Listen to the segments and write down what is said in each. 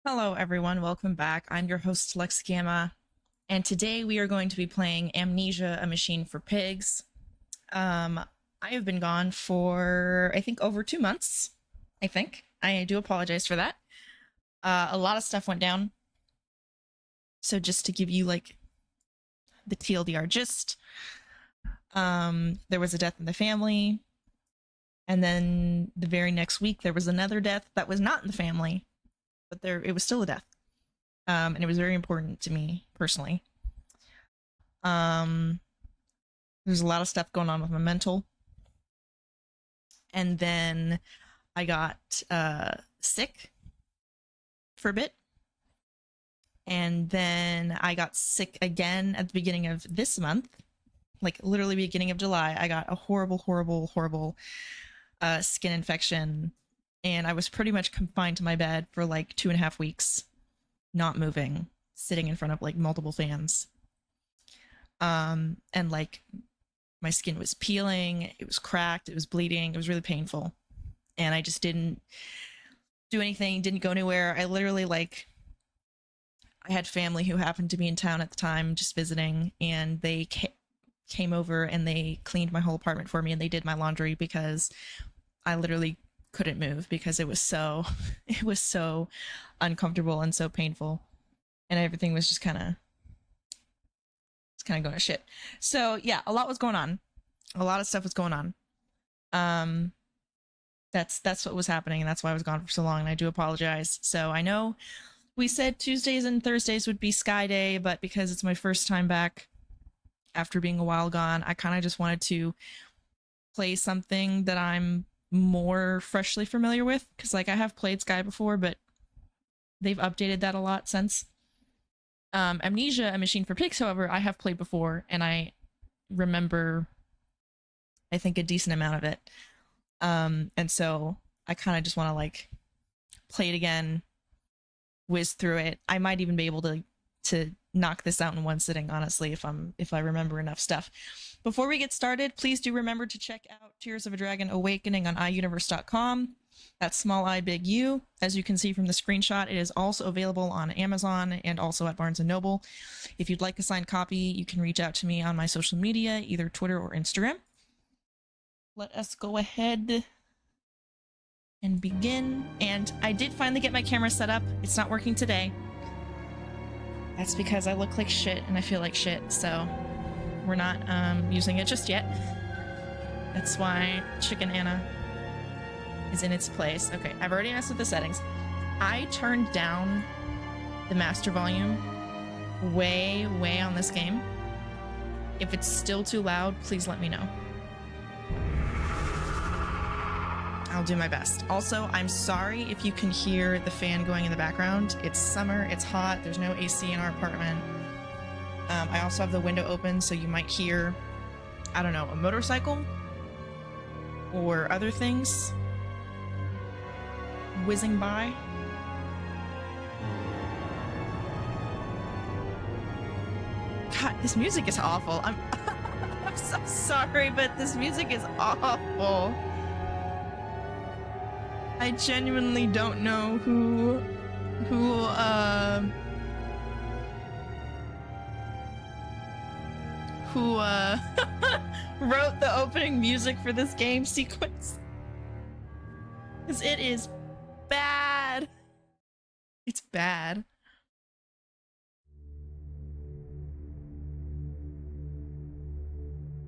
Hello everyone, welcome back. I'm your host Lex Gamma, and today we are going to be playing Amnesia, a Machine for Pigs. I have been gone for, I think, over 2 months. I think. I do apologize for that. A lot of stuff went down. So just to give you, like, the TLDR gist, there was a death in the family, and then the very next week there was another death that was not in the family, but it was still a death. And it was very important to me personally. There's a lot of stuff going on with my mental. And then I got sick for a bit. And then I got sick again at the beginning of this month. Like literally beginning of July, I got a horrible skin infection. And I was pretty much confined to my bed for like 2.5 weeks, not moving, sitting in front of like multiple fans. And like my skin was peeling, it was cracked, it was bleeding, it was really painful. And I just didn't do anything, didn't go anywhere. I literally, like, I had family who happened to be in town at the time just visiting, and they came over and they cleaned my whole apartment for me, and they did my laundry because I literally couldn't move because it was so uncomfortable and so painful, and everything was just kind of going to shit. So yeah, a lot was going on, a lot of stuff was going on. That's what was happening, and that's why I was gone for so long, and I do apologize. So I know we said Tuesdays and Thursdays would be Sky Day, but because it's my first time back after being a while gone, I kind of just wanted to play something that I'm more freshly familiar with, because like I have played Sky before, but they've updated that a lot since. Amnesia, a Machine for Pigs, however, I have played before, and I remember, I think, a decent amount of it. And so I kind of just want to like play it again, whiz through it. I might even be able to knock this out in one sitting, honestly, if I remember enough stuff. Before we get started, please do remember to check out Tears of a Dragon Awakening on iUniverse.com. That's small I, big U. As you can see from the screenshot, it is also available on Amazon and also at Barnes & Noble. If you'd like a signed copy, you can reach out to me on my social media, either Twitter or Instagram. Let us go ahead and begin. And I did finally get my camera set up. It's not working today. That's because I look like shit and I feel like shit, so we're not using it just yet. That's why Chicken Anna is in its place. Okay, I've already messed with the settings. I turned down the master volume way on this game. If it's still too loud, please let me know. I'll do my best. Also, I'm sorry if you can hear the fan going in the background. It's summer, it's hot, there's no AC in our apartment. I also have the window open, so you might hear, I don't know, a motorcycle or other things whizzing by. God, this music is awful. I'm so sorry, but this music is awful. I genuinely don't know who wrote the opening music for this game sequence. Because it is bad. It's bad.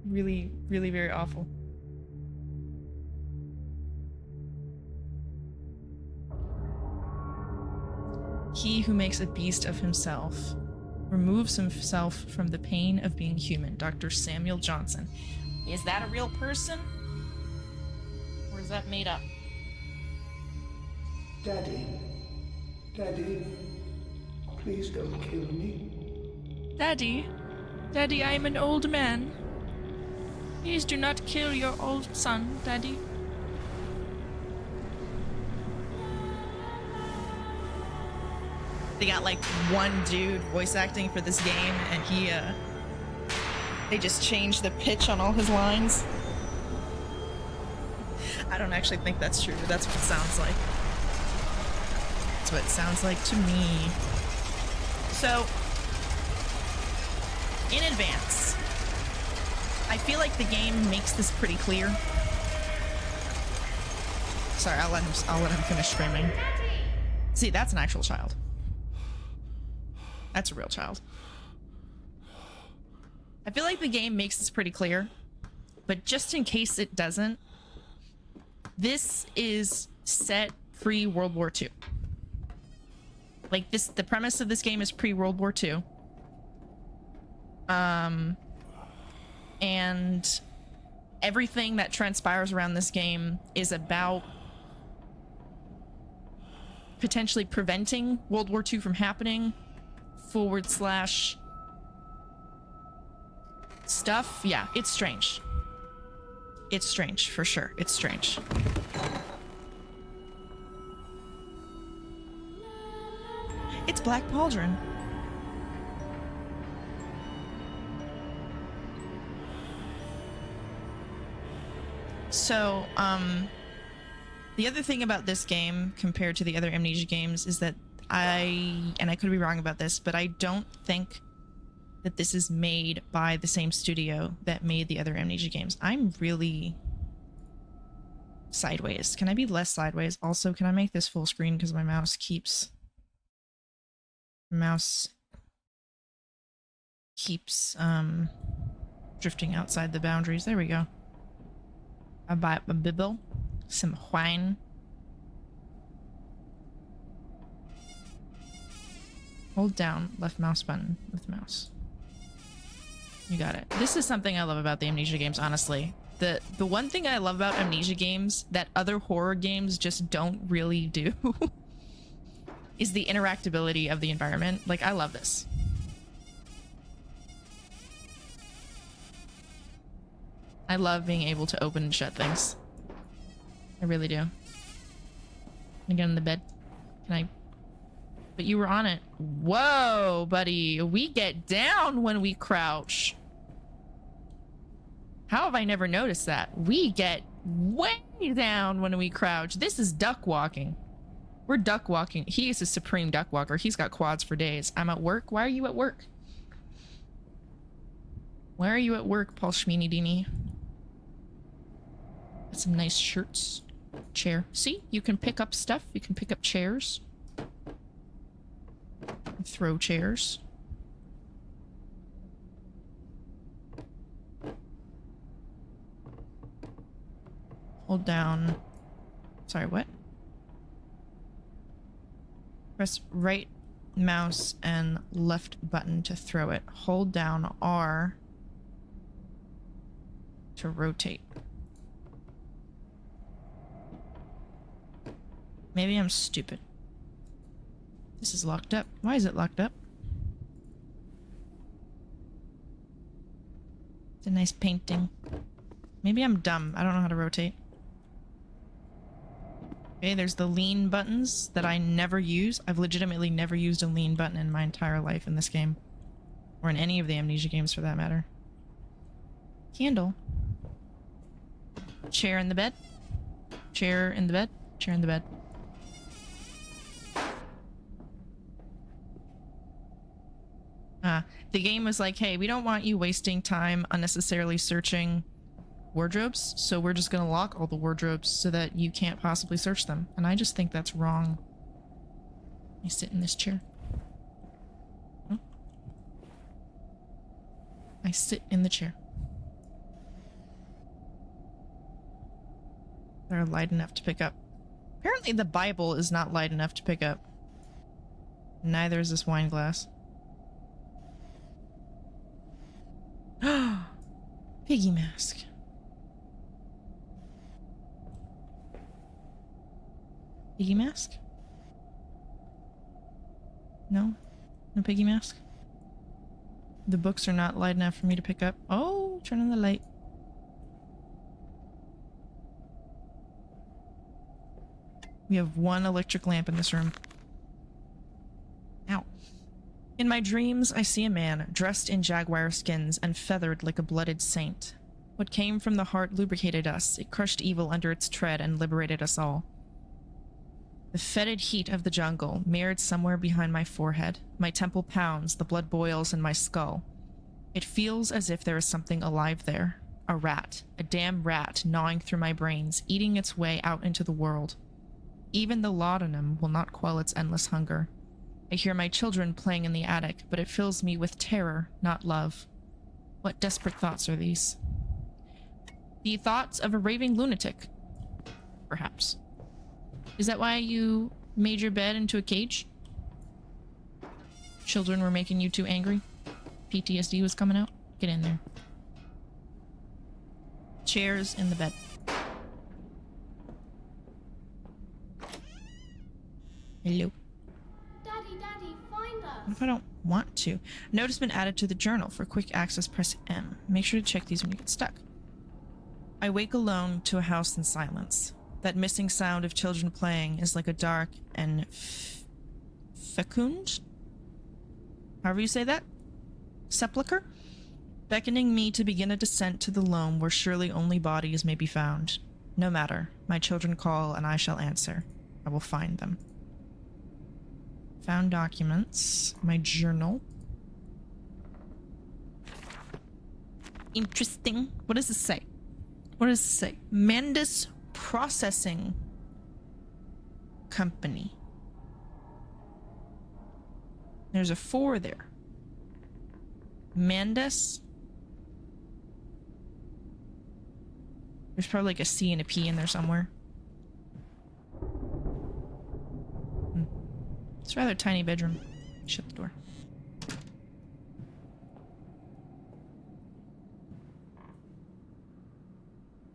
Really very awful. He who makes a beast of himself removes himself from the pain of being human. Dr. Samuel Johnson. Is that a real person? Or is that made up? Daddy, please don't kill me. Daddy, I am an old man. Please do not kill your old son, Daddy. They got like one dude voice acting for this game, and they just changed the pitch on all his lines. I don't actually think that's true, but that's what it sounds like. That's what it sounds like to me. So, in advance, I feel like the game makes this pretty clear. Sorry, I'll let him finish screaming. See, that's an actual child. That's a real child. I feel like the game makes this pretty clear, but just in case it doesn't, this is set pre-World War II. Like this, the premise of this game is pre-World War II. And everything that transpires around this game is about potentially preventing World War II from happening, / stuff. Yeah, it's strange. It's strange, for sure. It's strange. It's Black Pauldron. So, the other thing about this game compared to the other Amnesia games is that and I could be wrong about this, but I don't think that this is made by the same studio that made the other Amnesia games. I'm really sideways. Can I be less sideways? Also, can I make this full screen because my mouse keeps drifting outside the boundaries. There we go. I buy a bibble, some wine. Hold down left mouse button with mouse. You got it. This is something I love about the Amnesia games, honestly. The one thing I love about Amnesia games that other horror games just don't really do is the interactability of the environment. Like, I love this. I love being able to open and shut things. I really do. Can I get in the bed? Can I? But you were on it. Whoa, buddy. We get down when we crouch. How have I never noticed that? We get way down when we crouch. This is duck walking. We're duck walking. He is a supreme duck walker. He's got quads for days. I'm at work. Why are you at work? Why are you at work, Paul Schmeeny Deanie? Got some nice shirts. Chair. See? You can pick up stuff. You can pick up chairs. Throw chairs. Hold down. Sorry, what? Press right mouse and left button to throw it. Hold down R to rotate. Maybe I'm stupid. This is locked up. Why is it locked up? It's a nice painting. Maybe I'm dumb. I don't know how to rotate. Okay, there's the lean buttons that I never use. I've legitimately never used a lean button in my entire life in this game. Or in any of the Amnesia games for that matter. Candle. Chair in the bed. Chair in the bed. Chair in the bed. The game was like, hey, we don't want you wasting time unnecessarily searching wardrobes, so we're just gonna lock all the wardrobes so that you can't possibly search them. And I just think that's wrong. I sit in this chair. Oh. I sit in the chair. They're light enough to pick up. Apparently the Bible is not light enough to pick up. Neither is this wine glass. Piggy mask. Piggy mask? No? No piggy mask? The books are not light enough for me to pick up. Oh, turn on the light. We have one electric lamp in this room. Ow. In my dreams, I see a man dressed in jaguar skins and feathered like a blooded saint. What came from the heart lubricated us. It crushed evil under its tread and liberated us all. The fetid heat of the jungle mirrored somewhere behind my forehead. My temple pounds, the blood boils in my skull. It feels as if there is something alive there. A rat, a damn rat gnawing through my brains, eating its way out into the world. Even the laudanum will not quell its endless hunger. I hear my children playing in the attic, but it fills me with terror, not love. What desperate thoughts are these? The thoughts of a raving lunatic. Perhaps. Is that why you made your bed into a cage? Children were making you too angry? PTSD was coming out? Get in there. Chairs in the bed. Hello. Daddy, find us. What if I don't want to? Note has been added to the journal. For quick access, press M. Make sure to check these when you get stuck. I wake alone to a house in silence. That missing sound of children playing is like a dark and fecund? However you say that? Sepulcher? Beckoning me to begin a descent to the loam where surely only bodies may be found. No matter. My children call and I shall answer. I will find them. Found documents. My journal. Interesting. What does this say? What does this say? Mandus Processing Company. There's a 4 there. Mandus. There's probably like a C and a P in there somewhere. It's a rather tiny bedroom. Shut the door.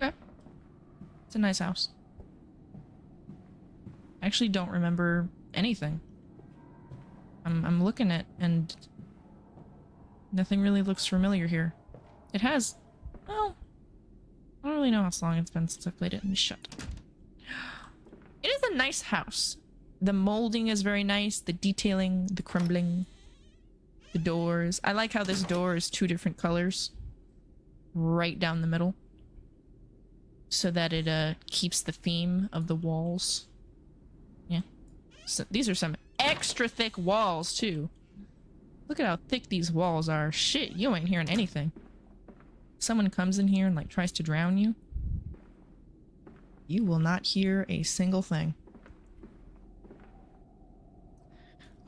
Okay. It's a nice house. I actually don't remember anything. I'm looking at and nothing really looks familiar here. It has. Well, I don't really know how long it's been since I played it. Let me shut up. It is a nice house. The molding is very nice. The detailing, the crumbling, the doors. I like how this door is 2 different colors right down the middle so that it keeps the theme of the walls. Yeah. So these are some extra thick walls too. Look at how thick these walls are. Shit, you ain't hearing anything. Someone comes in here and like tries to drown you. You will not hear a single thing.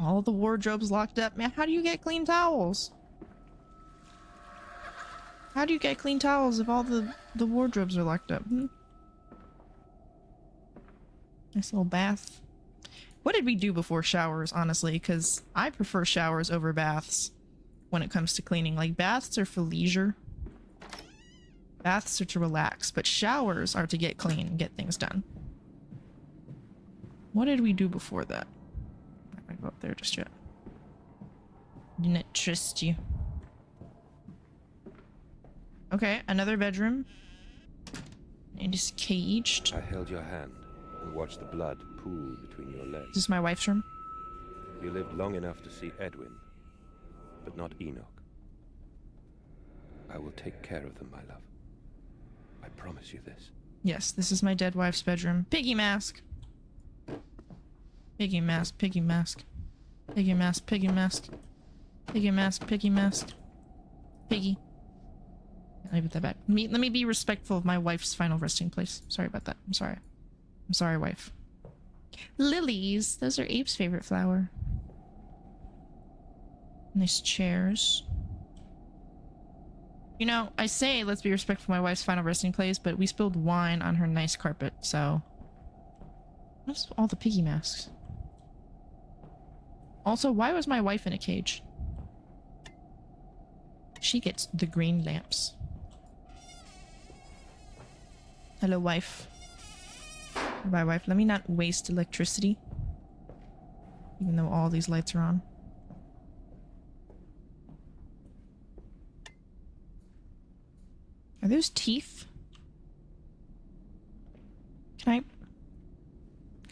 All the wardrobes locked up. Man, how do you get clean towels? How do you get clean towels if all the wardrobes are locked up? Nice little bath. What did we do before showers, honestly? Because I prefer showers over baths when it comes to cleaning. Like, baths are for leisure. Baths are to relax, but showers are to get clean and get things done. What did we do before that? I'm not gonna go up there just yet. Didn't trust you. Okay, another bedroom. It is caged. I held your hand and watched the blood pool between your legs. This is my wife's room. You lived long enough to see Edwin, but not Enoch. I will take care of them, my love. I promise you this. Yes, this is my dead wife's bedroom. Piggy mask. Piggy mask, piggy mask. Piggy mask, piggy mask. Piggy mask, piggy mask. Piggy. Let me put that back. Let me be respectful of my wife's final resting place. Sorry about that. I'm sorry. I'm sorry, wife. Lilies. Those are Abe's favorite flower. Nice chairs. You know, I say let's be respectful of my wife's final resting place, but we spilled wine on her nice carpet, so... What's all the piggy masks? Also, why was my wife in a cage? She gets the green lamps. Hello, wife. Bye, wife. Let me not waste electricity. Even though all these lights are on. Are those teeth? Can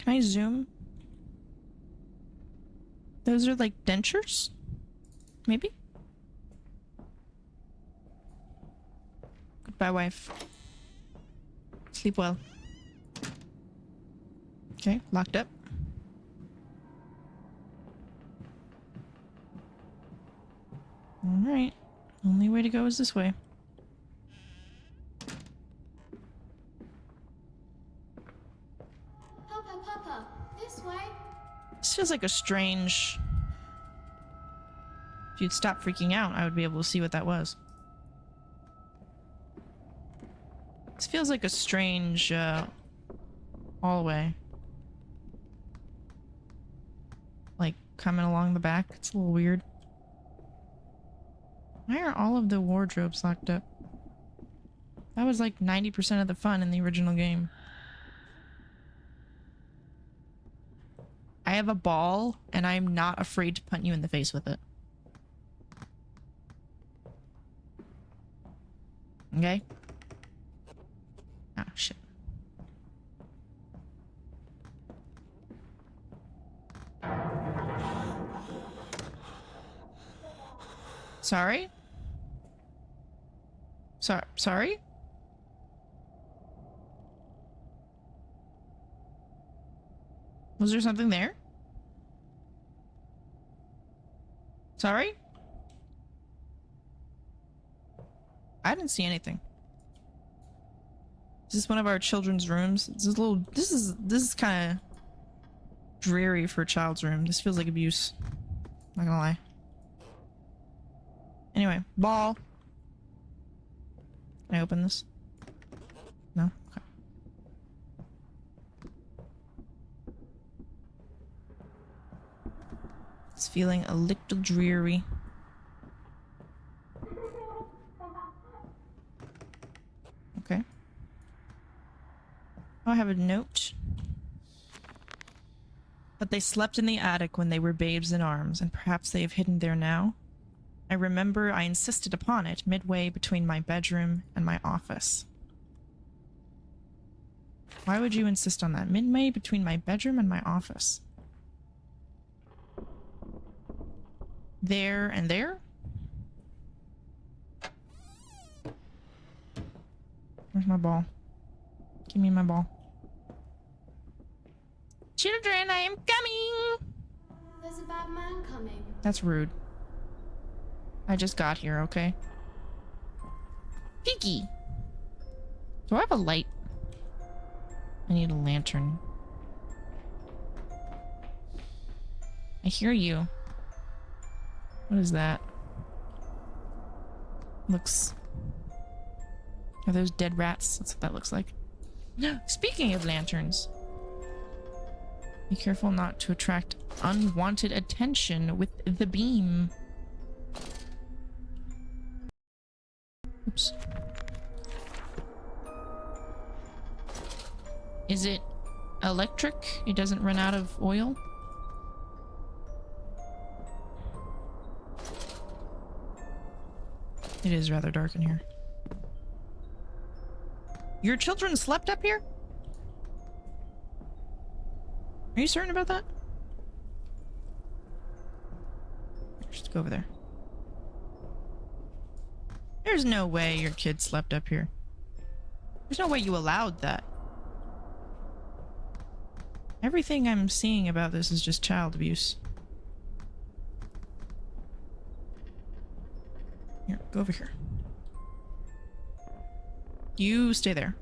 I zoom? Those are like dentures? Maybe? Goodbye, wife. Sleep well. Okay, locked up. Alright. Only way to go is this way. Papa, this way. This feels like a strange... If you'd stop freaking out, I would be able to see what that was. This feels like a strange, hallway. Like, coming along the back. It's a little weird. Why are all of the wardrobes locked up? That was like 90% of the fun in the original game. I have a ball, and I'm not afraid to punch you in the face with it. Okay? Oh, shit. Sorry? Sorry? Was there something there? Sorry? I didn't see anything. Is this one of our children's rooms? This is kind of dreary for a child's room. This feels like abuse. Not gonna lie. Anyway, ball. Can I open this? No? Okay. It's feeling a little dreary. Okay. Oh, I have a note. But they slept in the attic when they were babes in arms, and perhaps they have hidden there now. I remember I insisted upon it midway between my bedroom and my office. Why would you insist on that? Midway between my bedroom and my office. There and there? Where's my ball? Give me my ball. Children, I am coming! There's a bad man coming. That's rude. I just got here, okay? Peeky! Do I have a light? I need a lantern. I hear you. What is that? Looks... Are those dead rats? That's what that looks like. Speaking of lanterns. Be careful not to attract unwanted attention with the beam. Oops. Is it electric? It doesn't run out of oil? It is rather dark in here. Your children slept up here? Are you certain about that? Just go over there. There's no way your kid slept up here. There's no way you allowed that. Everything I'm seeing about this is just child abuse. Here, go over here. You stay there.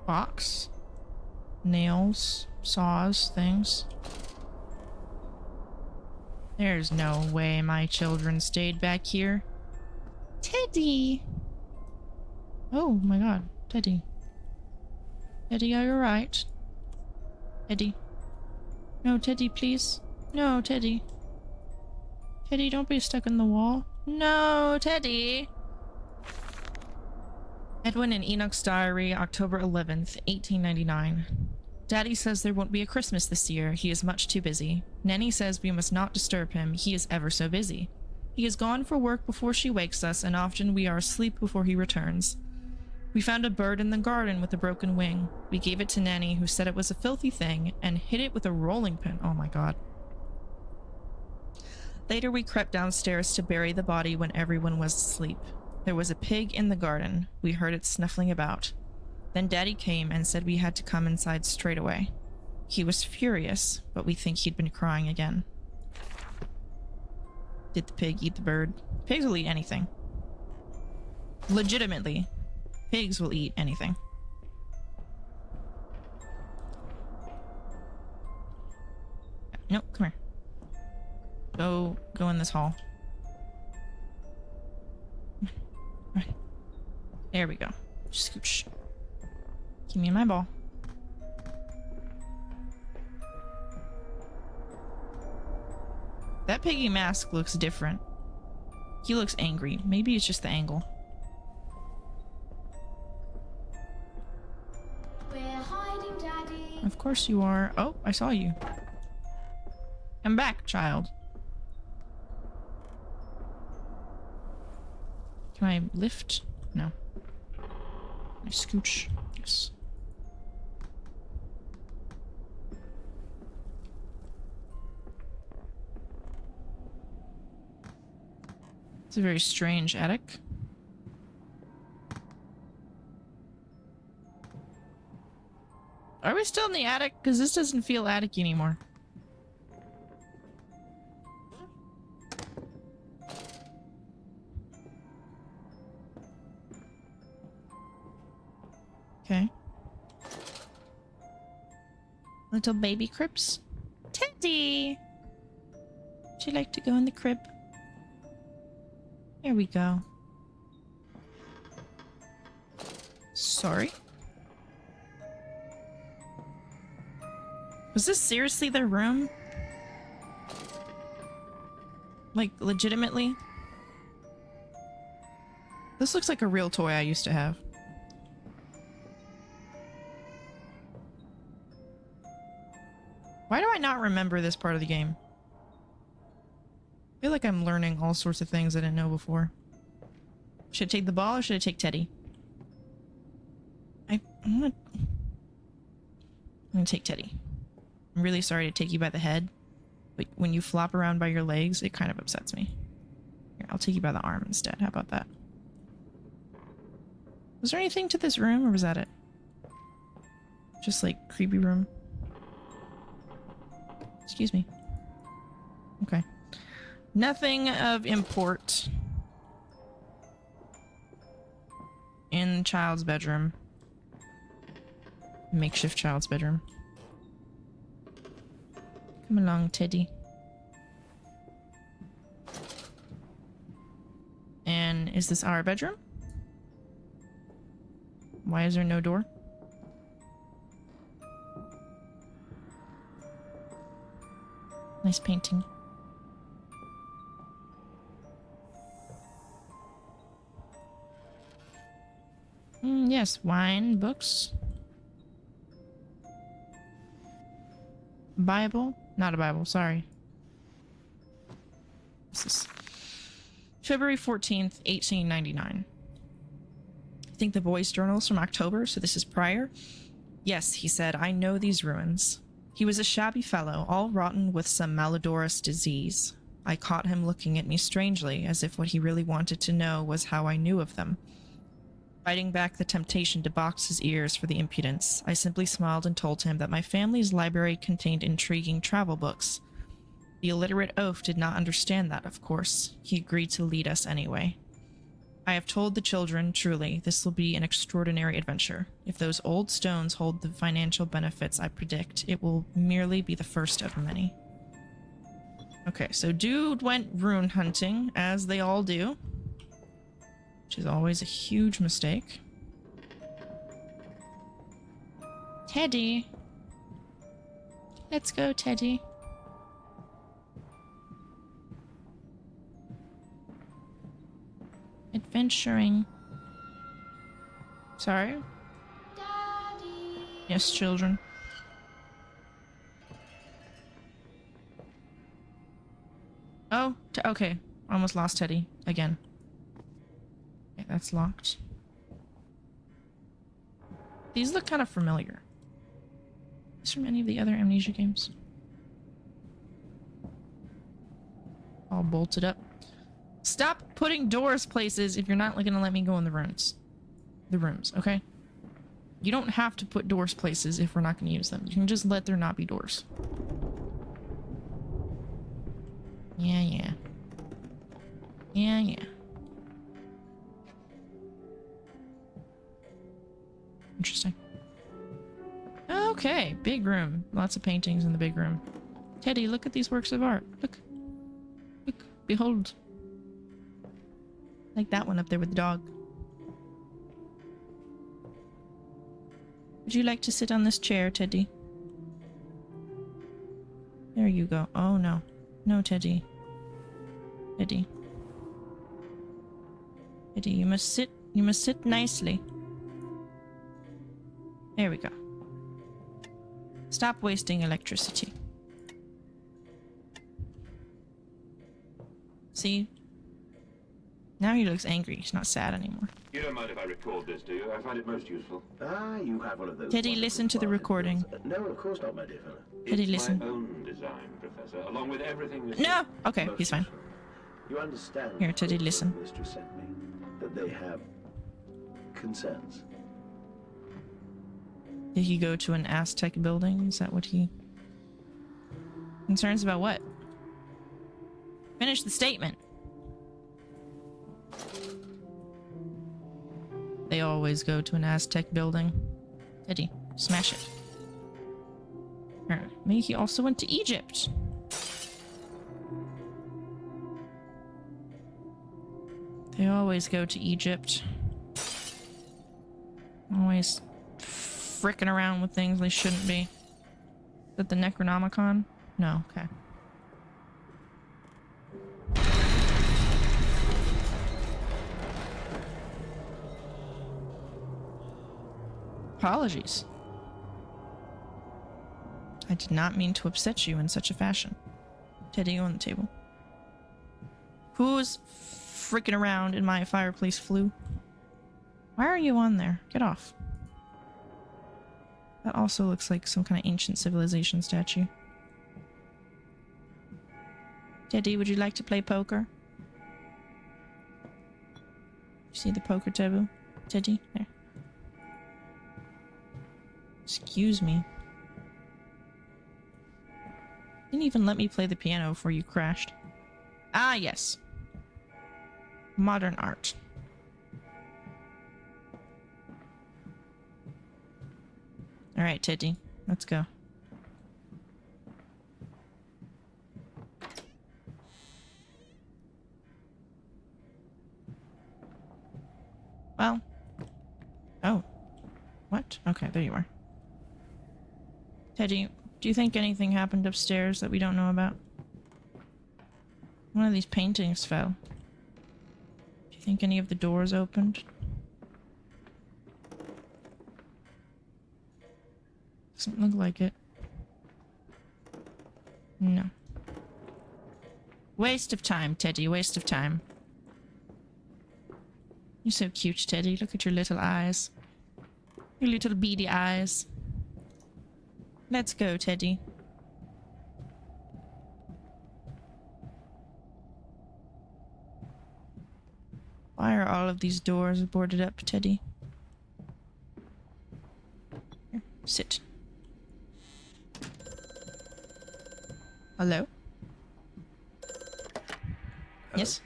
Box. Nails. Saws. Things. There's no way my children stayed back here. Teddy! Oh my god. Teddy. Teddy, are you alright? Teddy. No, Teddy, please. No, Teddy. Teddy, don't be stuck in the wall. No, Teddy! Edwin and Enoch's Diary, October 11th, 1899. Daddy says there won't be a Christmas this year. He is much too busy. Nanny says we must not disturb him. He is ever so busy. He is gone for work before she wakes us, and often we are asleep before he returns. We found a bird in the garden with a broken wing. We gave it to Nanny, who said it was a filthy thing, and hit it with a rolling pin. Oh my god. Later we crept downstairs to bury the body when everyone was asleep. There was a pig in the garden. We heard it snuffling about. Then Daddy came and said we had to come inside straight away. He was furious, but we think he'd been crying again. Did the pig eat the bird? Pigs will eat anything. Legitimately, pigs will eat anything. Nope, come here. Go in this hall. Right. There we go. Scooch. Give me my ball. That piggy mask looks different. He looks angry. Maybe it's just the angle. We're hiding, Daddy. Of course you are. Oh, I saw you. Come back, child. Can I lift? No. Can I scooch? Yes. It's a very strange attic. Are we still in the attic? Because this doesn't feel attic anymore. Okay. Little baby cribs. Teddy! Would you like to go in the crib? Here we go. Sorry? Was this seriously their room? Like, legitimately? This looks like a real toy I used to have. Why do I not remember this part of the game? I feel like I'm learning all sorts of things I didn't know before. Should I take the ball or should I take Teddy? I'm gonna take Teddy. I'm really sorry to take you by the head, but when you flop around by your legs, it kind of upsets me. Here, I'll take you by the arm instead. How about that? Was there anything to this room, or was that it? Just like creepy room. Excuse me. Okay. Nothing of import in child's bedroom. Makeshift child's bedroom. Come along, Teddy. And is this our bedroom? Why is there no door? Nice painting. Yes, wine, books. Bible? Not a Bible, sorry. This is February 14th, 1899. I think the boy's journal's from October, so this is prior. Yes, he said, I know these ruins. He was a shabby fellow, all rotten with some malodorous disease. I caught him looking at me strangely, as if what he really wanted to know was how I knew of them. Fighting back the temptation to box his ears for the impudence, I simply smiled and told him that my family's library contained intriguing travel books. The illiterate oaf did not understand that, of course. He agreed to lead us anyway. I have told the children, truly, this will be an extraordinary adventure. If those old stones hold the financial benefits I predict, it will merely be the first of many. Okay, so dude went rune hunting, as they all do. Which is always a huge mistake. Teddy. Let's go, Teddy. Adventuring. Sorry? Daddy. Yes, children. Oh, okay. Almost lost Teddy again. Okay, that's locked. These look kind of familiar. Is this from any of the other Amnesia games? All bolted up. Stop putting doors places if you're not gonna let me go in the rooms. The rooms, okay? You don't have to put doors places if we're not going to use them. You can just let there not be doors. Yeah, yeah. Yeah, yeah. Interesting. Okay, big room. Lots of paintings in the big room. Teddy, look at these works of art. Look. Look. Behold. Like that one up there with the dog. Would you like to sit on this chair, Teddy? There you go. Oh, no. No, Teddy. Teddy. Teddy, you must sit. You must sit nicely. There we go. Stop wasting electricity. See? Now he looks angry. He's not sad anymore. You don't mind if I record this, do you? I find it most useful. Ah, you have one of those. Teddy, wonderful listen to the smartphones. recording. No, of course not, my dear fellow. Teddy, It's listen. my own design, Professor, along with everything that's... No! Okay, Most he's fine. useful. You understand? Here, Teddy, what the listen. mistress sent me, that they have concerns. Did he go to an Aztec building? Is that what he... Concerns about what? Finish the statement. They always go to an Aztec building. Teddy, smash it. Maybe he also went to Egypt. They always go to Egypt. Always fricking around with things they shouldn't be. Is that the Necronomicon? No, okay. Apologies. I did not mean to upset you in such a fashion. Teddy, on the table. Who's freaking around in my fireplace flue? Why are you on there? Get off. That also looks like some kind of ancient civilization statue. Teddy, would you like to play poker? You see the poker table? Teddy? There. Excuse me. Didn't even let me play the piano before you crashed. Ah, yes. Modern art. Alright, Teddy. Let's go. Well. Oh. What? Okay, there you are. Teddy, do you think anything happened upstairs that we don't know about? One of these paintings fell. Do you think any of the doors opened? Doesn't look like it. No. Waste of time, Teddy. Waste of time. You're so cute, Teddy. Look at your little eyes. Your little beady eyes. Let's go, Teddy. Why are all of these doors boarded up, Teddy? Here, sit. Hello? Yes?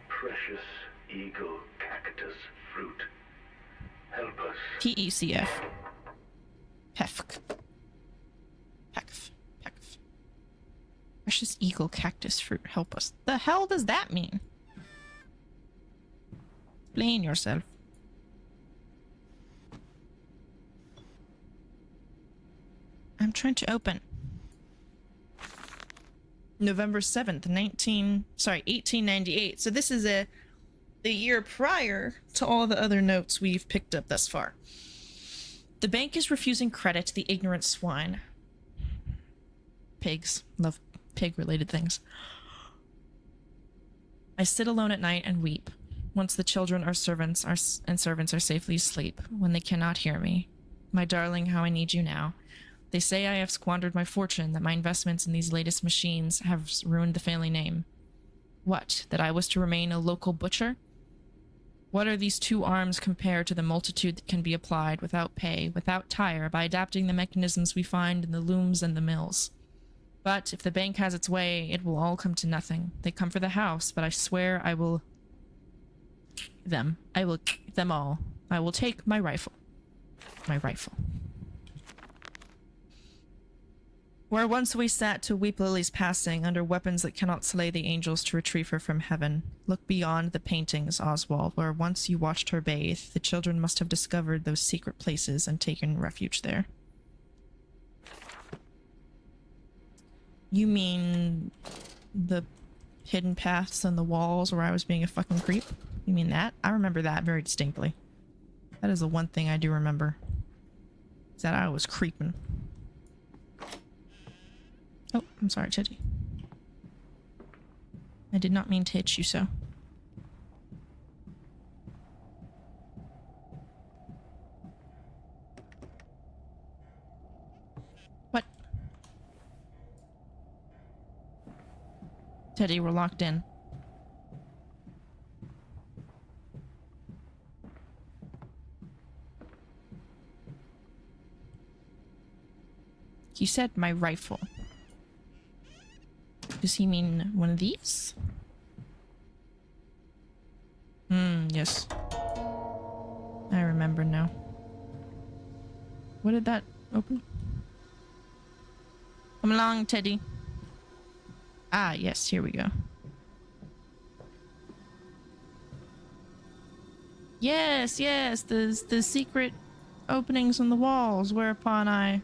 Precious eagle cactus fruit. Help us. PECF. PEFC. PECF. PECF. Precious eagle cactus fruit. Help us. The hell does that mean? Explain yourself. I'm trying to open. November 7th, 1898. So this is the year prior to all the other notes we've picked up thus far. The bank is refusing credit to the ignorant swine. Pigs. Love pig-related things. I sit alone at night and weep. Once the children or servants are safely asleep, when they cannot hear me. My darling, how I need you now. They say I have squandered my fortune, that my investments in these latest machines have ruined the family name. What, that I was to remain a local butcher? What are these 2 arms compared to the multitude that can be applied without pay, without tire, by adapting the mechanisms we find in the looms and the mills? But if the bank has its way, it will all come to nothing. They come for the house, but I swear I will... I will them all. I will take my rifle. My rifle. Where once we sat to weep Lily's passing, under weapons that cannot slay the angels to retrieve her from heaven. Look beyond the paintings, Oswald, where once you watched her bathe. The children must have discovered those secret places and taken refuge there. You mean the hidden paths and the walls where I was being a fucking creep? You mean that? I remember that very distinctly. That is the one thing I do remember. Is that I was creeping. Oh, I'm sorry, Teddy. I did not mean to hit you so. What? Teddy, we're locked in. You said my rifle. Does he mean one of these? Yes. I remember now. What did that open? Come along, Teddy. Ah, yes, here we go. Yes, yes, the secret openings on the walls whereupon I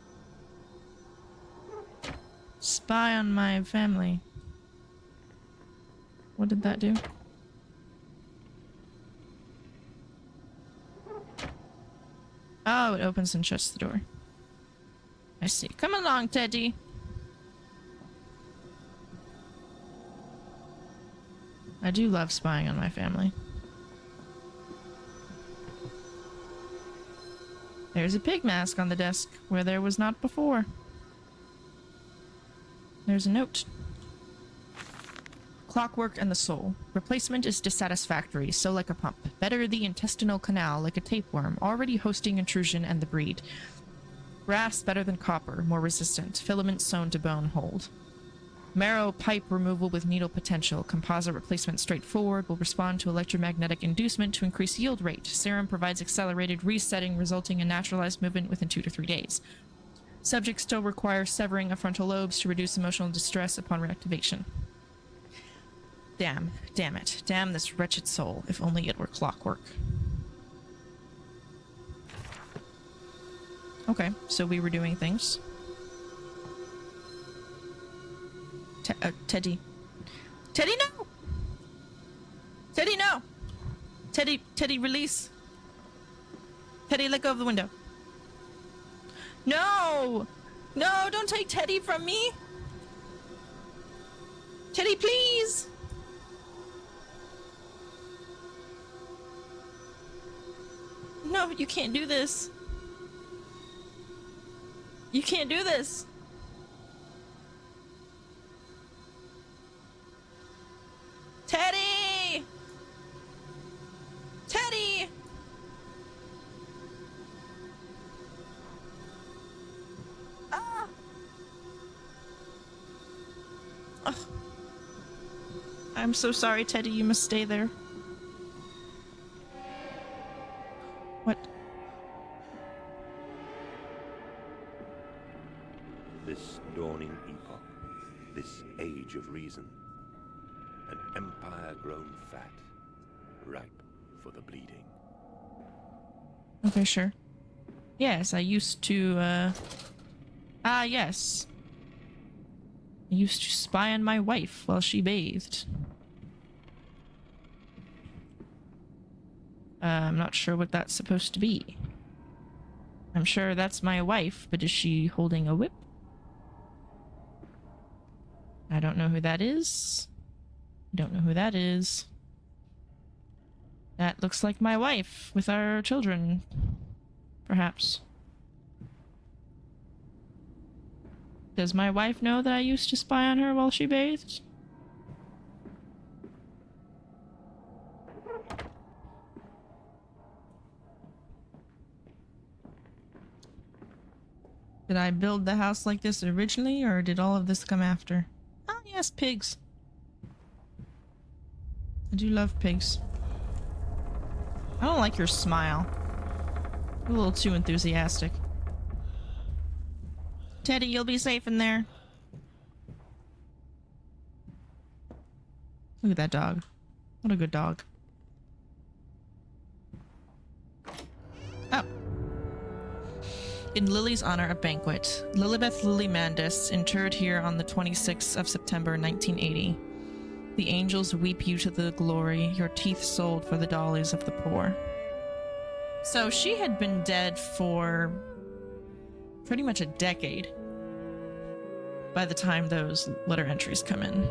spy on my family. What did that do? Oh, it opens and shuts the door. I see. Come along, Teddy. I do love spying on my family. There's a pig mask on the desk where there was not before. There's a note. Clockwork and the soul. Replacement is dissatisfactory, so like a pump. Better the intestinal canal, like a tapeworm, already hosting intrusion and the breed. Brass better than copper, more resistant. Filament sewn to bone hold. Marrow pipe removal with needle potential. Composite replacement straightforward. Will respond to electromagnetic inducement to increase yield rate. Serum provides accelerated resetting, resulting in naturalized movement within 2 to 3 days. Subject still requires severing of frontal lobes to reduce emotional distress upon reactivation. Damn. Damn it. Damn this wretched soul. If only it were clockwork. Okay, so we were doing things. Teddy. Teddy, no! Teddy, no! Teddy, release. Teddy, let go of the window. No! No, don't take Teddy from me! Teddy, please! No, you can't do this. You can't do this. Teddy! Teddy! Ah! Ugh. I'm so sorry, Teddy. You must stay there. What? This dawning epoch, this age of reason, an empire grown fat, ripe for the bleeding. Okay, sure. Yes, I used to, yes. I used to spy on my wife while she bathed. I'm not sure what that's supposed to be. I'm sure that's my wife, but is she holding a whip? I don't know who that is. Don't know who that is. That looks like my wife with our children. Perhaps. Does my wife know that I used to spy on her while she bathed? Did I build the house like this originally, or did all of this come after? Oh, yes, pigs. I do love pigs. I don't like your smile. You're a little too enthusiastic. Teddy, you'll be safe in there. Look at that dog. What a good dog. Oh. In Lily's honor, a banquet. Lilibeth Lily Mandis, interred here on the 26th of September 1980. The angels weep you to the glory, your teeth sold for the dollies of the poor. So she had been dead for pretty much a decade by the time those letter entries come in.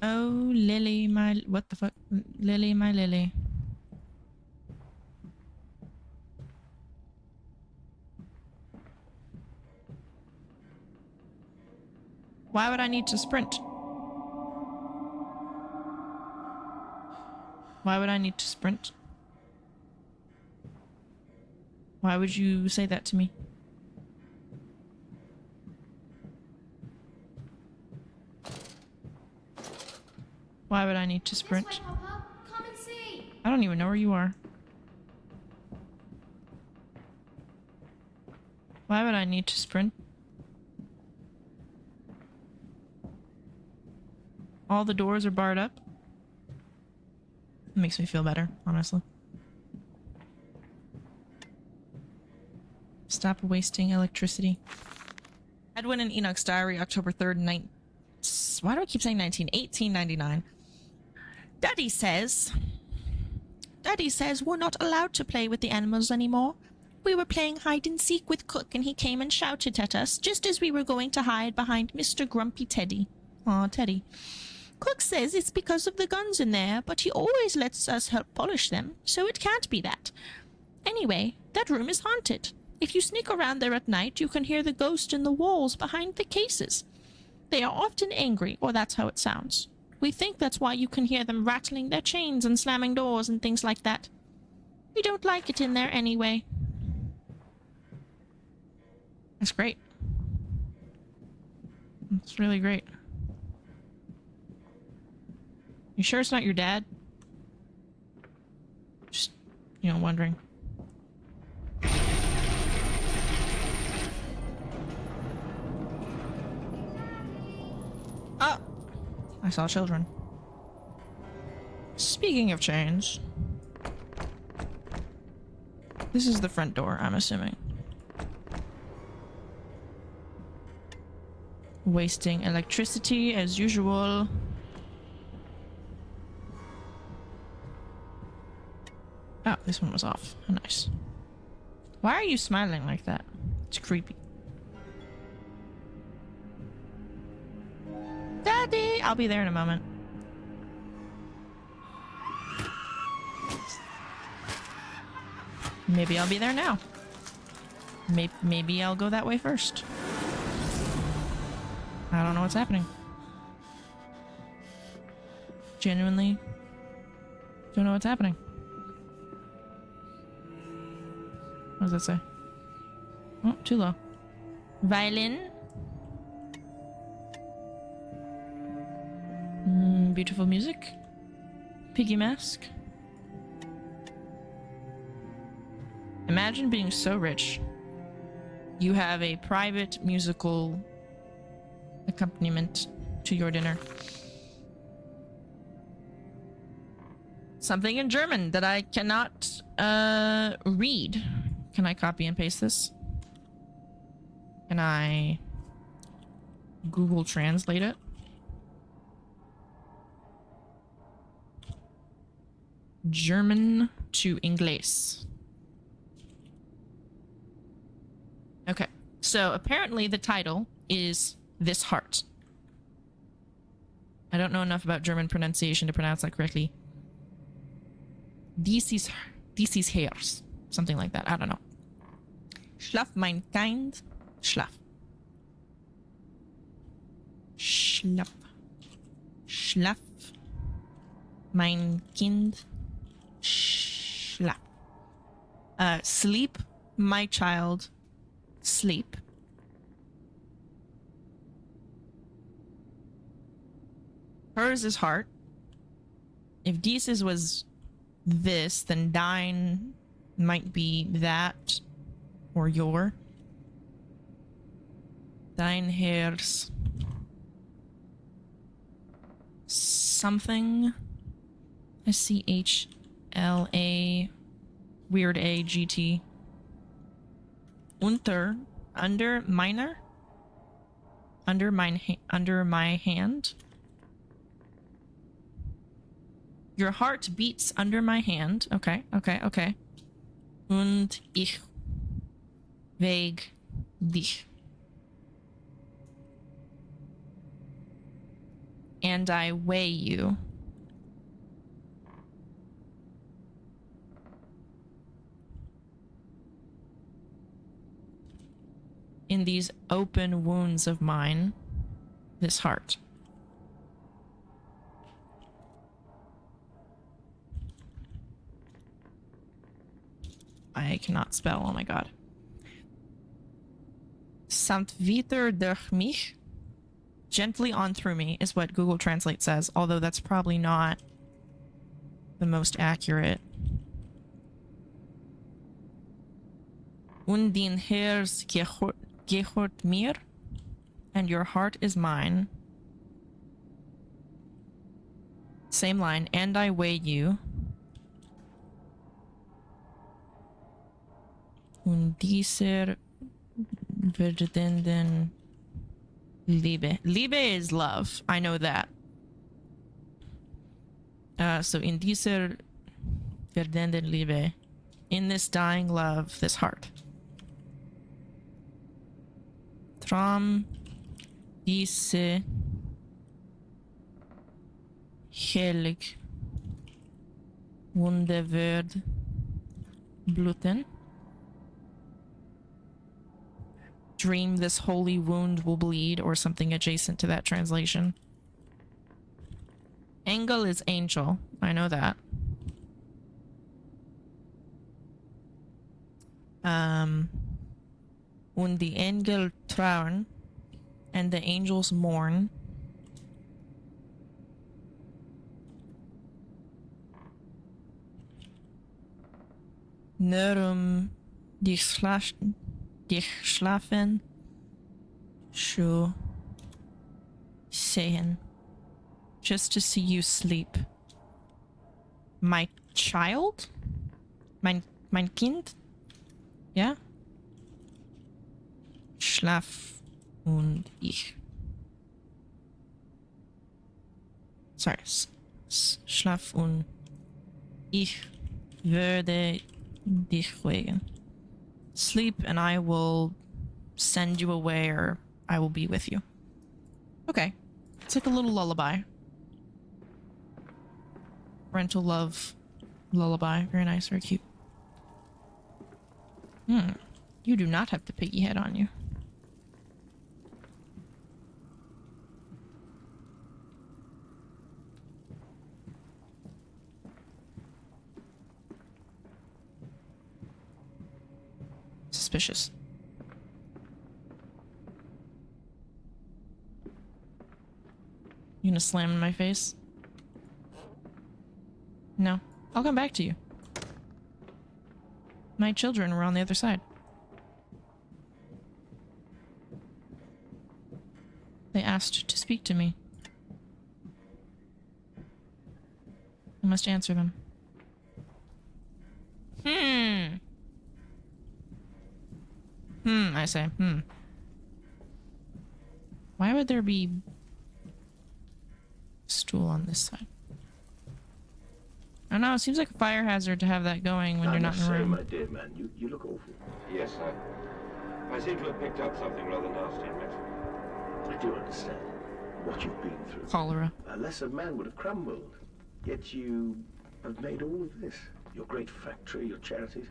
Oh, Lily, my... What the fuck? Lily, my Lily. Why would I need to sprint? Why would I need to sprint? Why would you say that to me? Why would I need to sprint? This way, Papa. Come and see. I don't even know where you are. Why would I need to sprint? All the doors are barred up. It makes me feel better, honestly. Stop wasting electricity. Edwin and Enoch's diary, October 3rd, why do I keep saying 1899. Daddy says we're not allowed to play with the animals anymore. We were playing hide and seek with Cook and he came and shouted at us just as we were going to hide behind Mr. Grumpy Teddy. Aw, Teddy. Cook says it's because of the guns in there, but he always lets us help polish them, so it can't be that. Anyway, that room is haunted. If you sneak around there at night, you can hear the ghost in the walls behind the cases. They are often angry, or that's how it sounds. We think that's why you can hear them rattling their chains and slamming doors and things like that. We don't like it in there anyway. That's great. That's really great. You sure it's not your dad? Just, wondering. Oh! I saw children. Speaking of chains. This is the front door, I'm assuming. Wasting electricity as usual. Oh, this one was off. Oh, nice. Why are you smiling like that? It's creepy. Daddy! I'll be there in a moment. Maybe I'll be there now. Maybe I'll go that way first. I don't know what's happening. Genuinely don't know what's happening. What does that say? Oh, too low. Violin. Beautiful music. Piggy mask. Imagine being so rich. You have a private musical accompaniment to your dinner. Something in German that I cannot read. Can I copy and paste this? Can I Google Translate it? German to English. Okay, so apparently the title is This Heart. I don't know enough about German pronunciation to pronounce that correctly. Dies ist Herz. Something like that. I don't know. Schlaf, mein Kind. Schlaf. Schlaf. Schlaf. Mein Kind. Schlaf. Sleep, my child. Sleep. Hers is heart. If dieses was this, then dine might be that or your. Dein Herz. Something. SCHLA. Weird A GT. Unter. Under. Minor. Under my hand. Your heart beats under my hand. Okay, okay, okay. Und ich weg dich. And I weigh you. In these open wounds of mine, this heart. I cannot spell, oh my god. Samt wieder durch mich. Gently on through me is what Google Translate says, although that's probably not the most accurate. Und dein Herz gehört mir, and your heart is mine. Same line, and I weigh you. Und dieser werdenden Liebe. Liebe is love. I know that. So in dieser werdenden Liebe, in this dying love, this heart. Tram diese helig Wunde wird bluten. Dream this holy wound will bleed, or something adjacent to that translation. Engel is angel. I know that. Und die Engel trauern, and the angels mourn. Nur dich schlafen zu sehen. Just to see you sleep. My child? Mein Kind? Yeah? Schlaf und ich. Sorry. Schlaf und ich würde dich wecken. Sleep and I will send you away, or I will be with you. Okay. It's like a little lullaby. Parental love lullaby. Very nice, very cute. You do not have the piggy head on you. Suspicious. You gonna slam in my face? No. I'll come back to you. My children were on the other side. They asked to speak to me. I must answer them. I say, Why would there be a stool on this side? I don't know, it seems like a fire hazard to have that going when you're not in the room. My dear man, you look awful. Yes, I seem to have picked up something rather nasty in Mexico. I do understand what you've been through. Cholera. A lesser man would have crumbled. Yet you have made all of this. Your great factory, your charities.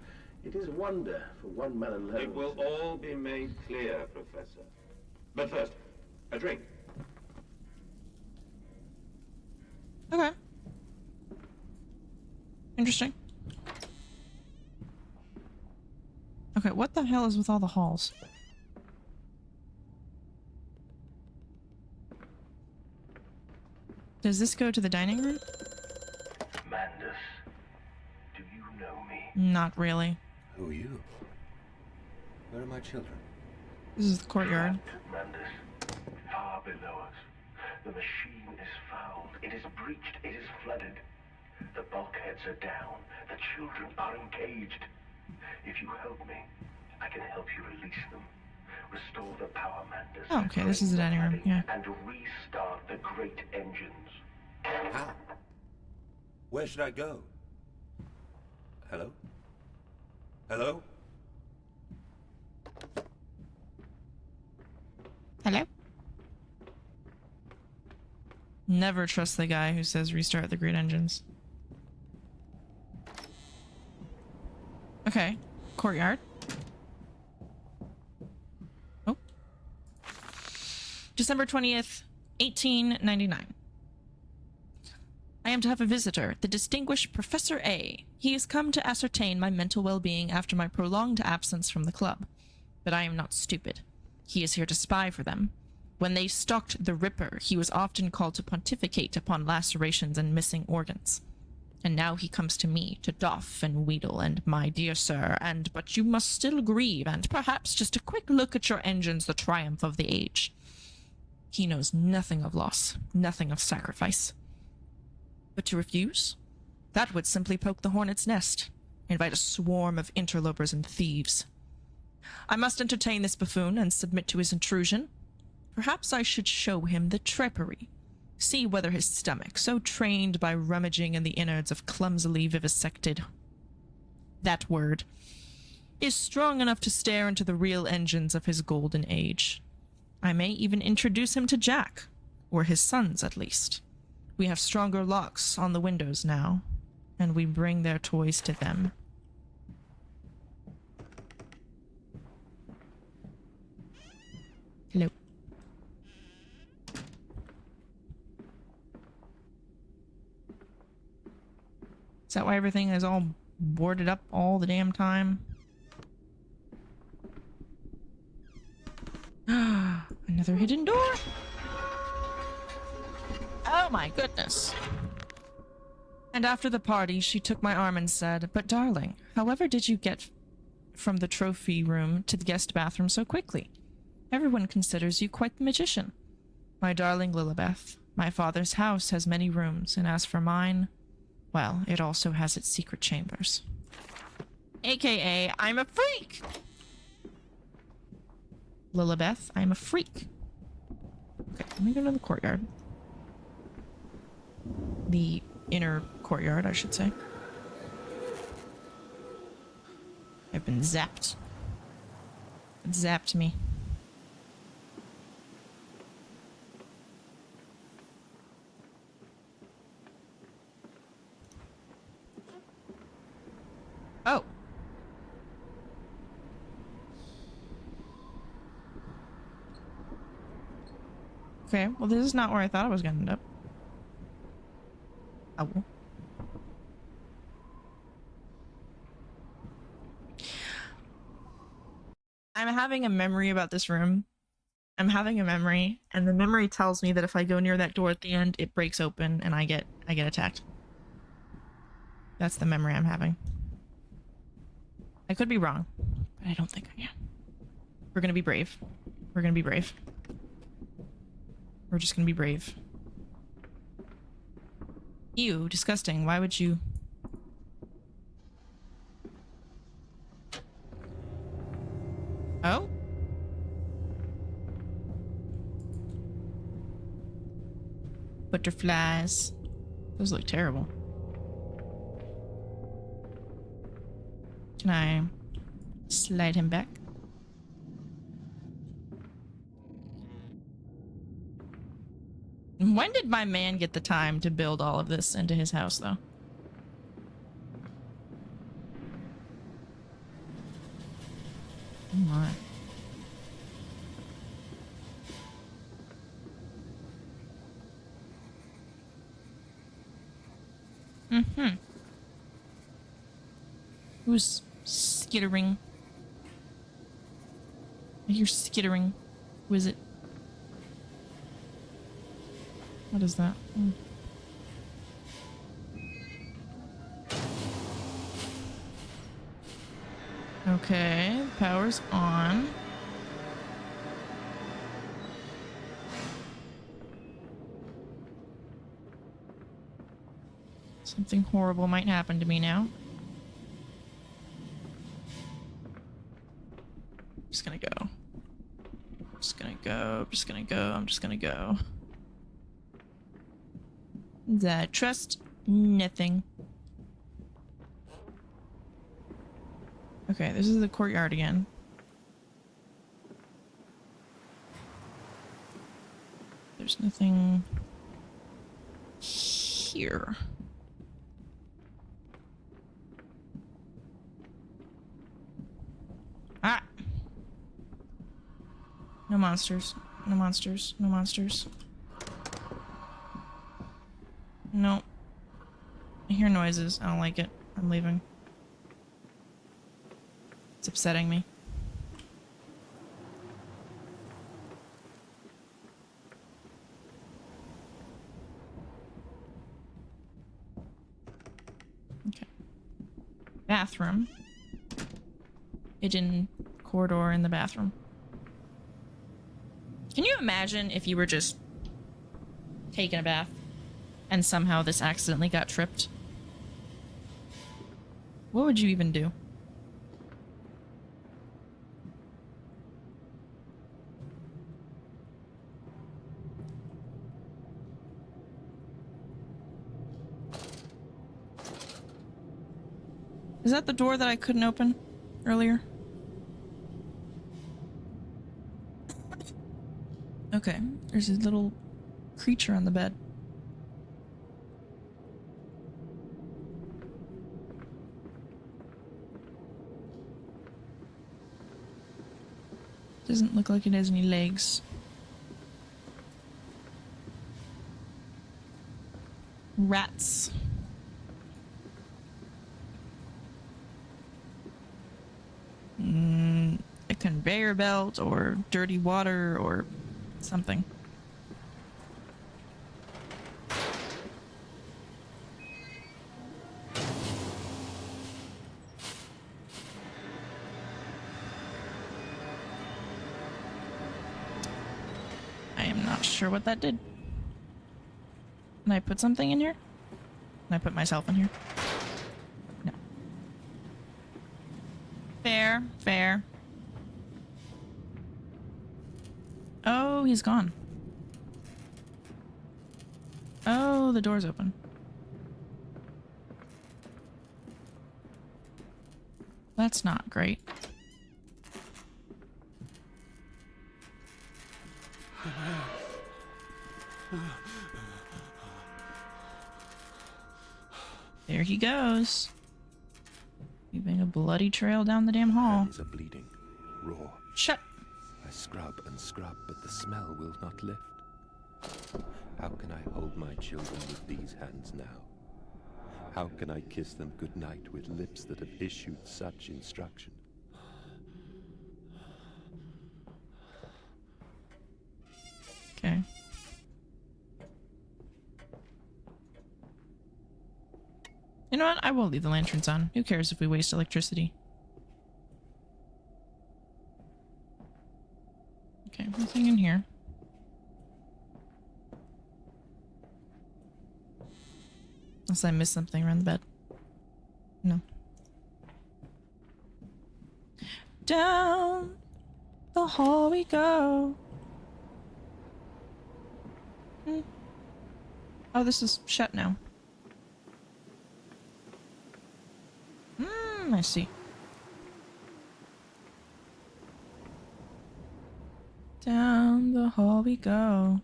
It is a wonder for one man alone. It will all be made clear, Professor. But first, a drink. Okay. Interesting. Okay, what the hell is with all the halls? Does this go to the dining room? Mandus, do you know me? Not really. Who are you? Where are my children? This is the courtyard. Trapped, Mandus. Far below us. The machine is fouled. It is breached. It is flooded. The bulkheads are down. The children are engaged. If you help me, I can help you release them. Restore the power, Mandus. Oh, okay, this is the dining room, yeah. And restart the great engines. How? Where should I go? Hello? Hello? Hello? Never trust the guy who says restart the great engines. Okay. Courtyard. Oh. December 20th, 1899. I am to have a visitor, the distinguished Professor A. He has come to ascertain my mental well-being after my prolonged absence from the club. But I am not stupid. He is here to spy for them. When they stalked the Ripper, he was often called to pontificate upon lacerations and missing organs. And now he comes to me, to doff and wheedle, and my dear sir, and but you must still grieve, and perhaps just a quick look at your engines, the triumph of the age. He knows nothing of loss, nothing of sacrifice. But to refuse? That would simply poke the hornet's nest, invite a swarm of interlopers and thieves. I must entertain this buffoon and submit to his intrusion. Perhaps I should show him the trepery. See whether his stomach, so trained by rummaging in the innards of clumsily vivisected that word, is strong enough to stare into the real engines of his golden age. I may even introduce him to Jack, or his sons at least. We have stronger locks on the windows now, and we bring their toys to them. Hello. Is that why everything is all boarded up all the damn time? Another hidden door. Oh my goodness. And after the party, she took my arm and said, "But darling, however did you get from the trophy room to the guest bathroom so quickly? Everyone considers you quite the magician. My darling Lilibeth, my father's house has many rooms, and as for mine, well, it also has its secret chambers." AKA, I'm a freak! Lilibeth, I'm a freak. Okay, let me go to the courtyard. The inner courtyard, I should say. I've been zapped. It zapped me. Oh. Okay, well this is not where I thought I was gonna end up. Oh. I'm having a memory about this room. I'm having a memory, and the memory tells me that if I go near that door at the end, it breaks open and I get attacked. That's the memory I'm having. I could be wrong, but I don't think I am. We're gonna be brave. We're gonna be brave. We're just gonna be brave. Ew, disgusting. Why would you... Oh? Butterflies. Those look terrible. Can I slide him back? When did my man get the time to build all of this into his house, though? Oh my. Mm-hmm. Who's skittering? I hear skittering. Who is it? What is that? Hmm. Okay, power's on. Something horrible might happen to me now. I'm just gonna go. I'm just gonna go. I'm just gonna go. I'm just gonna go. I trust nothing. Okay, this is the courtyard again. There's nothing here. Ah! No monsters. No monsters. No monsters. No. I hear noises. I don't like it. I'm leaving. It's upsetting me. Okay. Bathroom. Hidden corridor in the bathroom. Can you imagine if you were just taking a bath and somehow this accidentally got tripped? What would you even do? Is that the door that I couldn't open earlier? Okay, there's a little creature on the bed. Doesn't look like it has any legs. Rats. A conveyor belt or dirty water or something. I am not sure what that did. Can I put something in here? Can I put myself in here? No. Fair, fair. Oh, he's gone. Oh, the door's open. That's not great. There he goes. Leaving a bloody trail down the damn hall. Hands are bleeding, raw. Shut. I scrub and scrub, but the smell will not lift. How can I hold my children with these hands now? How can I kiss them goodnight with lips that have issued such instruction? Okay. You know what? I will leave the lanterns on. Who cares if we waste electricity? Okay, nothing in here. Unless I missed something around the bed. No. Down the hall we go. Oh, this is shut now. I see. Down the hall we go.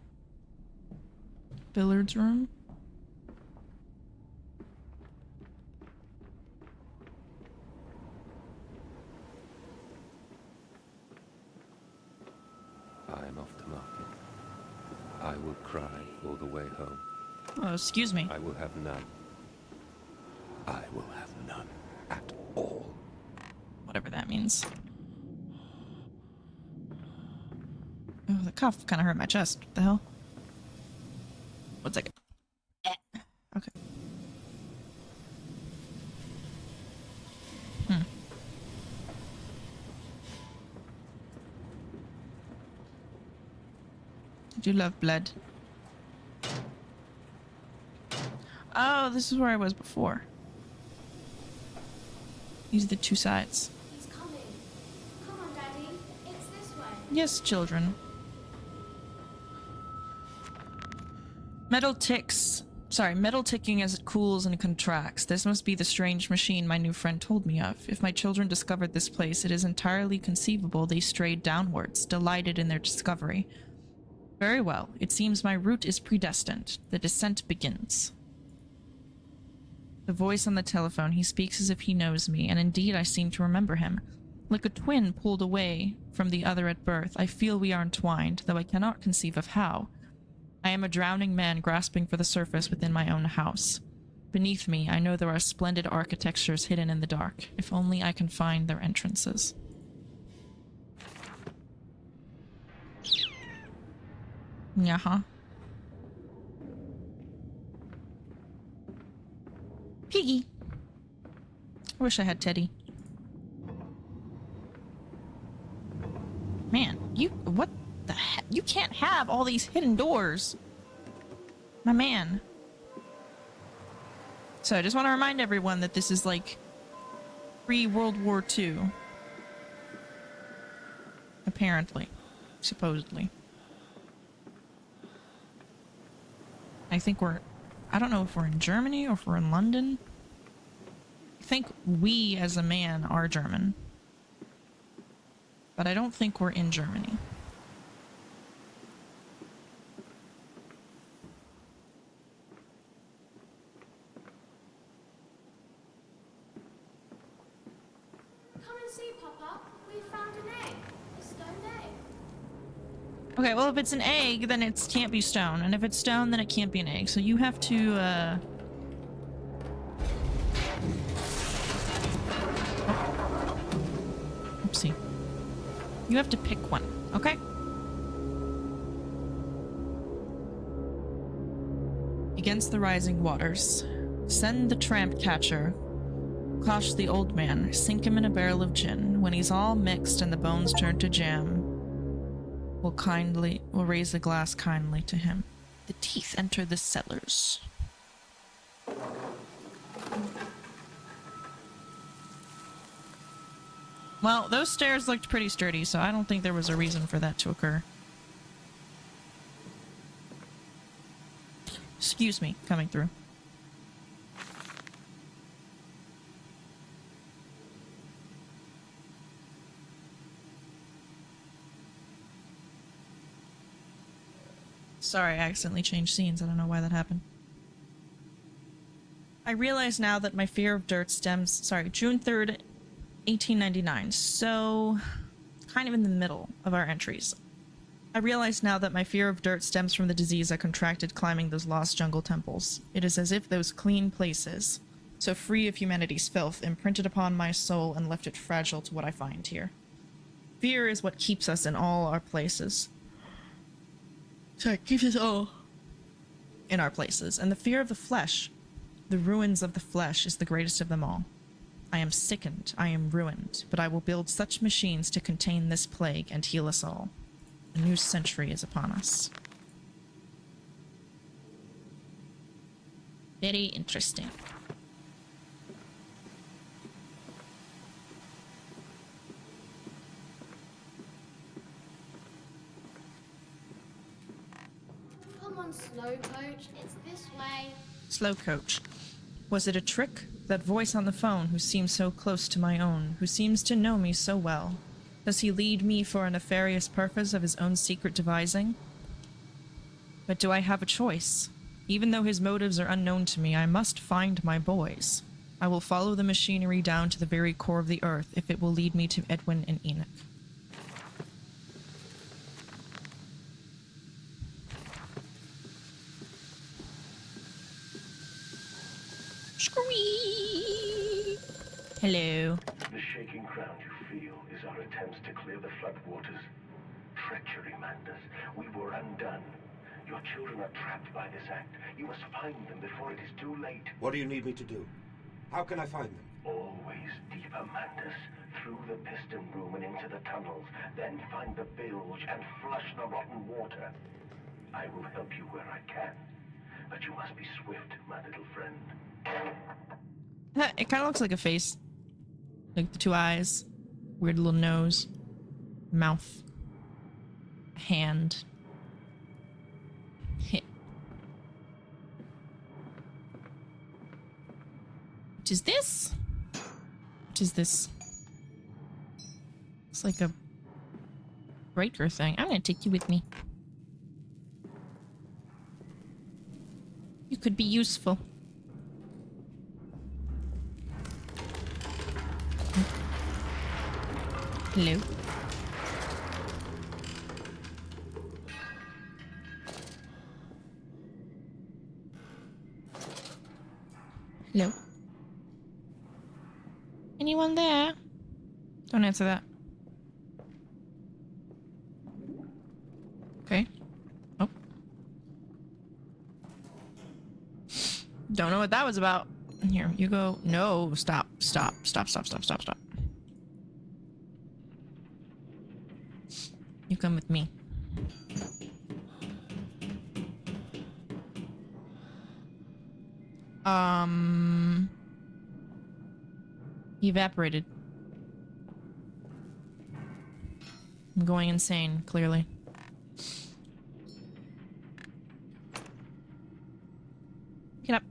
Billiards room. I am off to market. I will cry all the way home. Oh, excuse me. I will have none. I will have none at all. all. Whatever that means. Oh, the cough kind of hurt my chest. What the hell? 1 second. Okay. I do love blood. Oh, this is where I was before. These are the 2 sides. He's coming. Come on, Daddy. It's this way. Yes, children. Metal ticking as it cools and contracts. This must be the strange machine my new friend told me of. If my children discovered this place, it is entirely conceivable they strayed downwards, delighted in their discovery. Very well. It seems my route is predestined. The descent begins. The voice on the telephone. He speaks as if he knows me, and indeed I seem to remember him. Like a twin pulled away from the other at birth, I feel we are entwined, though I cannot conceive of how. I am a drowning man grasping for the surface within my own house. Beneath me, I know there are splendid architectures hidden in the dark. If only I can find their entrances. Yeah. Piggy. I wish I had Teddy. Man, what the heck? You can't have all these hidden doors. My man. So I just want to remind everyone that this is like pre-World War II. Apparently. Supposedly. I think I don't know if we're in Germany or if we're in London. I think we as a man are German. But I don't think we're in Germany. Come and see, Papa. We found an egg. A stone egg. Okay, well if it's an egg, then it can't be stone. And if it's stone, then it can't be an egg. So you have to, Oopsie. You have to pick one, okay? Against the rising waters. Send the tramp catcher. Kosh the old man. Sink him in a barrel of gin. When he's all mixed and the bones turn to jam, we'll raise the glass kindly to him. The teeth enter the cellars. Well, those stairs looked pretty sturdy, so I don't think there was a reason for that to occur. Excuse me, coming through. Sorry, I accidentally changed scenes. I don't know why that happened. I realize now that my fear of dirt stems... Sorry, June 3rd, 1899. So, kind of in the middle of our entries. I realize now that my fear of dirt stems from the disease I contracted climbing those lost jungle temples. It is as if those clean places, so free of humanity's filth, imprinted upon my soul and left it fragile to what I find here. Fear is what keeps us in all our places. Sorry, keeps us all in our places. And the fear of the flesh, the ruins of the flesh, is the greatest of them all. I am sickened, I am ruined, but I will build such machines to contain this plague and heal us all. A new century is upon us. Very interesting. Come on, slow coach. It's this way. Slow coach. Was it a trick? That voice on the phone who seems so close to my own, who seems to know me so well. Does he lead me for a nefarious purpose of his own secret devising? But do I have a choice? Even though his motives are unknown to me, I must find my boys. I will follow the machinery down to the very core of the earth if it will lead me to Edwin and Enoch. Scree! Hello. The shaking ground you feel is our attempts to clear the floodwaters. Treachery, Mandus. We were undone. Your children are trapped by this act. You must find them before it is too late. What do you need me to do? How can I find them? Always deeper, Mandus. Through the piston room and into the tunnels. Then find the bilge and flush the rotten water. I will help you where I can. But you must be swift, my little friend. It kind of looks like a face. Like the two eyes. Weird little nose. Mouth. Hand. Hit. What is this? What is this? It's like a breaker thing. I'm gonna take you with me. You could be useful. Hello. Hello. Anyone there? Don't answer that. Okay. Oh. Don't know what that was about. Here, you go. No, stop, stop, stop, stop, stop, stop, stop. You come with me. Evaporated. I'm going insane, clearly. Get up.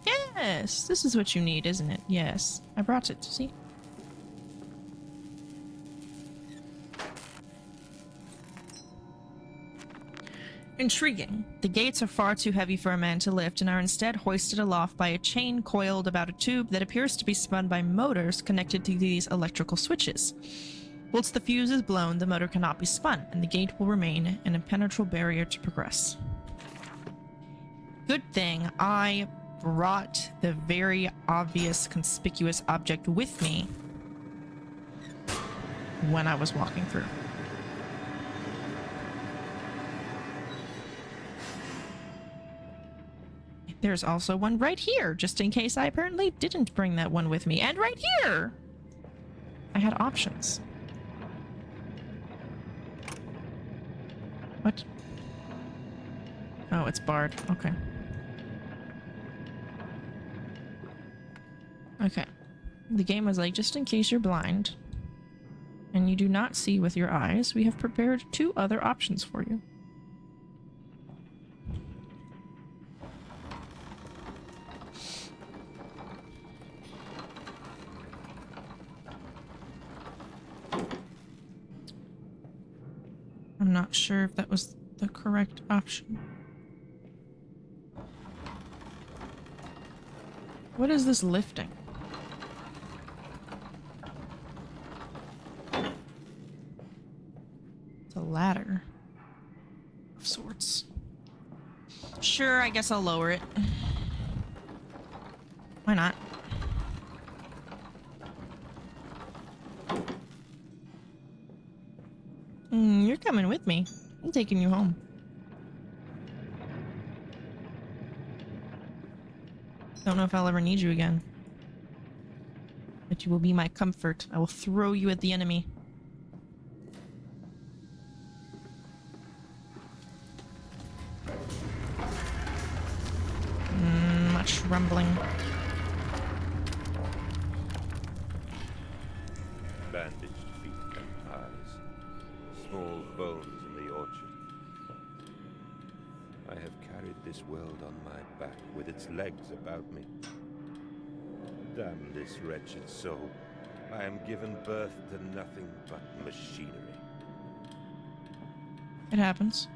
Yes, this is what you need, isn't it? Yes, I brought it. See? Intriguing. The gates are far too heavy for a man to lift and are instead hoisted aloft by a chain coiled about a tube that appears to be spun by motors connected to these electrical switches. Once the fuse is blown, the motor cannot be spun, and the gate will remain an impenetrable barrier to progress. Good thing I brought the very obvious, conspicuous object with me when I was walking through. There's also one right here, just in case I apparently didn't bring that one with me. And right here! I had options. What? Oh, it's barred. Okay. Okay. The game was like, just in case you're blind and you do not see with your eyes, we have prepared 2 other options for you. I'm not sure if that was the correct option. What is this lifting? It's a ladder of sorts. Sure, I guess I'll lower it. Why not? You're coming with me. I'm taking you home. Don't know if I'll ever need you again. But you will be my comfort. I will throw you at the enemy. Much rumbling. Bandaged feet and eyes, small bones in the orchard. I have carried this world on my back with its legs about me. Damn this wretched soul. I am given birth to nothing but machinery. It happens.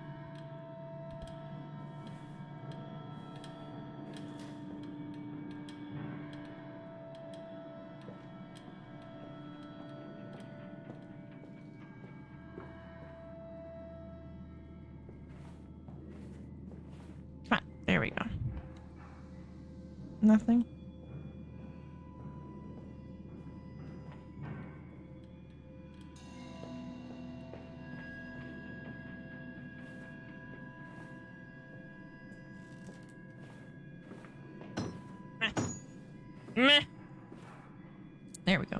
Come on, there we go. Nothing. Meh. There we go.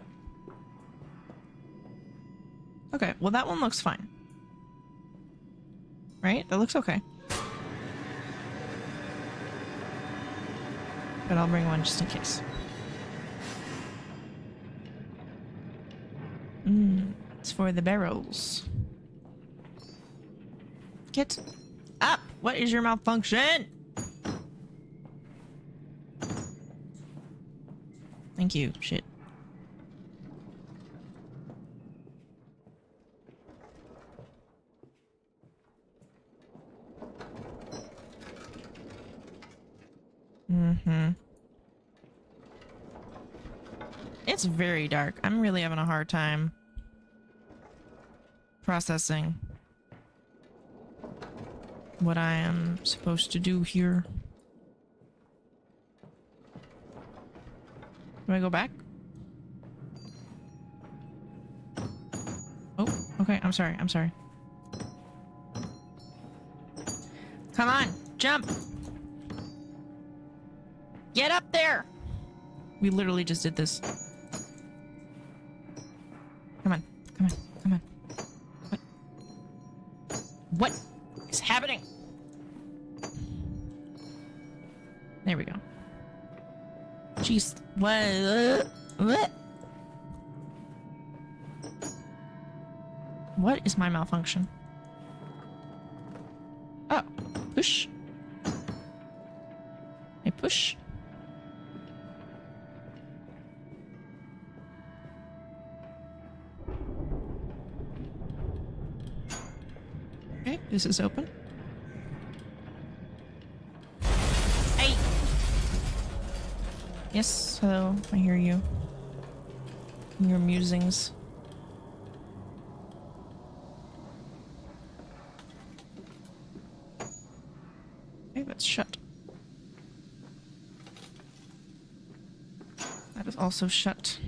Okay, well that one looks fine. Right? That looks okay. But I'll bring one just in case. It's for the barrels. Get up! What is your malfunction? Thank you. Shit. It's very dark. I'm really having a hard time processing what I am supposed to do here. Do I go back? Oh, okay. I'm sorry. I'm sorry. Come on, jump! Get up there! We literally just did this. Come on, come on, come on. What is happening? There we go. Jeez, what? What is my malfunction? Oh, push. I push. Okay, this is open. Hey! Yes, hello, I hear you. Your musings. Okay, that's shut. That is also shut.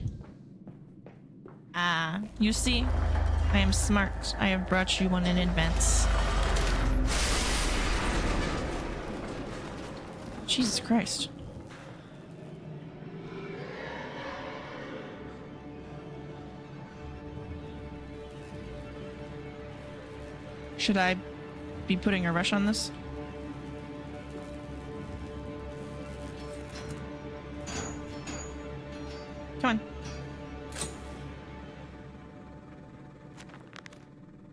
Ah, you see? I am smart. I have brought you one in advance. Jesus Christ. Should I be putting a rush on this? Come on.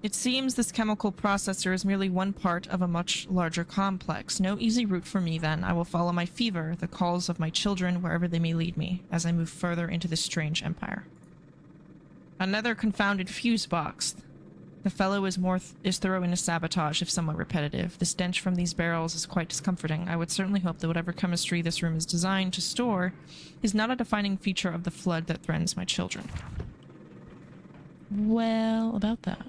It seems this chemical processor is merely one part of a much larger complex. No easy route for me, then. I will follow my fever, the calls of my children, wherever they may lead me, as I move further into this strange empire. Another confounded fuse box. The fellow is thorough in his sabotage, if somewhat repetitive. The stench from these barrels is quite discomforting. I would certainly hope that whatever chemistry this room is designed to store is not a defining feature of the flood that threatens my children. Well, about that.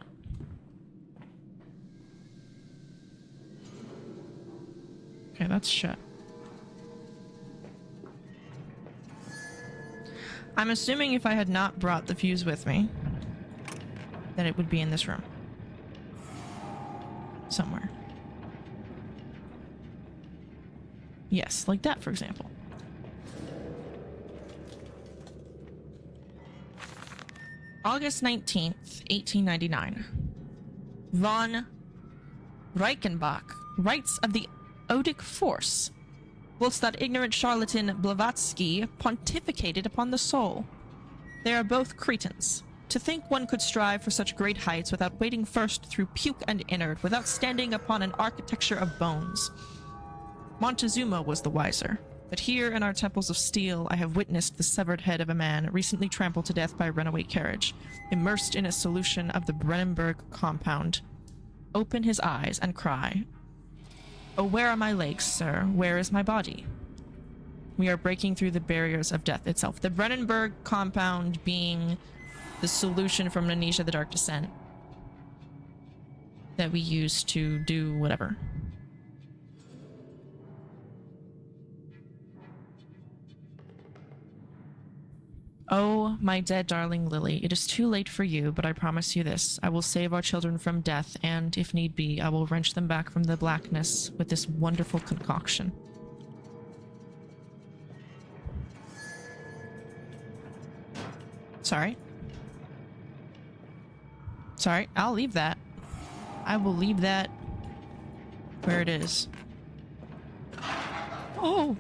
Okay, that's shut. I'm assuming if I had not brought the fuse with me, that it would be in this room. Somewhere. Yes, like that, for example. August 19th, 1899. Von Reichenbach writes of the Odic force, whilst that ignorant charlatan Blavatsky pontificated upon the soul. They are both cretins. To think one could strive for such great heights without wading first through puke and innard, without standing upon an architecture of bones. Montezuma was the wiser. But here in our temples of steel, I have witnessed the severed head of a man recently trampled to death by a runaway carriage, immersed in a solution of the Brennenburg compound. Open his eyes and cry, "Oh, where are my legs, sir? Where is my body?" We are breaking through the barriers of death itself. The Brennenburg compound being the solution from Amnesia: The Dark Descent that we use to do whatever. Oh, my dead darling Lily, it is too late for you, but I promise you this. I will save our children from death, and, if need be, I will wrench them back from the blackness with this wonderful concoction. Sorry. Sorry, I'll leave that. I will leave that where it is. Oh!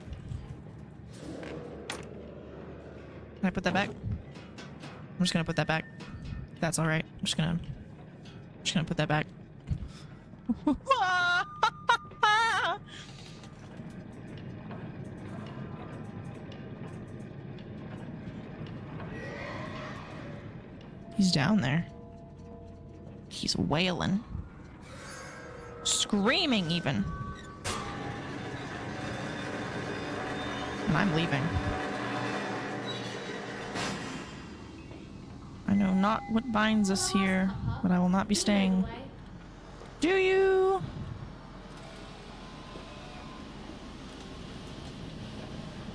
Can I put that back? I'm just gonna put that back. That's alright. I'm just gonna put that back. He's down there. He's wailing. Screaming even. And I'm leaving. I know not what binds us here, but I will not be staying. Do you?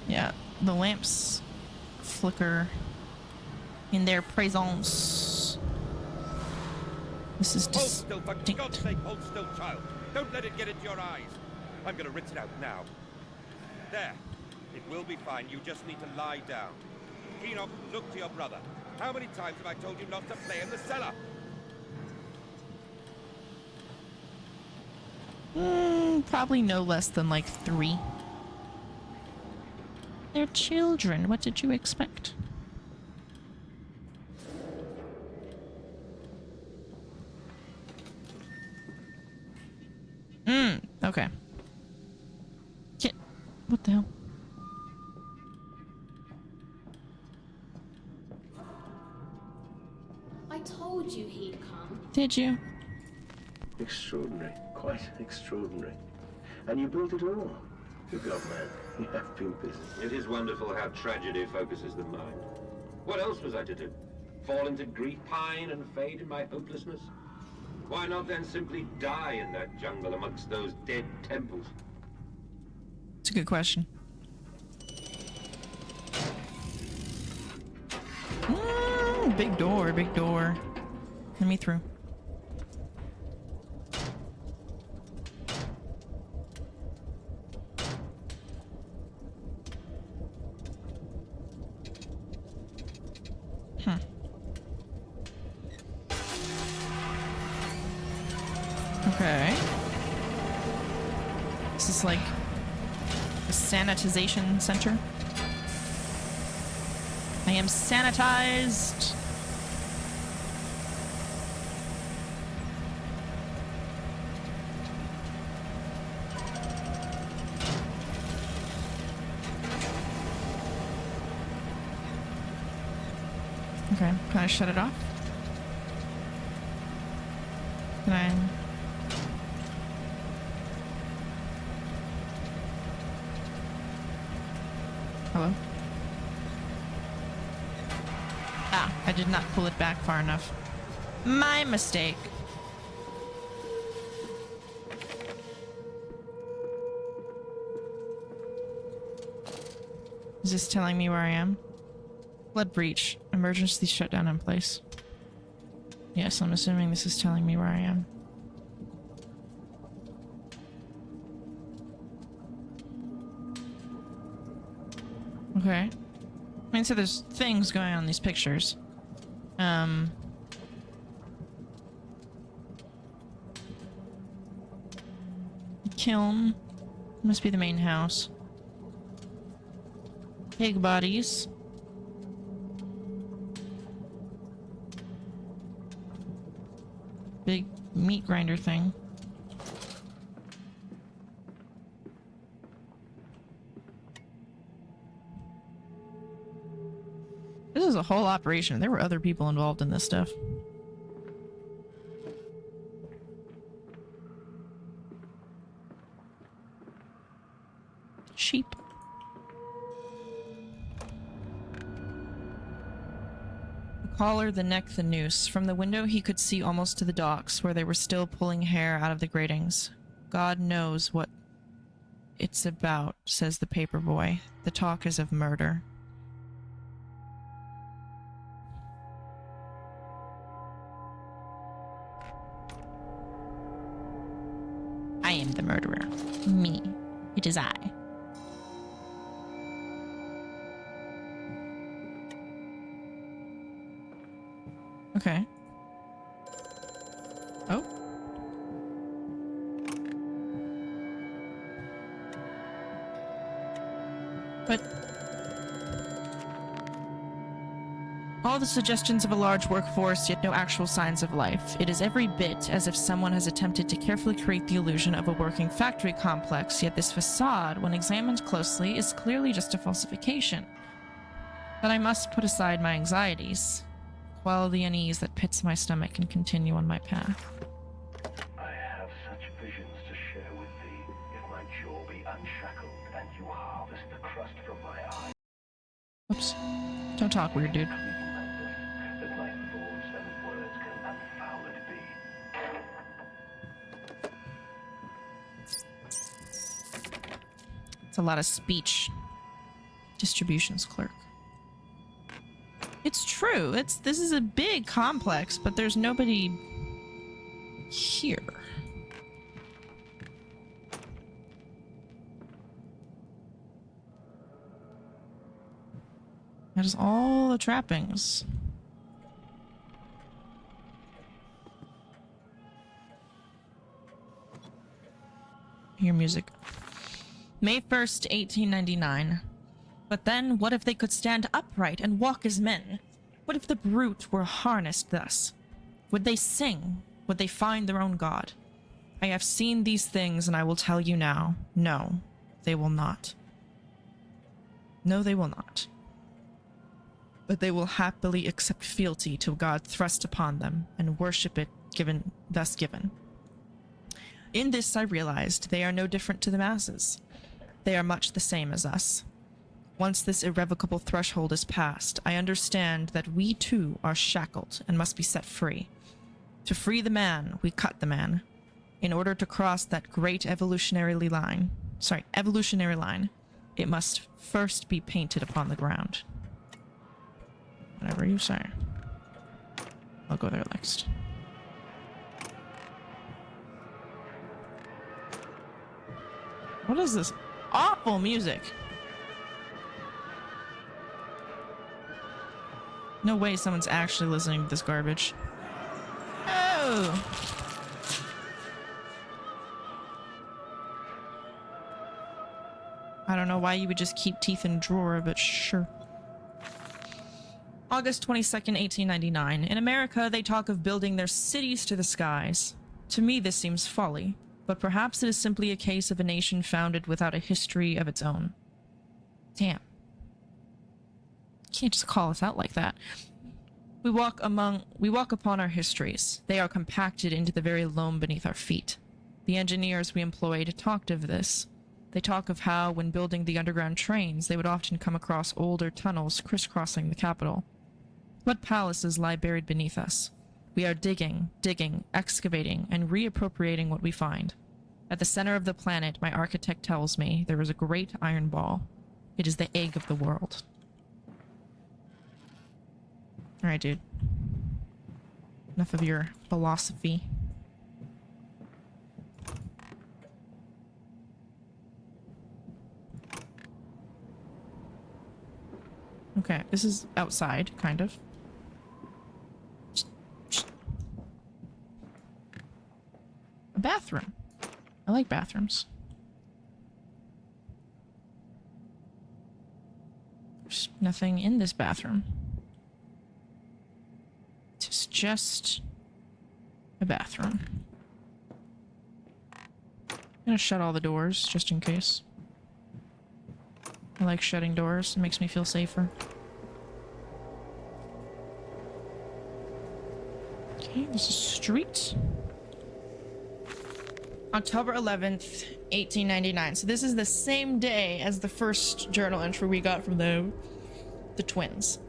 Yeah, the lamps flicker in their presence. This is Hold still, for distinct. God's sake, hold still, child. Don't let it get into your eyes. I'm gonna rinse it out now. There. It will be fine. You just need to lie down. Enoch, look to your brother. How many times have I told you not to play in the cellar? Probably no less than like 3. They're children. What did you expect? Okay. Kit. What the hell? I told you he'd come. Did you? Extraordinary. Quite extraordinary. And you built it all. Good God, man. You have been busy. It is wonderful how tragedy focuses the mind. What else was I to do? Fall into grief, pine, and fade in my hopelessness? Why not then simply die in that jungle amongst those dead temples? It's a good question. Big door, big door. Let me through. Okay. This is like a sanitization center. I am sanitized. Okay, can I shut it off? Can I? Hello? Ah, I did not pull it back far enough. My mistake. Is this telling me where I am? Flood breach. Emergency shutdown in place. Yes, I'm assuming this is telling me where I am. Okay. I mean, so there's things going on in these pictures. Kiln. Must be the main house. Pig bodies. Big meat grinder thing. This is a whole operation. There were other people involved in this stuff. Sheep. The collar, the neck, the noose. From the window he could see almost to the docks, where they were still pulling hair out of the gratings. God knows what it's about, says the paper boy. The talk is of murder. am the murderer. Me. It is I. Okay. Oh. But all the suggestions of a large workforce, yet no actual signs of life. It is every bit as if someone has attempted to carefully create the illusion of a working factory complex, yet this facade, when examined closely, is clearly just a falsification. But I must put aside my anxieties, quell the unease that pits my stomach, and continue on my path. I have such visions to share with thee. If my jaw be unshackled and you harvest the crust from my eye. Oops. Don't talk weird, dude. That my thoughts and words can unfouled be. It's a lot of speech. Distributions clerk. It's true. This is a big complex, but there's nobody here. That is all the trappings. Hear music. May 1st, 1899. But then, what if they could stand upright and walk as men? What if the brute were harnessed thus? Would they sing? Would they find their own god? I have seen these things, and I will tell you now. No, they will not. No, they will not. But they will happily accept fealty to a god thrust upon them, and worship it thus given. In this I realized they are no different to the masses. They are much the same as us. Once this irrevocable threshold is passed, I understand that we too are shackled and must be set free. To free the man, we cut the man. In order to cross that great evolutionary line, it must first be painted upon the ground. Whatever you say. I'll go there next. What is this awful music? No way someone's actually listening to this garbage. Oh! I don't know why you would just keep teeth in a drawer, but sure. August 22nd, 1899. In America, they talk of building their cities to the skies. To me, this seems folly, but perhaps it is simply a case of a nation founded without a history of its own. Damn. Can't just call us out like that. We walk upon our histories. They are compacted into the very loam beneath our feet. The engineers we employed talked of this. They talk of how, when building the underground trains, they would often come across older tunnels crisscrossing the capital. What palaces lie buried beneath us? We are digging, excavating, and reappropriating what we find. At the center of the planet, my architect tells me, there is a great iron ball. It is the egg of the world. Alright, dude. Enough of your philosophy. Okay, this is outside, kind of. A bathroom. I like bathrooms. There's nothing in this bathroom. It's just a bathroom. I'm gonna shut all the doors, just in case. I like shutting doors. It makes me feel safer. Okay, this is street. October 11th, 1899. So this is the same day as the first journal entry we got from the twins.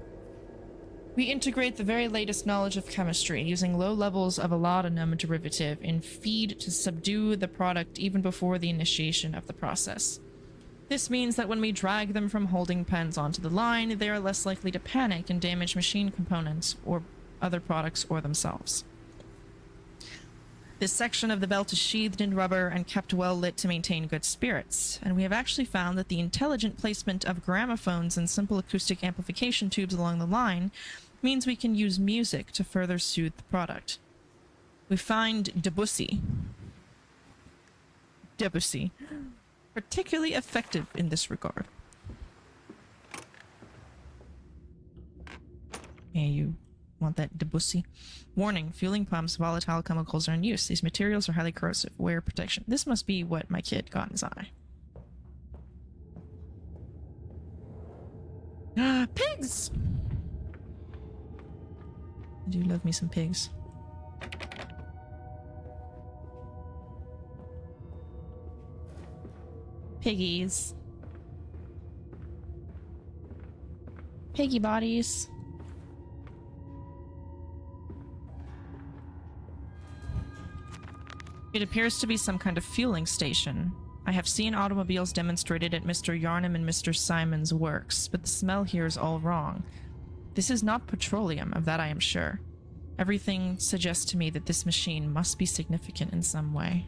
We integrate the very latest knowledge of chemistry, using low levels of a laudanum derivative in feed to subdue the product even before the initiation of the process. This means that when we drag them from holding pens onto the line, they are less likely to panic and damage machine components or other products or themselves. This section of the belt is sheathed in rubber and kept well lit to maintain good spirits, and we have actually found that the intelligent placement of gramophones and simple acoustic amplification tubes along the line means we can use music to further soothe the product. We find Debussy, particularly effective in this regard. Yeah, you want that Debussy. Warning, fueling pumps, volatile chemicals are in use. These materials are highly corrosive. Wear protection. This must be what my kid got in his eye. Pigs! I do love me some pigs. Piggies. Piggy bodies. It appears to be some kind of fueling station. I have seen automobiles demonstrated at Mr. Yarnum and Mr. Simon's works, but the smell here is all wrong. This is not petroleum, of that I am sure. Everything suggests to me that this machine must be significant in some way.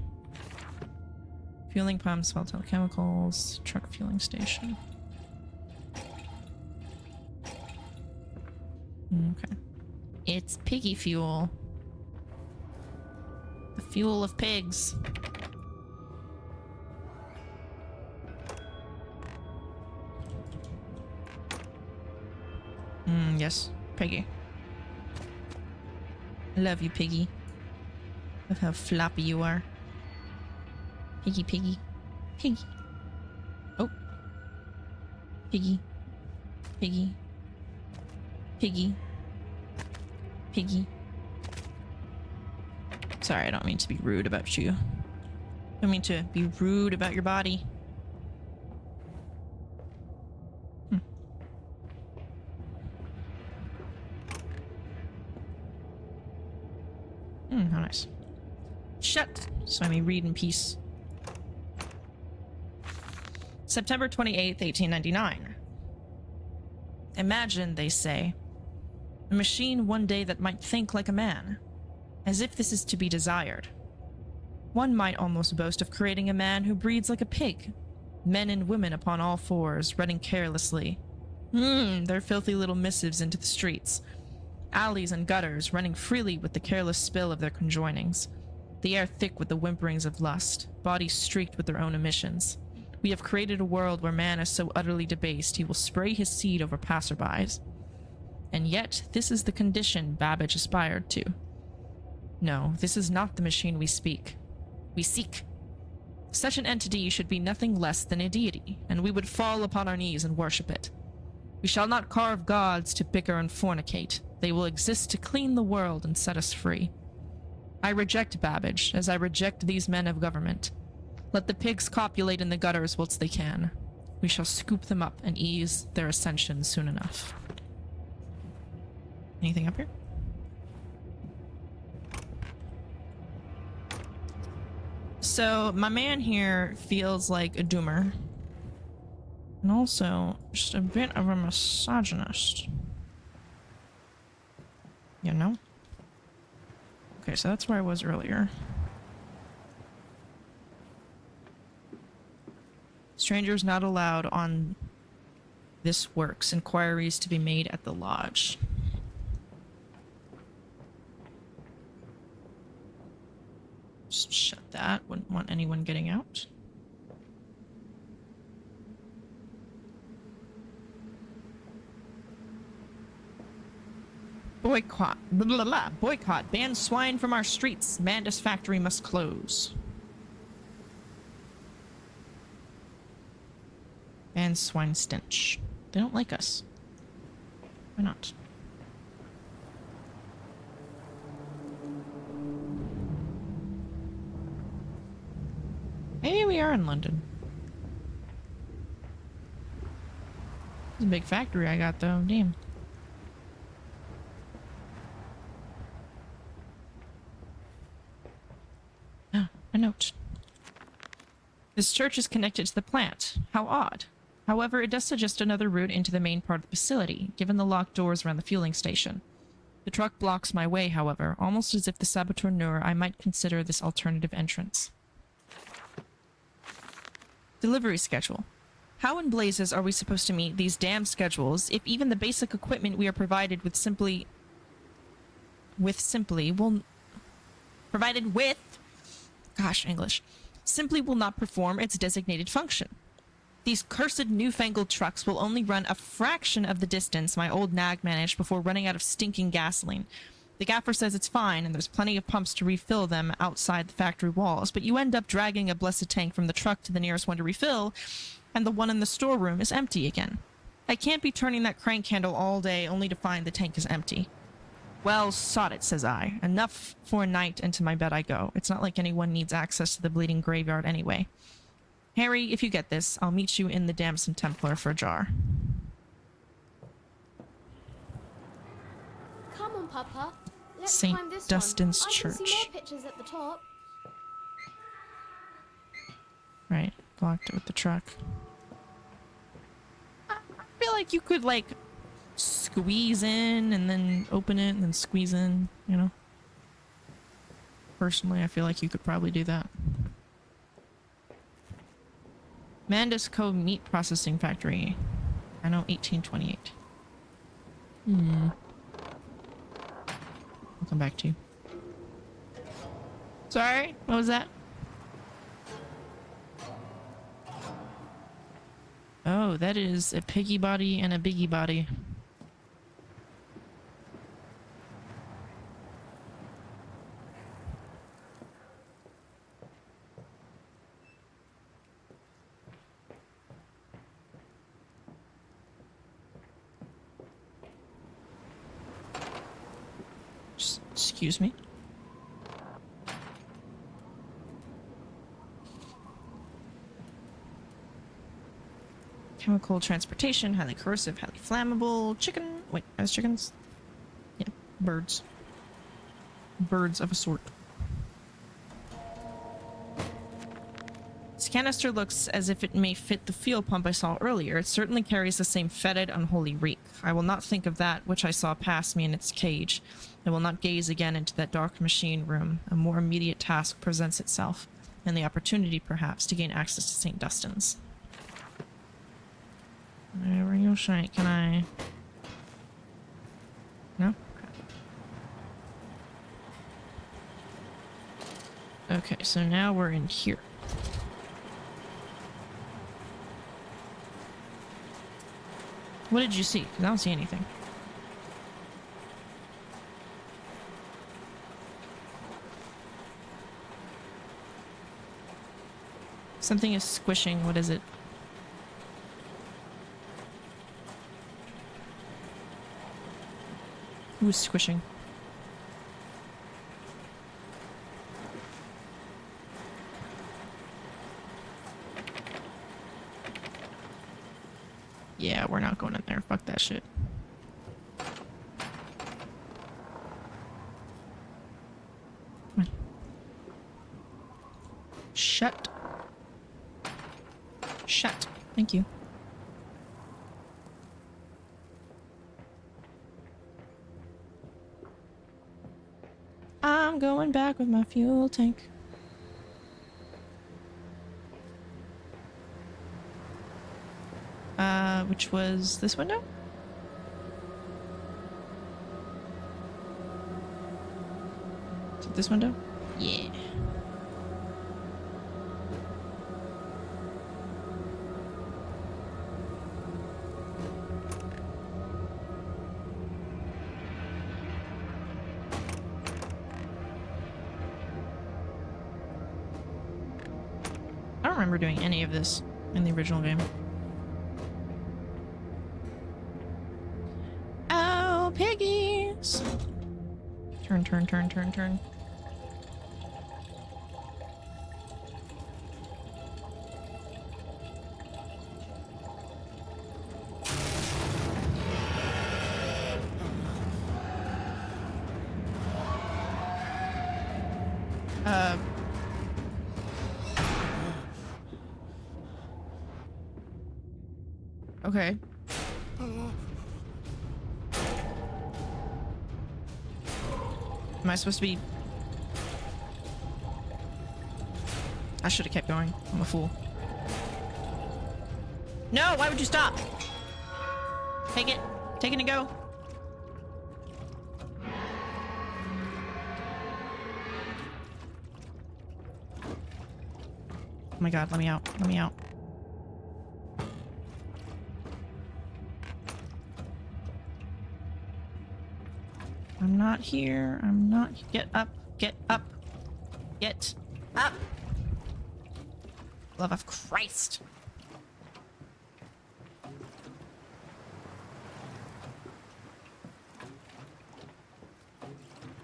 Fueling pumps, volatile chemicals, truck fueling station. Okay. It's piggy fuel. The fuel of pigs. Yes, Piggy. I love you, Piggy. Love how floppy you are. Piggy, Piggy. Piggy. Oh. Piggy. Piggy. Piggy. Piggy. Sorry, I don't mean to be rude about you. I don't mean to be rude about your body. How nice. Shut, so I may read in peace. September 28th, 1899. Imagine, they say, a machine one day that might think like a man, as if this is to be desired. One might almost boast of creating a man who breeds like a pig, men and women upon all fours, running carelessly. Their filthy little missives into the streets. Alleys and gutters running freely with the careless spill of their conjoinings. The air thick with the whimperings of lust, bodies streaked with their own emissions. We have created a world where man is so utterly debased he will spray his seed over passerbys. And yet, this is the condition Babbage aspired to. No, this is not the machine we seek. Such an entity should be nothing less than a deity, and we would fall upon our knees and worship it. We shall not carve gods to bicker and fornicate. They will exist to clean the world and set us free. I reject Babbage, as I reject these men of government. Let the pigs copulate in the gutters whilst they can. We shall scoop them up and ease their ascension soon enough. Anything up here? So, my man here feels like a doomer. And also, just a bit of a misogynist. You know? Okay, so that's where I was earlier. Strangers not allowed on this works. Inquiries to be made at the lodge. Just shut that. Wouldn't want anyone getting out. Boycott. Blah, blah, blah. Boycott. Ban swine from our streets. Mandus factory must close. Ban swine stench. They don't like us. Why not? Maybe we are in London. It's a big factory I got though. Damn. A note. This church is connected to the plant. How odd. However, it does suggest another route into the main part of the facility, given the locked doors around the fueling station. The truck blocks my way, however, almost as if the saboteur knew I might consider this alternative entrance. Delivery schedule. How in blazes are we supposed to meet these damn schedules if even the basic equipment we are provided with simply will not perform its designated function? These cursed newfangled trucks will only run a fraction of the distance my old nag managed before running out of stinking gasoline. The gaffer says it's fine and there's plenty of pumps to refill them outside the factory walls, but you end up dragging a blessed tank from the truck to the nearest one to refill, and the one in the storeroom is empty again. I can't be turning that crank handle all day only to find the tank is empty. Well, sod it, says I. Enough for a night, and to my bed I go. It's not like anyone needs access to the bleeding graveyard anyway. Harry, if you get this, I'll meet you in the Damson Templar for a jar. Come on, Papa. Let's St. climb this Dustin's one. I Church. can see more pictures at the top. Right, blocked it with the truck. I feel like you could, like, squeeze in and then open it and then squeeze in, you know? Personally, I feel like you could probably do that. Mandus Cove Meat Processing Factory. I know 1828. I'll come back to you. Sorry, what was that? Oh, that is a piggy body and a biggie body. Just, excuse me. Chemical transportation, highly corrosive, highly flammable. Chicken. Wait, as chickens? Yeah, birds. Birds of a sort. This canister looks as if it may fit the fuel pump I saw earlier. It certainly carries the same fetid, unholy reek. I will not think of that which I saw pass me in its cage. I will not gaze again into that dark machine room. A more immediate task presents itself, and the opportunity, perhaps, to gain access to St. Dustin's. Where you shine? Can I? No? Okay, so now we're in here. What did you see? 'Cause I don't see anything. Something is squishing. What is it? Who's squishing? Yeah, we're not going in there. Fuck that shit. Come on. Shut. Shut. Thank you. I'm going back with my fuel tank. Which was this window? Is it this window? Yeah. I don't remember doing any of this in the original game. Oh, piggies! Turn, turn, turn, turn, turn. Okay. Am I supposed to be... I should have kept going. I'm a fool. No, why would you stop? Take it. Take it and go. Oh my god, let me out. Let me out. I'm not here. I'm not... Get up. Get up. Get up. Love of Christ.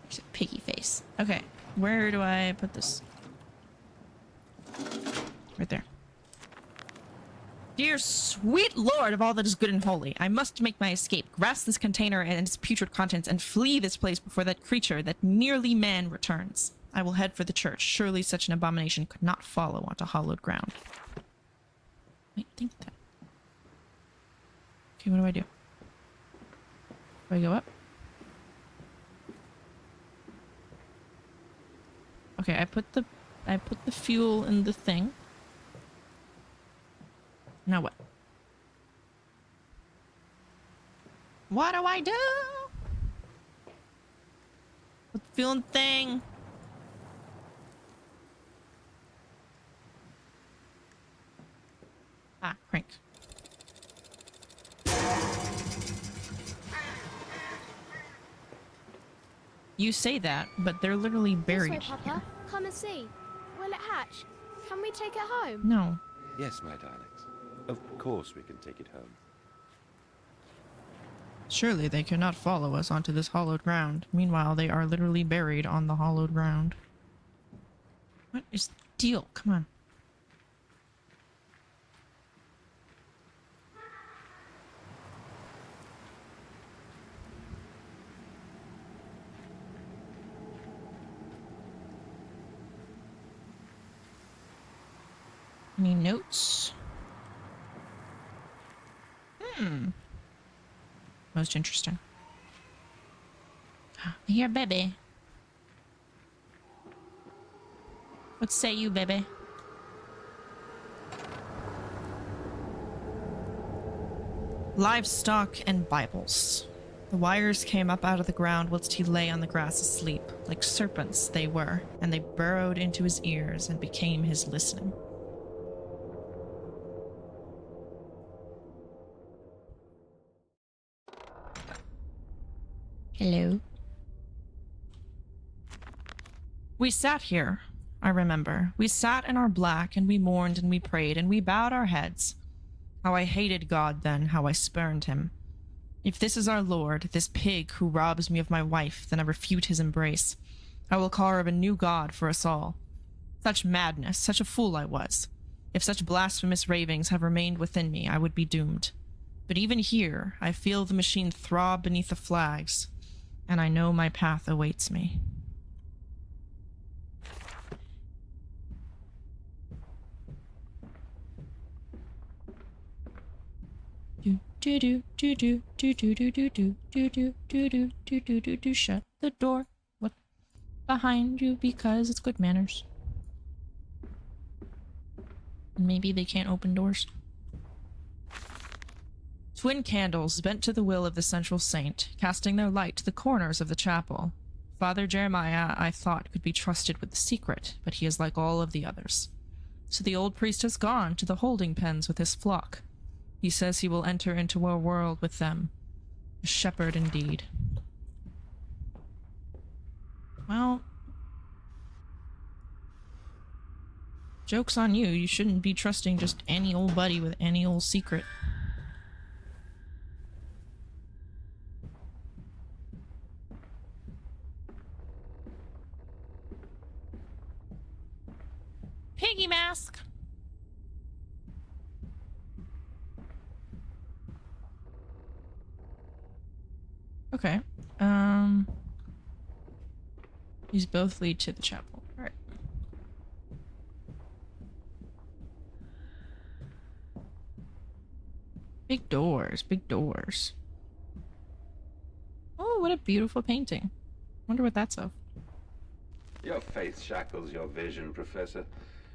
There's a piggy face. Okay. Where do I put this? Right there. Dear sweet lord of all that is good and holy, I must make my escape, grasp this container and its putrid contents, and flee this place before that creature, that nearly man, returns. I will head for the church. Surely such an abomination could not follow onto hallowed ground. Wait, think that. Okay, what do I do? Do I go up? Okay, I put the fuel in the thing. Now what? What do I do? Put the fuel in the thing. Ah, crank. You say that, but they're literally buried This way, Papa. here. Come and see. Will it hatch? Can we take it home? No. Yes, my darlings. Of course we can take it home. Surely they cannot follow us onto this hallowed ground. Meanwhile, they are literally buried on the hallowed ground. What is the deal? Come on. Any notes? Most interesting. Here, baby. What say you, baby? Livestock and Bibles. The wires came up out of the ground whilst he lay on the grass asleep. Like serpents they were, and they burrowed into his ears and became his listening. Hello. We sat here, I remember. We sat in our black, and we mourned and we prayed, and we bowed our heads. How I hated God then, how I spurned him. If this is our Lord, this pig who robs me of my wife, then I refute his embrace. I will carve a new God for us all. Such madness, such a fool I was. If such blasphemous ravings have remained within me, I would be doomed. But even here, I feel the machine throb beneath the flags, and I know my path awaits me. Shut the door. What? Behind you, because it's good manners. Maybe they can't open doors. Twin candles bent to the will of the central saint, casting their light to the corners of the chapel. Father Jeremiah, I thought, could be trusted with the secret, but he is like all of the others. So the old priest has gone to the holding pens with his flock. He says he will enter into a world with them. A shepherd indeed. Well, joke's on you. You shouldn't be trusting just any old buddy with any old secret. Piggy mask! Okay. These both lead to the chapel. Alright. Big doors, big doors. Oh, what a beautiful painting. Wonder what that's of. Your faith shackles your vision, Professor.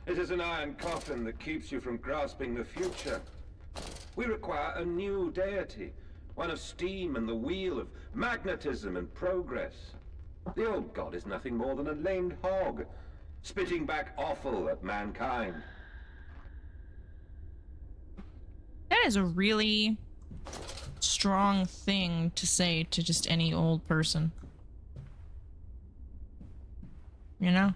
It is an iron coffin that keeps you from grasping the future. We require a new deity, one of steam and the wheel, of magnetism and progress. The old god is nothing more than a lamed hog, spitting back offal at mankind. That is a really strong thing to say to just any old person. You know?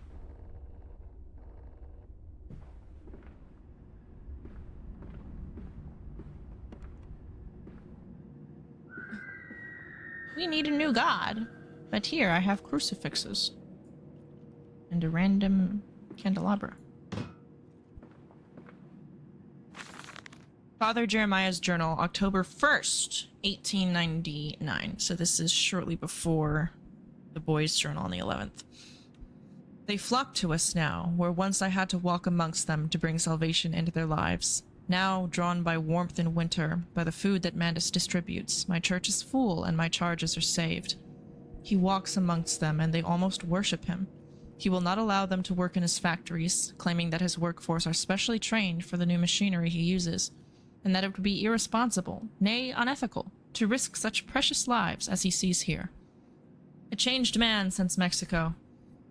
We need a new god. But here I have crucifixes. And a random candelabra. Father Jeremiah's journal, October 1st, 1899. So this is shortly before the boys' journal on the 11th. They flock to us now, where once I had to walk amongst them to bring salvation into their lives. Now, drawn by warmth in winter, by the food that Mandus distributes, my church is full and my charges are saved. He walks amongst them and they almost worship him. He will not allow them to work in his factories, claiming that his workforce are specially trained for the new machinery he uses, and that it would be irresponsible, nay, unethical, to risk such precious lives as he sees here. A changed man since Mexico.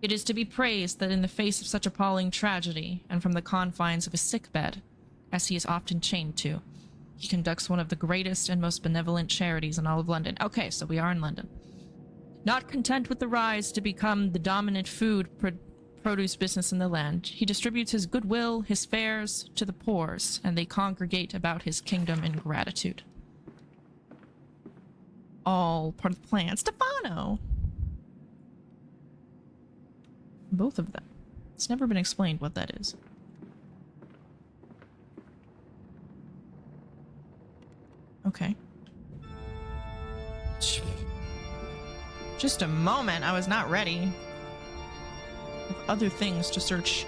It is to be praised that in the face of such appalling tragedy, and from the confines of his sickbed, as he is often chained to, he conducts one of the greatest and most benevolent charities in all of London. Okay, so we are in London. Not content with the rise to become the dominant food produce business in the land, he distributes his goodwill, his fares, to the poors, and they congregate about his kingdom in gratitude. All part of the plan. Stefano! Both of them. It's never been explained what that is. Okay. Just a moment, I was not ready. I have other things to search.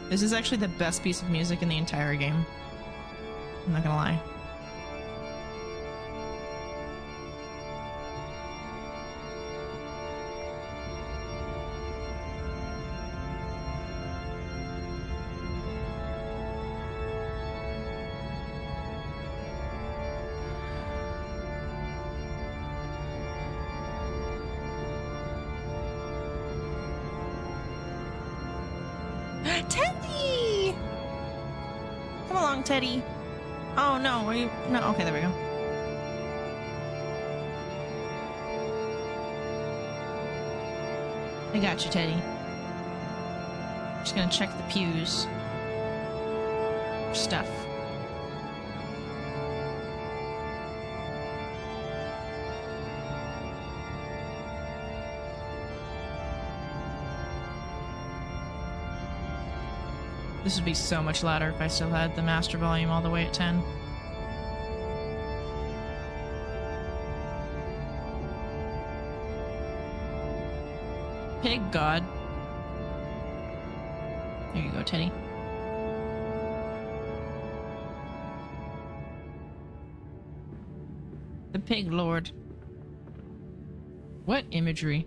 This is actually the best piece of music in the entire game. I'm not gonna lie. Teddy! Come along, Teddy. Oh no, are you? No, okay, there we go. I got you, Teddy. Just gonna check the pews. Stuff. This would be so much louder if I still had the master volume all the way at 10. Pig God. There you go, Teddy. The Pig Lord. What imagery?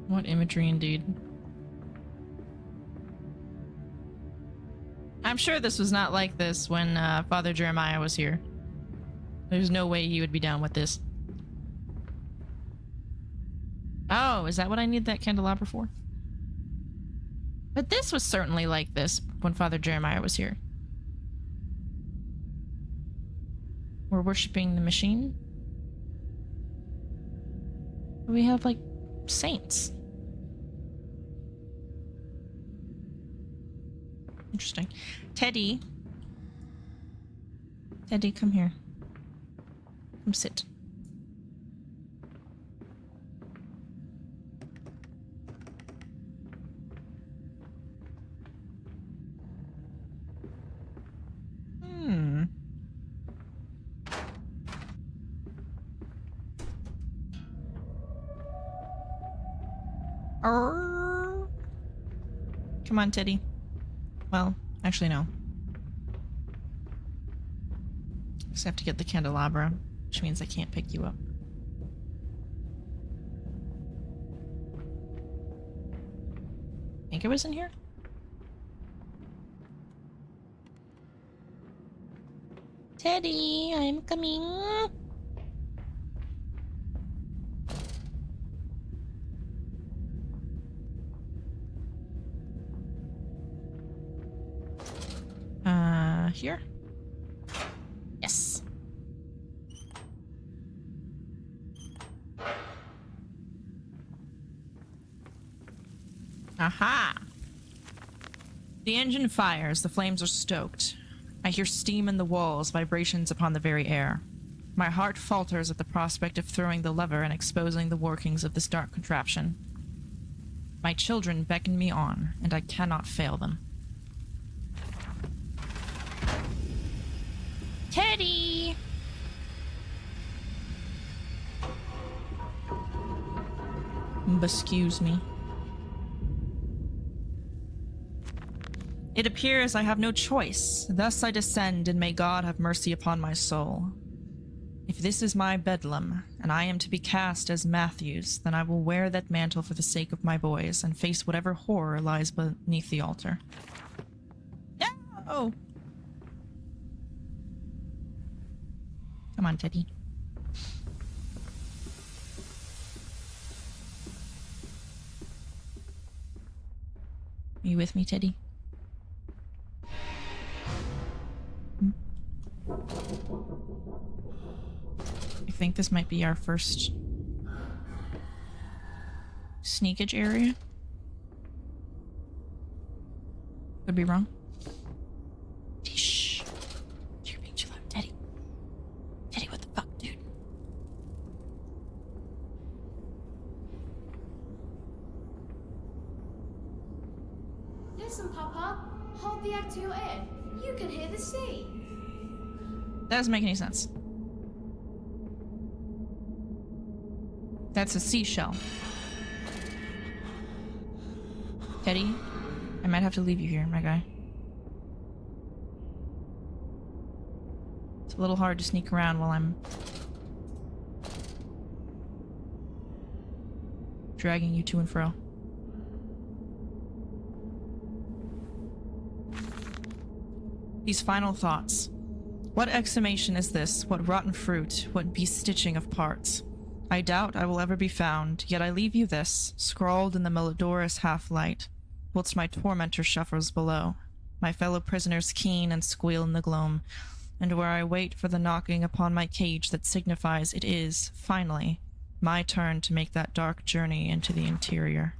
What imagery indeed. I'm sure this was not like this when Father Jeremiah was here. There's no way he would be down with this. Oh, is that what I need that candelabra for? But this was certainly like this when Father Jeremiah was here. We're worshipping the machine? We have, like, saints. Interesting. Teddy. Teddy, come here. Come sit. Come on, Teddy. Well, actually, no. Just have to get the candelabra, which means I can't pick you up. I think it was in here? Teddy, I'm coming. Here? Yes. Aha! The engine fires, the flames are stoked. I hear steam in the walls, vibrations upon the very air. My heart falters at the prospect of throwing the lever and exposing the workings of this dark contraption. My children beckon me on, and I cannot fail them. Teddy! Excuse me. It appears I have no choice. Thus I descend, and may God have mercy upon my soul. If this is my bedlam, and I am to be cast as Matthews, then I will wear that mantle for the sake of my boys, and face whatever horror lies beneath the altar. No! Come on, Teddy. Are you with me, Teddy? I think this might be our first sneakage area. Could be wrong. Shh. You're being too loud, Teddy. Teddy, what the fuck, dude? Listen, Papa. Hold the egg to your ear. You can hear the sea. That doesn't make any sense. That's a seashell. Teddy, I might have to leave you here, my guy. It's a little hard to sneak around while I'm dragging you to and fro. These final thoughts. What exhumation is this? What rotten fruit? What bestitching of parts? I doubt I will ever be found, yet I leave you this, scrawled in the malodorous half-light, whilst my tormentor shuffles below. My fellow prisoners keen and squeal in the gloam, and where I wait for the knocking upon my cage that signifies it is, finally, my turn to make that dark journey into the interior.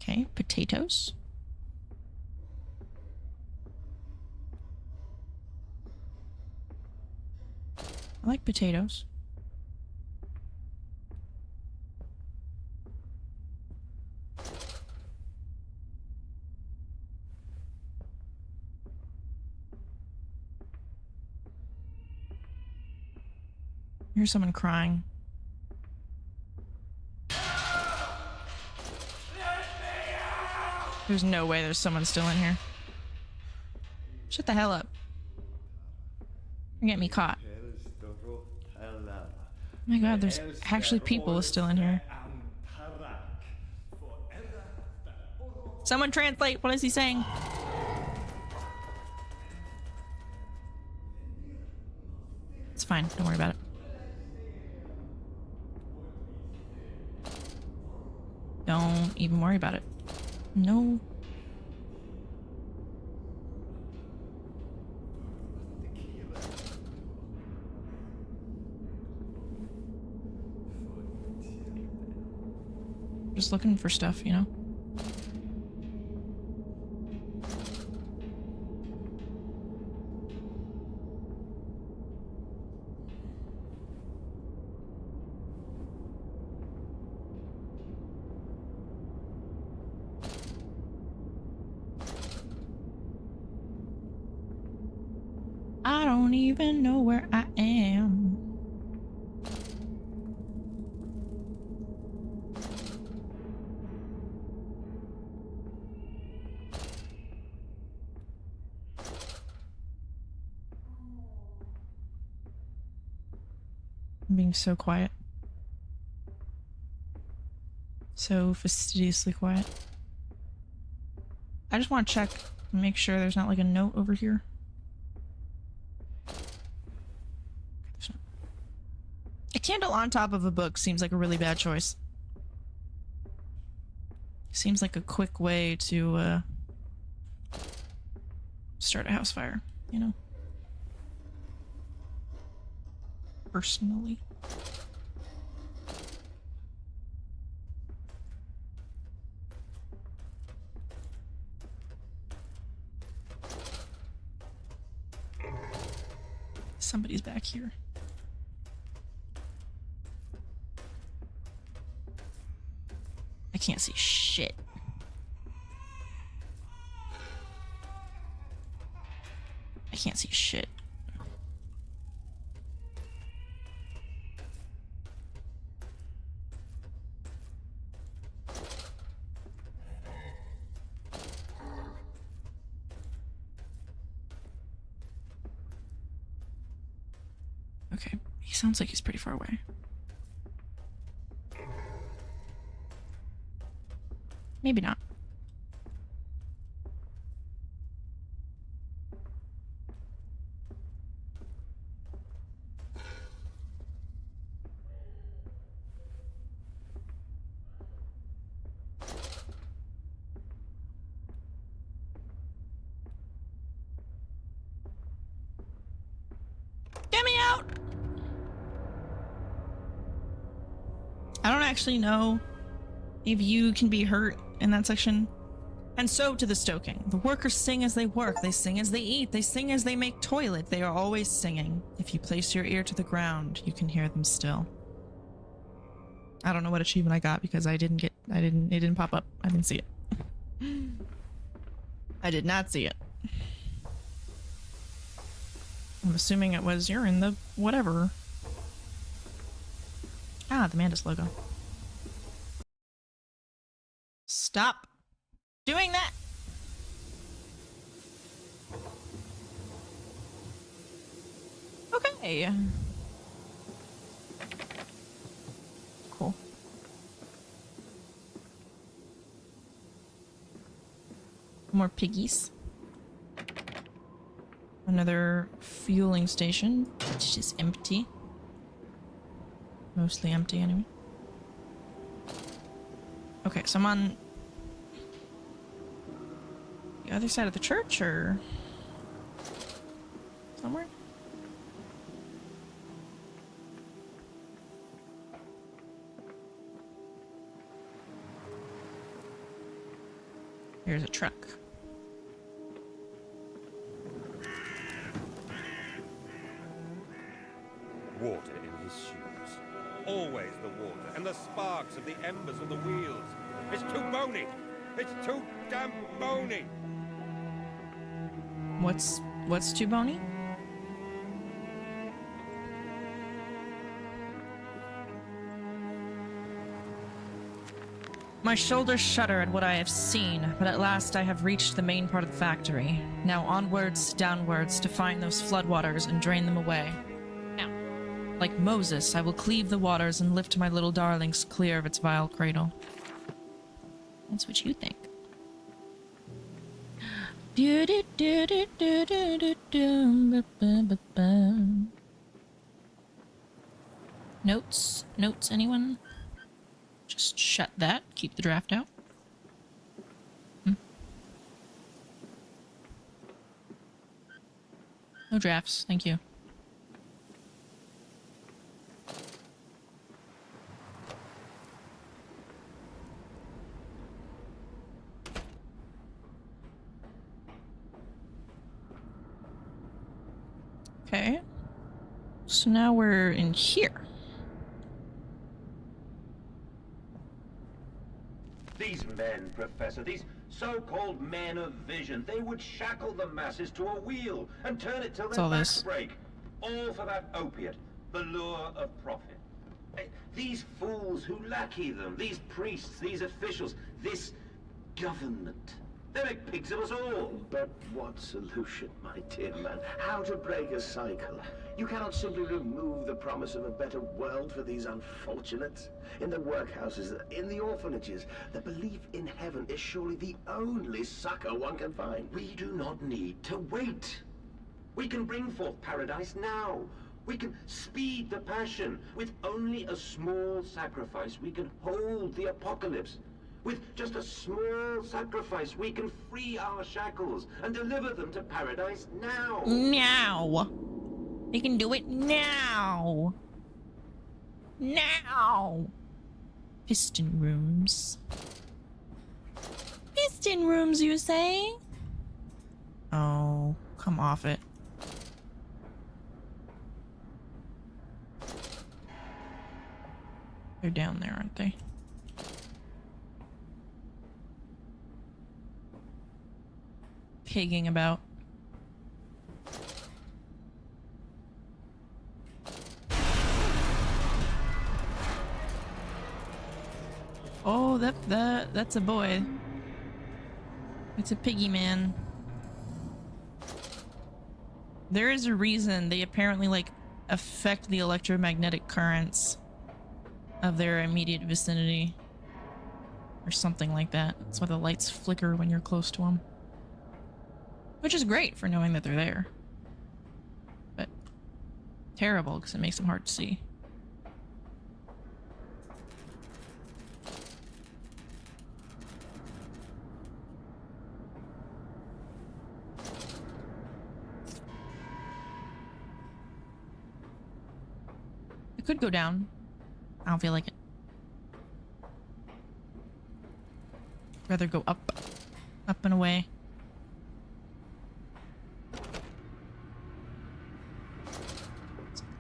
Okay, potatoes. I like potatoes. Here's someone crying. There's no way there's someone still in here. Shut the hell up. You're getting me caught. Oh my god, there's actually people still in here. Someone translate, what is he saying? It's fine, don't worry about it. Don't even worry about it. No. Just looking for stuff, you know? I don't even know where I am. I'm being so quiet. So fastidiously quiet. I just want to check and make sure there's not like a note over here. A candle on top of a book seems like a really bad choice. Seems like a quick way to start a house fire, you know? Personally. Somebody's back here. I can't see shit. I can't see shit. Okay, he sounds like he's pretty far away. Maybe not. Get me out! I don't actually know if you can be hurt in that section. And so to the stoking. The workers sing as they work, they sing as they eat, they sing as they make toilet. They are always singing. If you place your ear to the ground, you can hear them still. I don't know what achievement I got because it didn't pop up. I didn't see it. I did not see it. I'm assuming it was you're in the whatever. Ah, the Mantis logo. Stop doing that. Okay. Cool. More piggies. Another fueling station, which is empty. Mostly empty anyway. Okay, so I'm on the other side of the church, or somewhere? Here's a truck. Water in his shoes. Always the water, and the sparks of the embers on the wheels. It's too bony! It's too damn bony! What's too bony? My shoulders shudder at what I have seen, but at last I have reached the main part of the factory. Now onwards, downwards, to find those floodwaters and drain them away. Now, like Moses, I will cleave the waters and lift my little darlings clear of its vile cradle. That's what you think. Notes? Notes, anyone? Just shut that. Keep the draft out. No drafts, thank you. Okay. So now we're in here. These men, Professor, these so-called men of vision, they would shackle the masses to a wheel and turn it till their backs break. All for that opiate, the lure of profit. These fools who lackey them, these priests, these officials, this government. They make pigs of us all. But what solution, my dear man? How to break a cycle? You cannot simply remove the promise of a better world for these unfortunates. In the workhouses, in the orphanages, the belief in heaven is surely the only succor one can find. We do not need to wait. We can bring forth paradise now. We can speed the passion. With only a small sacrifice, we can hold the apocalypse. With just a small sacrifice, we can free our shackles and deliver them to paradise now. Now. We can do it now. Now. Piston rooms. Piston rooms, you say? Oh, come off it. They're down there, aren't they? Pigging about. Oh, that's a boy. It's a piggy man. There is a reason they apparently like affect the electromagnetic currents of their immediate vicinity or something like that. That's why the lights flicker when you're close to them. Which is great for knowing that they're there. But terrible because it makes them hard to see. It could go down. I don't feel like it. Rather go up. Up and away.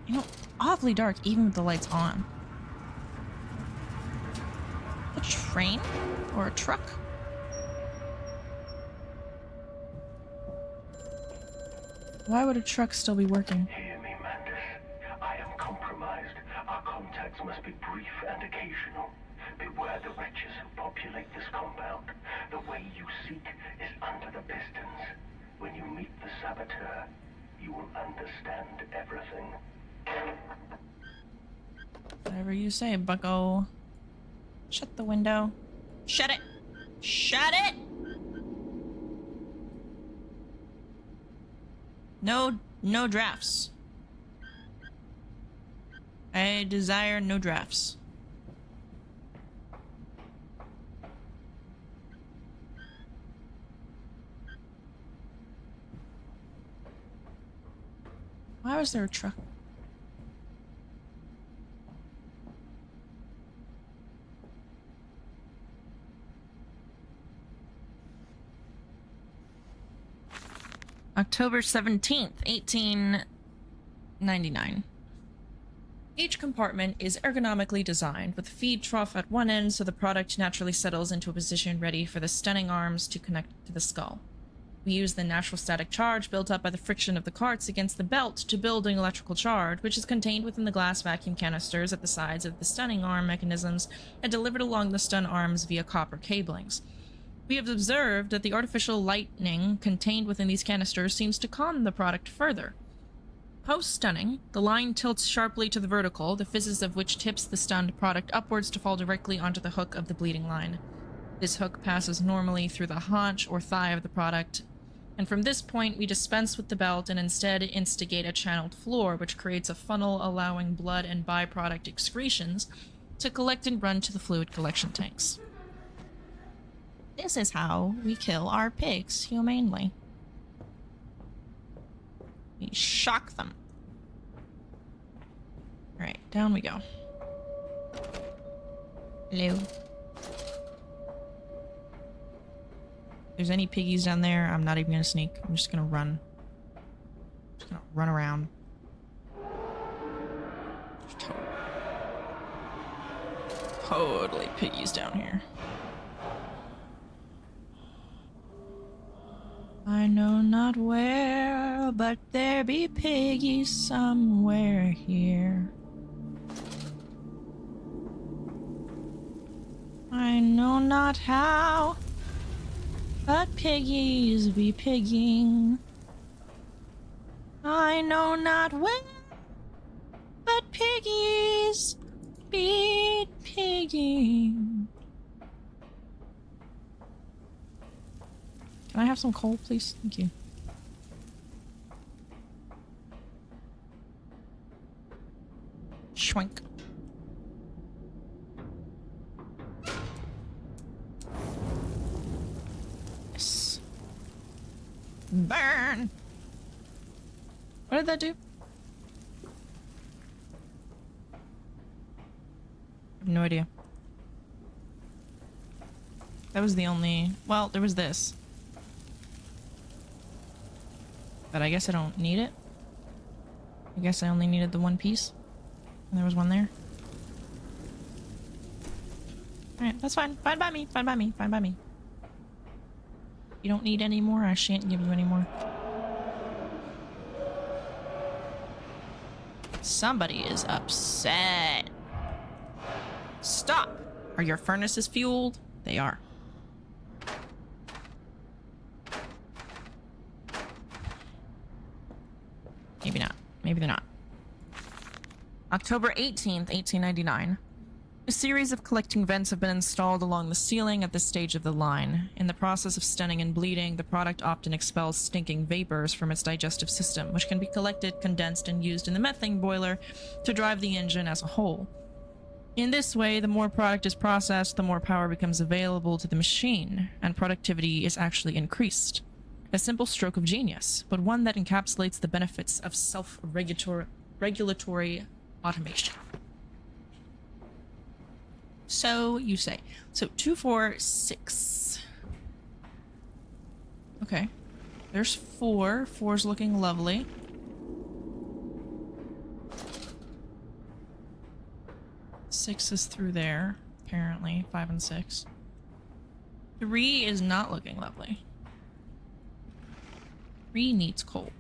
You know, awfully dark even with the lights on. A train? Or a truck? Why would a truck still be working? Hear me, Mandus. I am compromised. Our contacts must be brief and occasional. Beware the wretches who populate this compound. The way you seek is under the pistons. When you meet the saboteur, you will understand everything. Whatever you say, bucko. Shut the window. Shut it! Shut it! No drafts. I desire no drafts. Why was there a truck? October 17th, 1899. Each compartment is ergonomically designed with a feed trough at one end so the product naturally settles into a position ready for the stunning arms to connect to the skull. We use the natural static charge built up by the friction of the carts against the belt to build an electrical charge, which is contained within the glass vacuum canisters at the sides of the stunning arm mechanisms and delivered along the stun arms via copper cablings. We have observed that the artificial lightning contained within these canisters seems to calm the product further. Post-stunning, the line tilts sharply to the vertical, the physis of which tips the stunned product upwards to fall directly onto the hook of the bleeding line. This hook passes normally through the haunch or thigh of the product, and from this point we dispense with the belt and instead instigate a channeled floor, which creates a funnel allowing blood and byproduct excretions to collect and run to the fluid collection tanks. This is how we kill our pigs humanely. We shock them. Alright, down we go. Hello. If there's any piggies down there, I'm not even gonna sneak. I'm just gonna run. Just gonna run around. Totally piggies down here. I know not where, but there be piggies somewhere here. I know not how, But piggies be pigging. I know not where, but piggies be pigging. Can I have some coal, please? Thank you. Schwank. Yes. Burn! What did that do? I have no idea. That was the only... Well, there was this. But I guess I don't need it. I guess I only needed the one piece. And there was one there. Alright, that's fine. Fine by me. Fine by me. Fine by me. You don't need any more? I shan't give you any more. Somebody is upset. Stop! Are your furnaces fueled? They are. Maybe not. Maybe they're not. October 18th, 1899. A series of collecting vents have been installed along the ceiling at this stage of the line. In the process of stunning and bleeding, the product often expels stinking vapors from its digestive system, which can be collected, condensed, and used in the methane boiler to drive the engine as a whole. In this way, the more product is processed, the more power becomes available to the machine, and productivity is actually increased. A simple stroke of genius, but one that encapsulates the benefits of self-regulatory automation. So you say. So 2, 4, 6. Okay. There's 4. 4's looking lovely. Six is through there, apparently. 5 and 6. 3 is not looking lovely. 3 needs coal.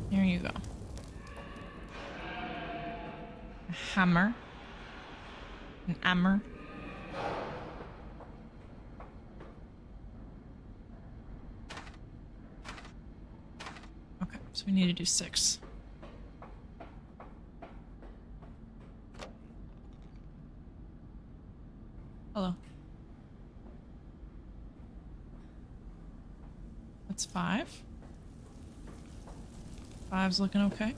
There you go. A hammer. An hammer. Okay, so we need to do 6. Hello. That's 5. 5's looking okay.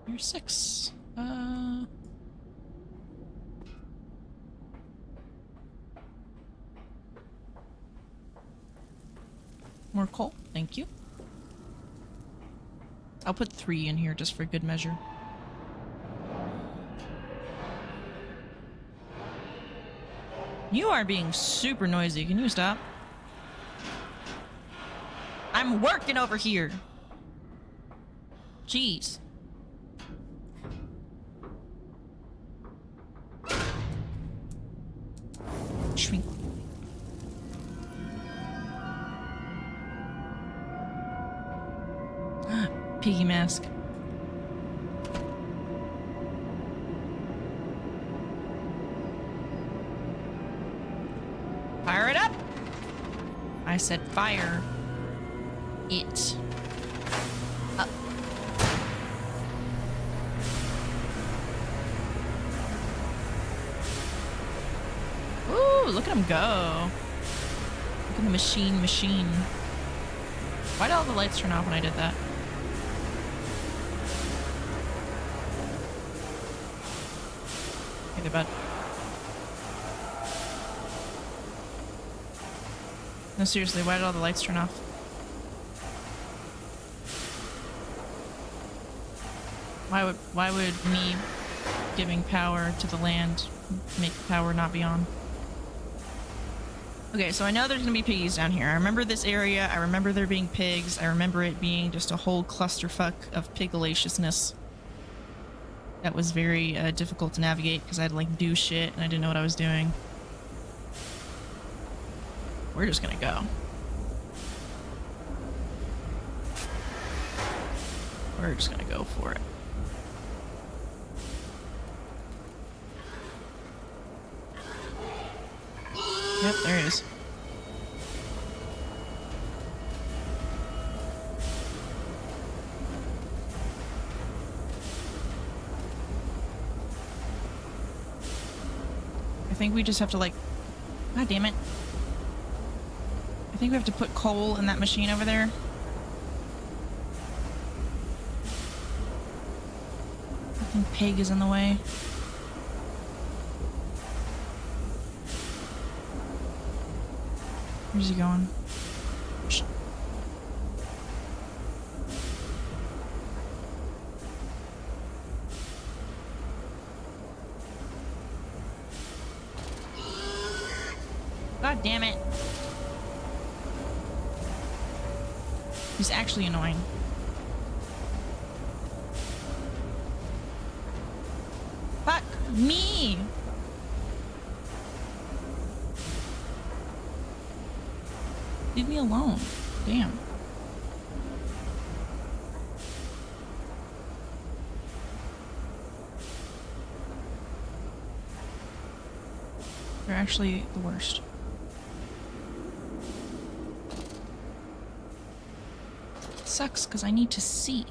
Here's 6. More coal, thank you. I'll put 3 in here just for good measure. You are being super noisy. Can you stop? I'm working over here. Jeez. Shrink. Piggy mask. Fire it up. I said fire it up. Ooh, look at him go. Look at the machine. Why did all the lights turn off when I did that? Okay, they're bad. No, seriously, why did all the lights turn off? Why would me giving power to the land make power not be on? Okay, so I know there's gonna be piggies down here. I remember this area. I remember there being pigs. I remember it being just a whole clusterfuck of pigalaciousness. That was very difficult to navigate because I had to like do shit and I didn't know what I was doing. We're just gonna go. We're just gonna go for it. Yep, there it is. I think we just have to like... God damn it. I think we have to put coal in that machine over there. I think Pig is in the way. Where's he going? God damn it. He's actually annoying. Fuck me! Leave me alone. Damn. They're actually the worst. Sucks because I need to see.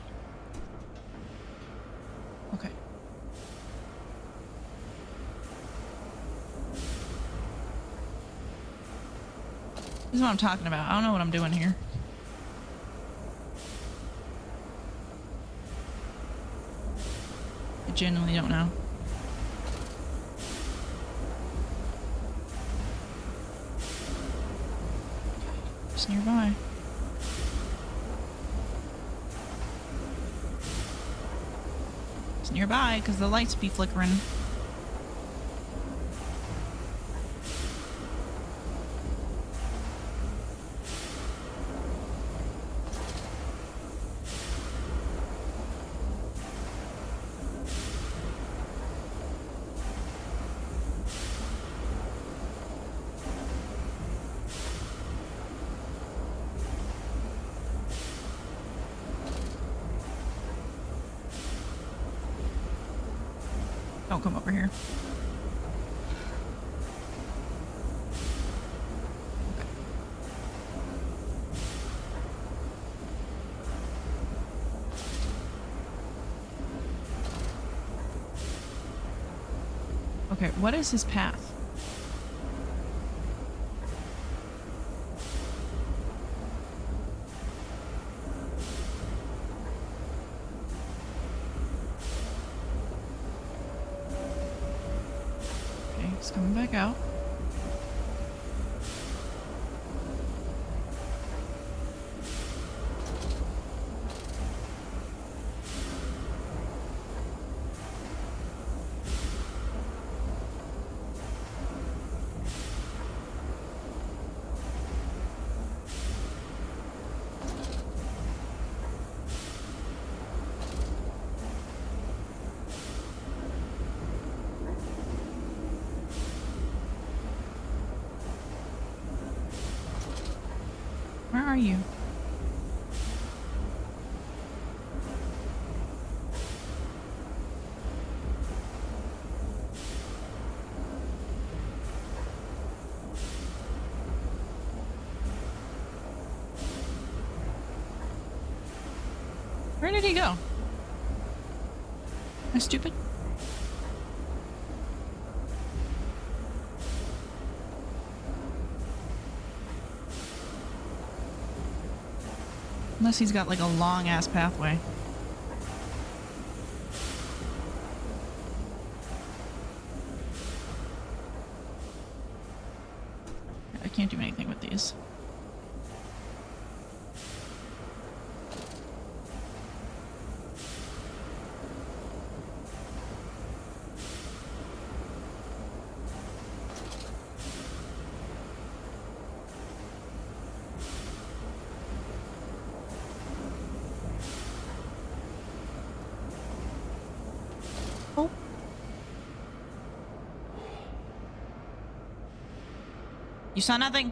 Okay. This is what I'm talking about. I don't know what I'm doing here. I genuinely don't know. It's nearby. It's nearby because the lights be flickering. Don't come over here. Okay, what is his path? He's coming back out. Where are you? Where did he go? Am I stupid? Unless he's got like a long ass pathway. I can't do anything with these. Oh. You saw nothing?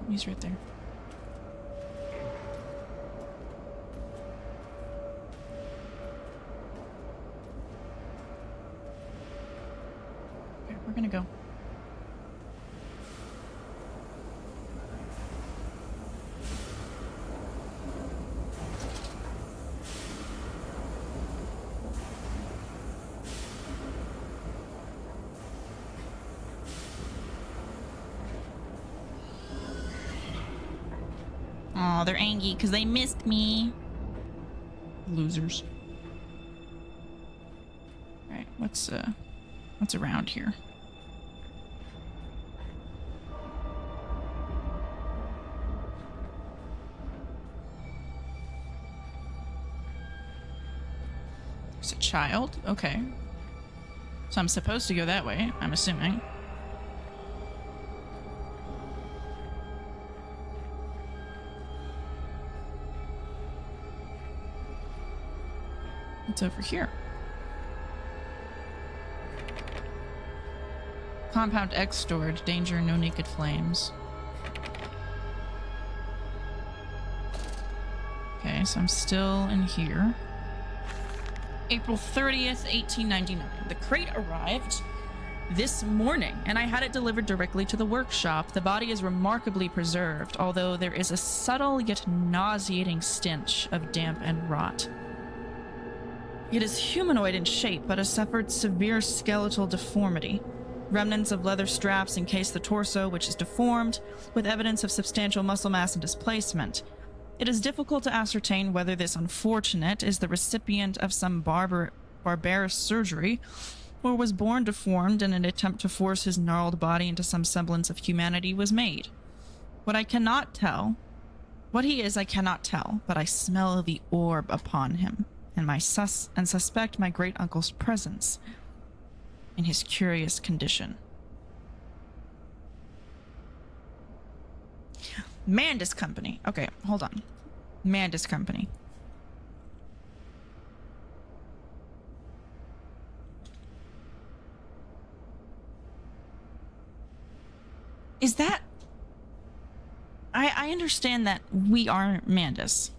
he's right there. Okay, we're gonna go. Oh, they're angry because they missed me. Losers. Alright, what's around here? There's a child? Okay. So I'm supposed to go that way, I'm assuming. What's over here? Compound X storage. Danger, no naked flames. Okay, so I'm still in here. April 30th, 1899. The crate arrived this morning, and I had it delivered directly to the workshop. The body is remarkably preserved, although there is a subtle yet nauseating stench of damp and rot. It is humanoid in shape, but has suffered severe skeletal deformity. Remnants of leather straps encase the torso, which is deformed, with evidence of substantial muscle mass and displacement. It is difficult to ascertain whether this unfortunate is the recipient of some barbarous surgery, or was born deformed in an attempt to force his gnarled body into some semblance of humanity was made. What he is, I cannot tell, but I smell the orb upon him, and suspect my great-uncle's presence in his curious condition. Mandus Company. Okay, hold on. Mandus Company. Is that... I understand that we are Mandus.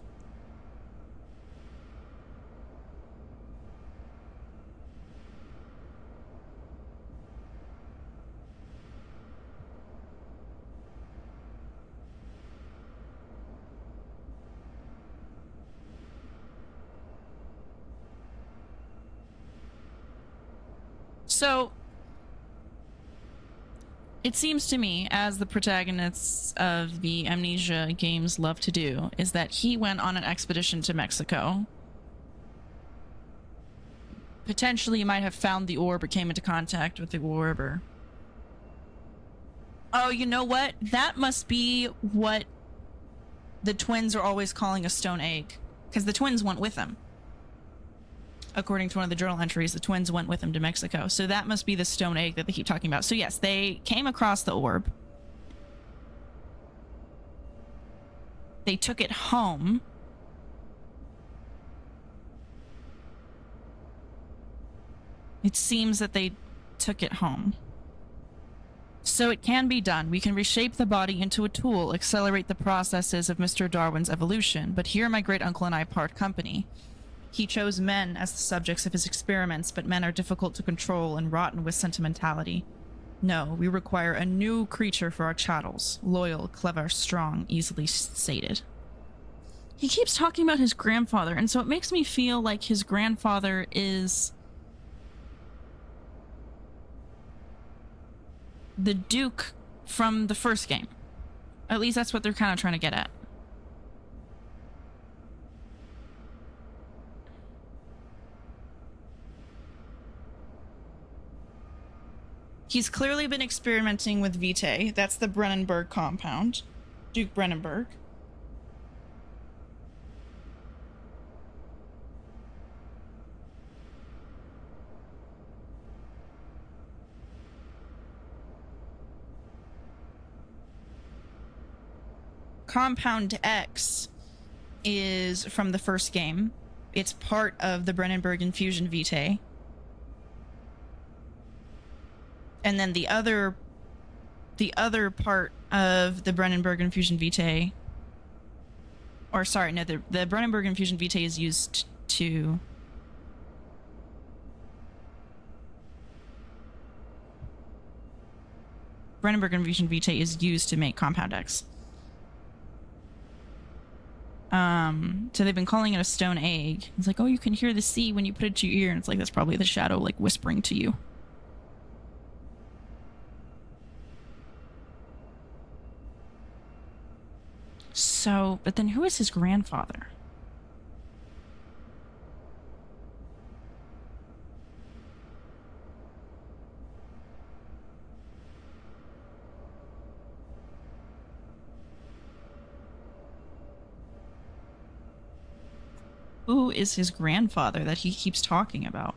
So, it seems to me, as the protagonists of the Amnesia games love to do, is that he went on an expedition to Mexico. Potentially might have found the orb or came into contact with the orb or... Oh, you know what? That must be what the twins are always calling a stone egg. Because the twins went with him. According to one of the journal entries, the twins went with him to Mexico. So that must be the stone egg that they keep talking about. So yes, they came across the orb. They took it home. It seems that they took it home. So it can be done. We can reshape the body into a tool, accelerate the processes of Mr. Darwin's evolution. But here my great uncle and I part company. He chose men as the subjects of his experiments, but men are difficult to control and rotten with sentimentality. No, we require a new creature for our chattels. Loyal, clever, strong, easily sated. He keeps talking about his grandfather, and so it makes me feel like his grandfather is... the Duke from the first game. At least that's what they're kind of trying to get at. He's clearly been experimenting with Vitae. That's the Brennenberg compound. Duke Brennenberg. Compound X is from the first game. It's part of the Brennenberg infusion Vitae. And then the other part of the Brennenberg infusion vitae. Or sorry, no, the Brennenberg infusion vitae is used to... Brennenberg infusion vitae is used to make Compound X. So they've been calling it a stone egg. It's like, oh, you can hear the sea when you put it to your ear. And it's like, that's probably the shadow, like, whispering to you. So, but then who is his grandfather? Who is his grandfather that he keeps talking about?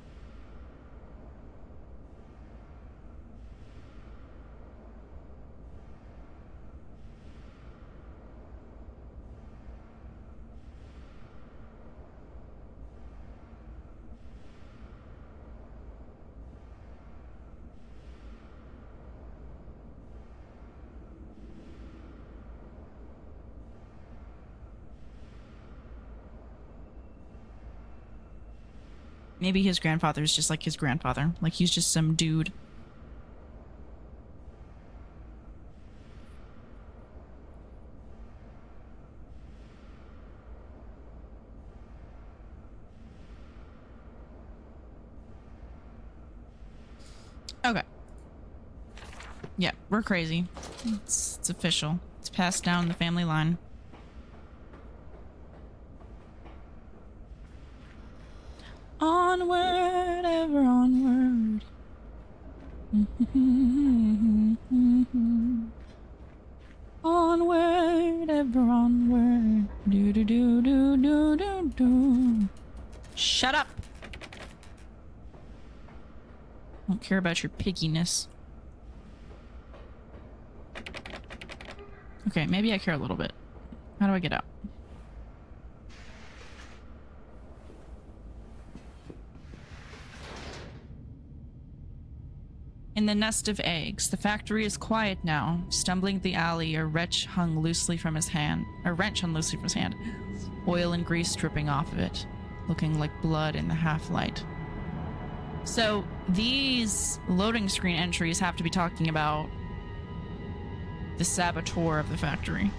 Maybe his grandfather is just like his grandfather. Like he's just some dude. Okay. Yeah, we're crazy. It's official. It's passed down the family line. Onward, ever onward. Onward, ever onward. Do do do do do do do. Shut up. I don't care about your pigginess. Okay, maybe I care a little bit. How do I get out? In the nest of eggs, the factory is quiet now. Stumbling the alley, a wrench hung loosely from his hand. Oil and grease dripping off of it, looking like blood in the half-light. So these loading screen entries have to be talking about the saboteur of the factory.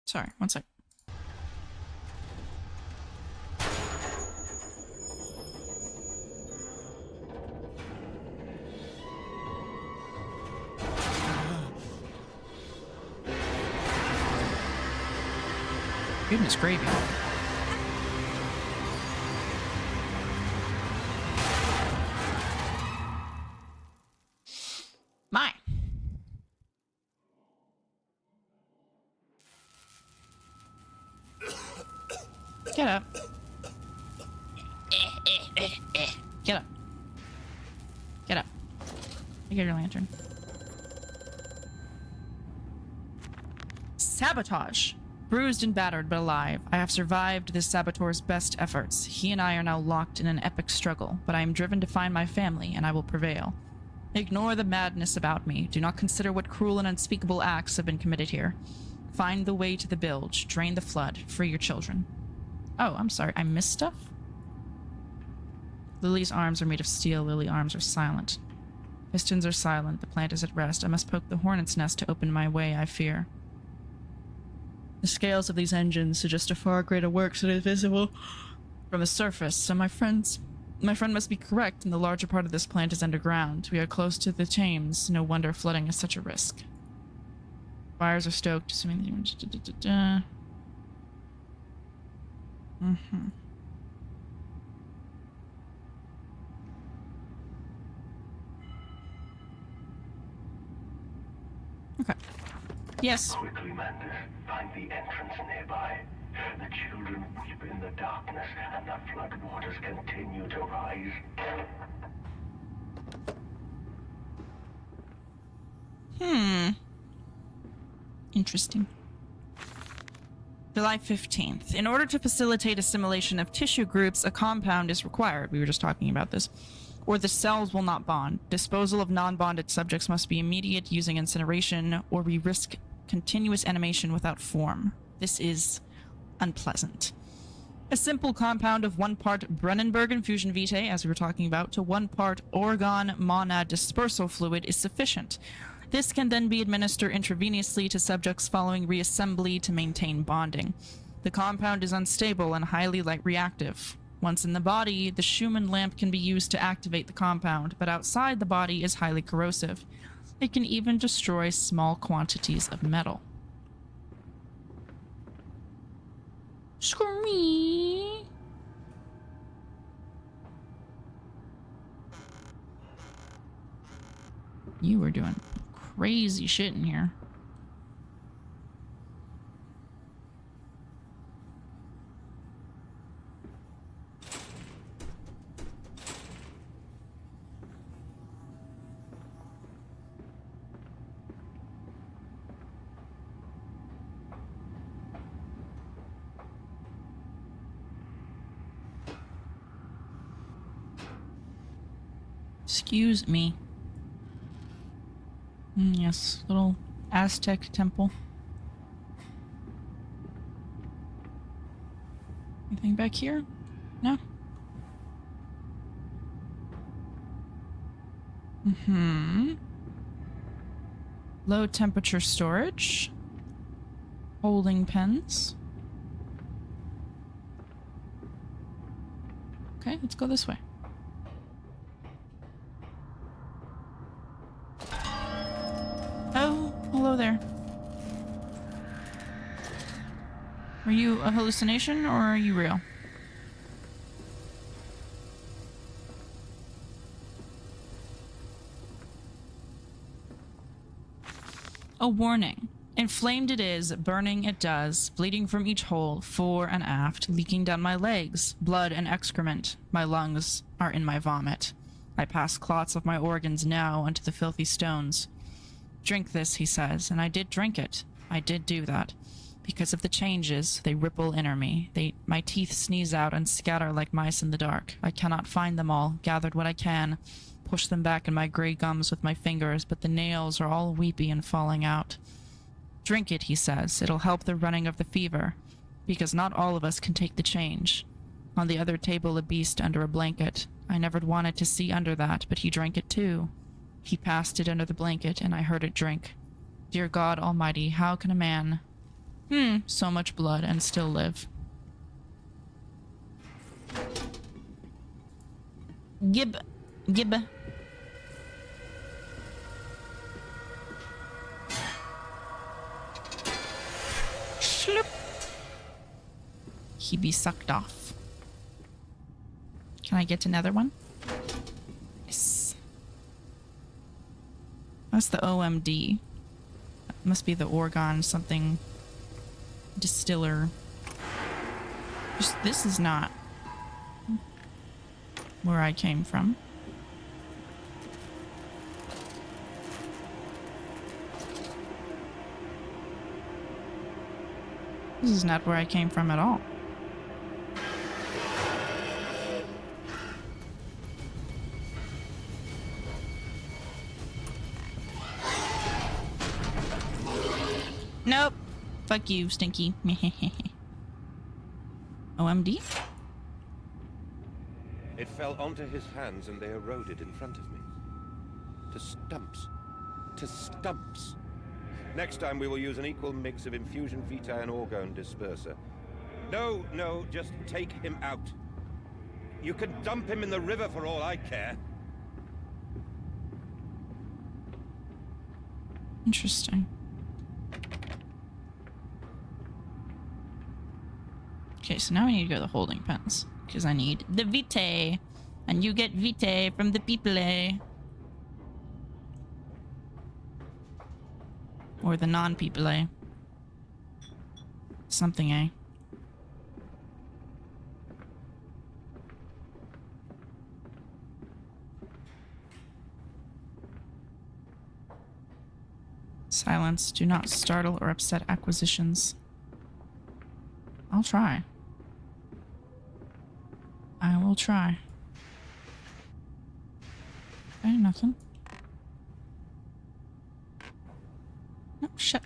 Sorry, one sec. Goodness gravy. My. Get up. Get up. Get up. I get your lantern. Sabotage. Bruised and battered, but alive. I have survived this saboteur's best efforts. He and I are now locked in an epic struggle, but I am driven to find my family, and I will prevail. Ignore the madness about me. Do not consider what cruel and unspeakable acts have been committed here. Find the way to the bilge. Drain the flood. Free your children. Oh, I'm sorry. I missed stuff? Lily's arms are made of steel. Lily arms are silent. Pistons are silent. The plant is at rest. I must poke the hornet's nest to open my way, I fear. The scales of these engines suggest a far greater work than is visible from the surface, so my friend must be correct, and the larger part of this plant is underground. We are close to the Thames. No wonder flooding is such a risk. Fires are stoked, assuming the... Okay. Yes. Quickly, Mandus. Find the entrance nearby. The children weep in the darkness, and the flood waters continue to rise. Interesting. July 15th. In order to facilitate assimilation of tissue groups, a compound is required. We were just talking about this. Or the cells will not bond. Disposal of non-bonded subjects must be immediate using incineration, or we risk continuous animation without form. This is unpleasant. A simple compound of 1 part Brennenberg infusion vitae, as we were talking about, to 1 part organ monad dispersal fluid is sufficient. This can then be administered intravenously to subjects following reassembly to maintain bonding. The compound is unstable and highly light reactive. Once in the body, the Schumann lamp can be used to activate the compound, but outside the body is highly corrosive. It can even destroy small quantities of metal. Scream. You were doing crazy shit in here. Excuse me. Yes, little Aztec temple. Anything back here? No? Low temperature storage. Holding pens. Okay, let's go this way. Oh, hello there. Are you a hallucination or are you real? A warning. Inflamed it is, burning it does, bleeding from each hole, fore and aft, leaking down my legs, blood and excrement. My lungs are in my vomit. I pass clots of my organs now onto the filthy stones. Drink this, he says, and I did drink it. I did do that. Because of the changes, they ripple inner me. My teeth sneeze out and scatter like mice in the dark. I cannot find them all, gathered what I can, push them back in my gray gums with my fingers, but the nails are all weepy and falling out. Drink it, he says. It'll help the running of the fever. Because not all of us can take the change. On the other table, a beast under a blanket. I never wanted to see under that, but he drank it too. He passed it under the blanket, and I heard it drink. Dear God Almighty, how can a man... so much blood and still live? Gib. Schloop. He be sucked off. Can I get another one? Yes. That's the OMD. That must be the Orgon something distiller. Just, this is not where I came from. This is not where I came from at all. Nope. Fuck you, Stinky. OMD? It fell onto his hands and they eroded in front of me. To stumps. To stumps. Next time we will use an equal mix of infusion vitae and orgone disperser. No, just take him out. You can dump him in the river for all I care. Interesting. Okay, so now I need to go to the holding pens. Because I need the vitae. And you get vitae from the people. Or the non-people. Something, eh? Silence. Do not startle or upset acquisitions. I'll try. I will try. Okay, nothing. No, shit.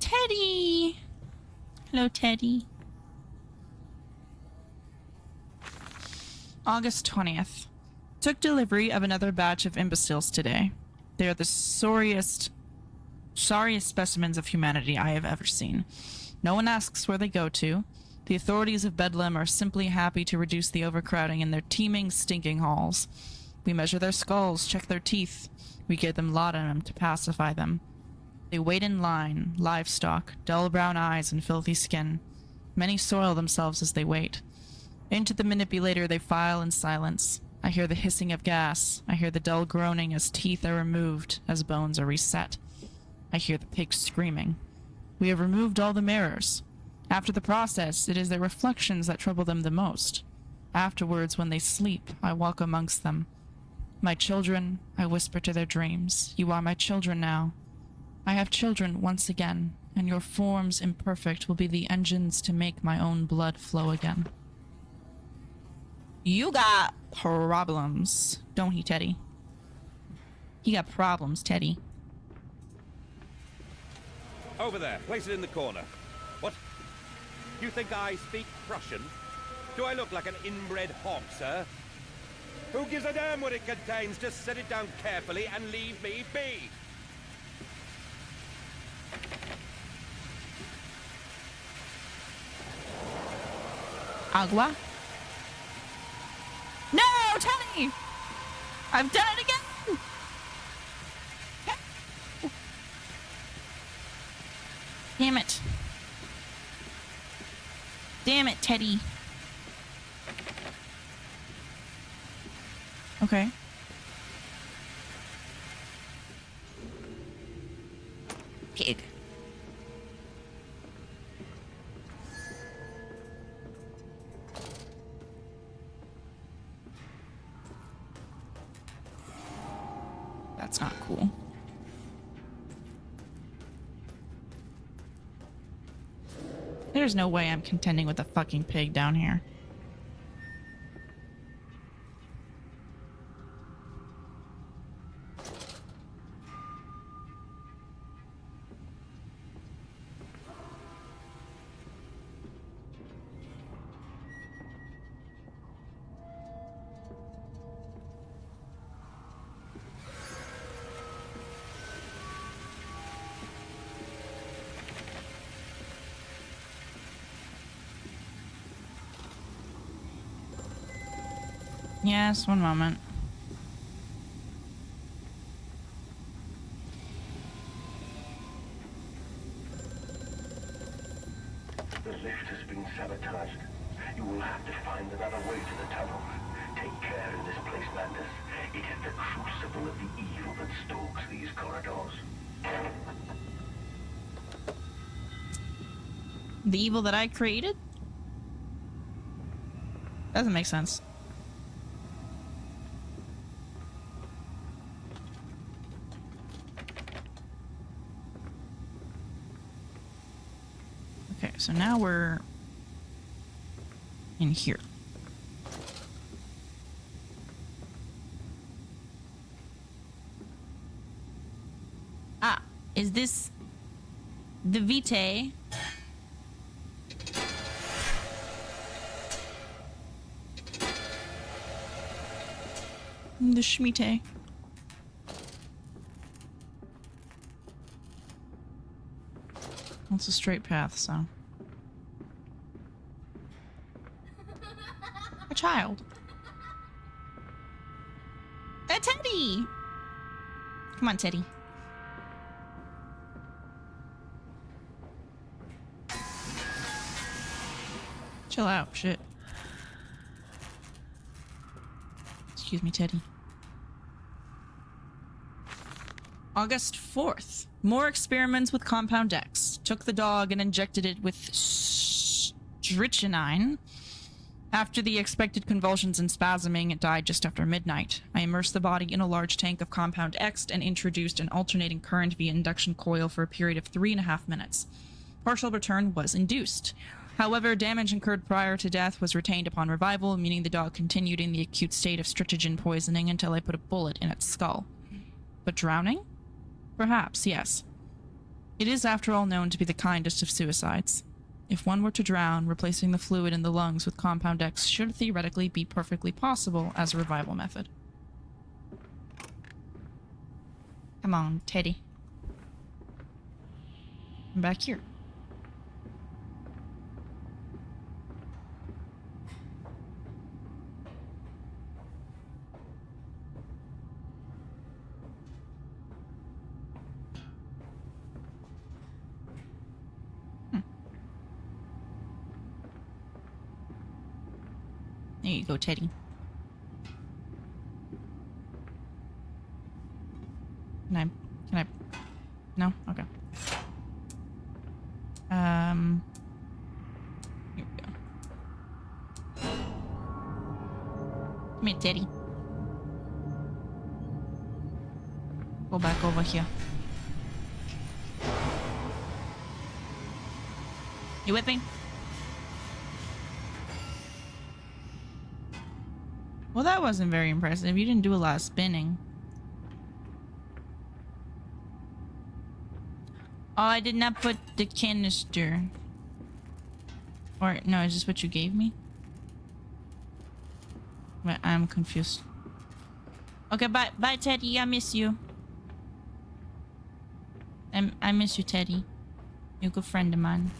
Teddy! Hello, Teddy. August 20th. Took delivery of another batch of imbeciles today. They are the sorriest specimens of humanity I have ever seen. No one asks where they go to. The authorities of Bedlam are simply happy to reduce the overcrowding in their teeming, stinking halls. We measure their skulls, check their teeth. We give them laudanum to pacify them. They wait in line, livestock, dull brown eyes and filthy skin. Many soil themselves as they wait. Into the manipulator they file in silence. I hear the hissing of gas. I hear the dull groaning as teeth are removed, as bones are reset. I hear the pigs screaming. We have removed all the mirrors. After the process, it is their reflections that trouble them the most. Afterwards, when they sleep, I walk amongst them. My children, I whisper to their dreams. You are my children now. I have children once again, and your forms imperfect will be the engines to make my own blood flow again. You got problems, don't he, Teddy? He got problems, Teddy. Over there. Place it in the corner. What? You think I speak Prussian? Do I look like an inbred hog, sir? Who gives a damn what it contains? Just set it down carefully and leave me be. Agua? No, Teddy! I've done it again! Damn it. Damn it, Teddy. Okay. Pig. That's not cool. There's no way I'm contending with a fucking pig down here. Yes, one moment. The lift has been sabotaged. You will have to find another way to the tunnels. Take care in this place, Landis. It is the crucible of the evil that stalks these corridors. The evil that I created? Doesn't make sense. Okay, so now we're in here. Ah, is this the Vitae? The Schmite. It's a straight path, so. A child. A Teddy! Come on, Teddy. Chill out, shit. Excuse me, Teddy. August 4th. More experiments with compound X. Took the dog and injected it with strychnine. After the expected convulsions and spasming, it died just after midnight. I immersed the body in a large tank of Compound X and introduced an alternating current via induction coil for a period of 3.5 minutes. Partial return was induced. However, damage incurred prior to death was retained upon revival, meaning the dog continued in the acute state of strychnine poisoning until I put a bullet in its skull. But drowning? Perhaps, yes. It is, after all, known to be the kindest of suicides. If one were to drown, replacing the fluid in the lungs with Compound X should theoretically be perfectly possible as a revival method. Come on, Teddy. I'm back here. There you go, Teddy. Can I? No? Okay. Here we go. Come here, Teddy. Go back over here. You with me? Well, that wasn't very impressive. You didn't do a lot of spinning. Oh, I did not put the canister. Or, no, is this what you gave me? Wait, I'm confused. Okay, bye, bye, Teddy. I miss you. I miss you, Teddy. You're a good friend of mine.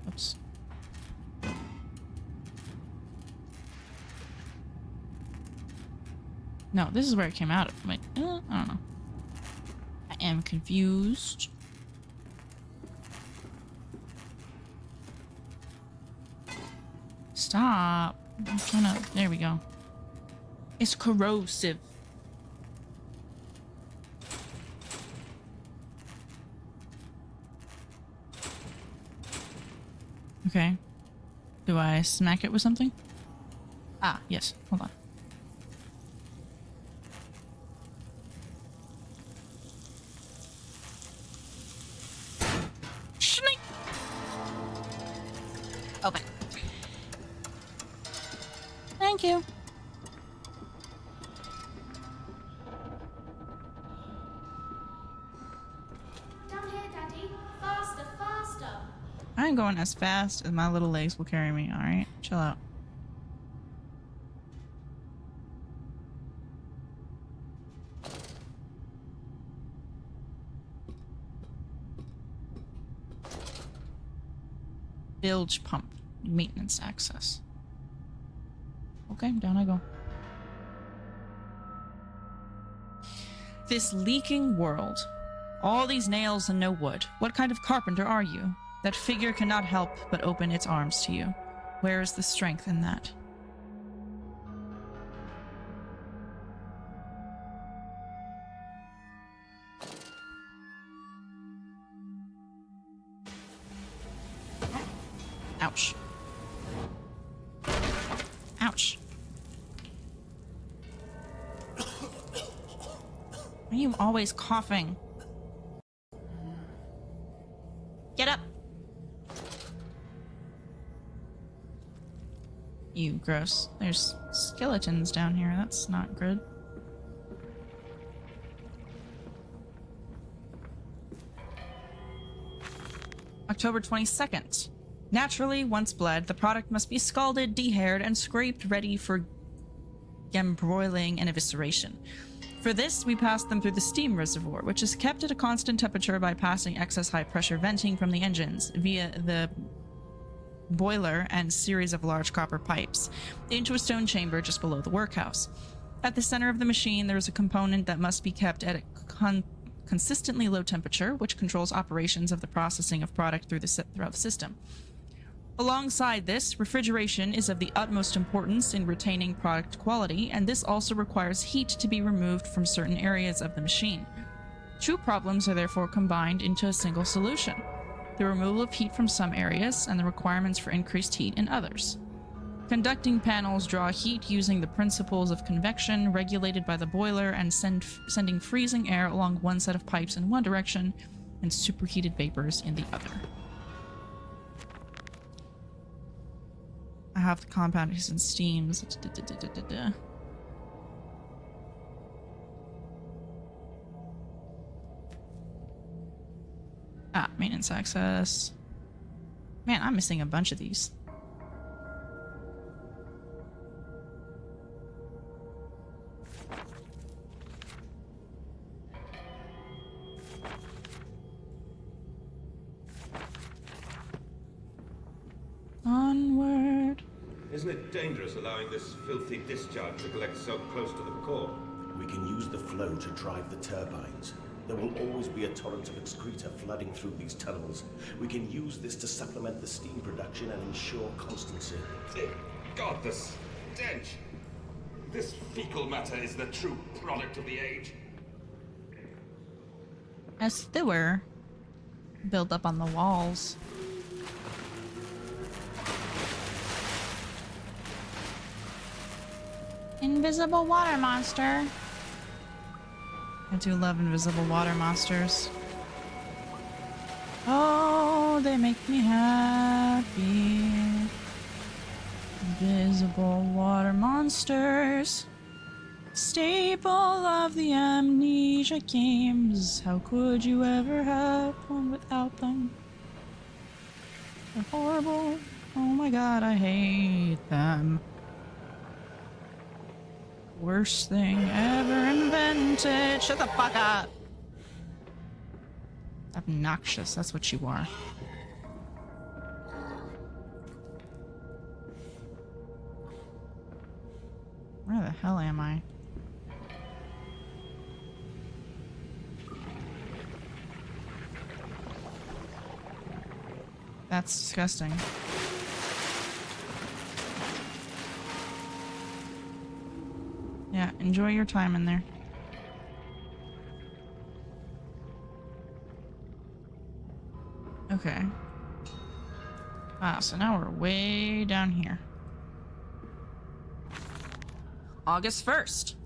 Oops. No, this is where it came out of. Wait, I don't know. I am confused. Stop. I'm trying to... There we go. It's corrosive. Okay. Do I smack it with something? Ah, yes. Hold on. Shnick! Open. Thank you. Down here, Daddy. Faster, faster. I'm going as fast as my little legs will carry me, alright? Chill out. Bilge pump. Maintenance access. Okay, down I go. This leaking world. All these nails and no wood. What kind of carpenter are you? That figure cannot help but open its arms to you. Where is the strength in that? Ouch. Ouch. Why are you always coughing? Get up! You gross. There's skeletons down here. That's not good. October 22nd. Naturally, once bled, the product must be scalded, dehaired, and scraped ready for gambroiling and evisceration. For this, we pass them through the steam reservoir, which is kept at a constant temperature by passing excess high-pressure venting from the engines via the boiler and series of large copper pipes into a stone chamber just below the workhouse. At the center of the machine, there is a component that must be kept at a consistently low temperature, which controls operations of the processing of product throughout the system. Alongside this, refrigeration is of the utmost importance in retaining product quality, and this also requires heat to be removed from certain areas of the machine. Two problems are therefore combined into a single solution: the removal of heat from some areas and the requirements for increased heat in others. Conducting panels draw heat using the principles of convection regulated by the boiler and sending freezing air along one set of pipes in one direction and superheated vapors in the other. I have the compound is in steams. Maintenance access. Man, I'm missing a bunch of these. Onward. Isn't it dangerous allowing this filthy discharge to collect so close to the core? We can use the flow to drive the turbines. There will always be a torrent of excreta flooding through these tunnels. We can use this to supplement the steam production and ensure constancy. God, the stench! This fecal matter is the true product of the age. A sewer built up on the walls. Invisible water monster. I do love invisible water monsters. Oh, they make me happy. Invisible water monsters. Staple of the Amnesia games. How could you ever have one without them? They're horrible. Oh my god, I hate them. Worst thing ever invented. Shut the fuck up. Obnoxious, that's what you are. Where the hell am I? That's disgusting. Yeah, enjoy your time in there. Okay. So now we're way down here. August 1st.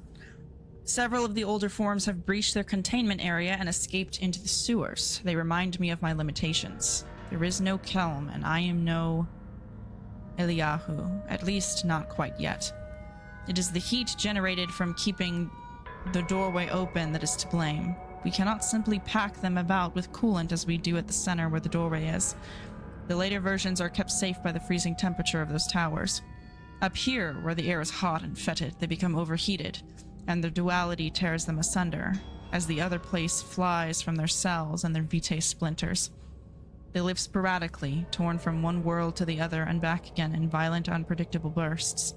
Several of the older forms have breached their containment area and escaped into the sewers. They remind me of my limitations. There is no Kelm, and I am no Eliyahu. At least not quite yet. It is the heat generated from keeping the doorway open that is to blame. We cannot simply pack them about with coolant as we do at the center where the doorway is. The later versions are kept safe by the freezing temperature of those towers. Up here, where the air is hot and fetid, they become overheated, and their duality tears them asunder, as the other place flies from their cells and their vitae splinters. They live sporadically, torn from one world to the other and back again in violent, unpredictable bursts.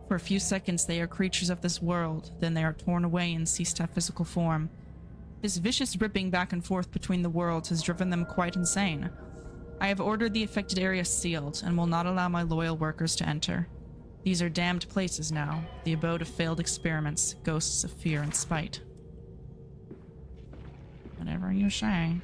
For a few seconds they are creatures of this world, then they are torn away and cease to have physical form. This vicious ripping back and forth between the worlds has driven them quite insane. I have ordered the affected area sealed, and will not allow my loyal workers to enter. These are damned places now, the abode of failed experiments, ghosts of fear and spite. Whatever you say.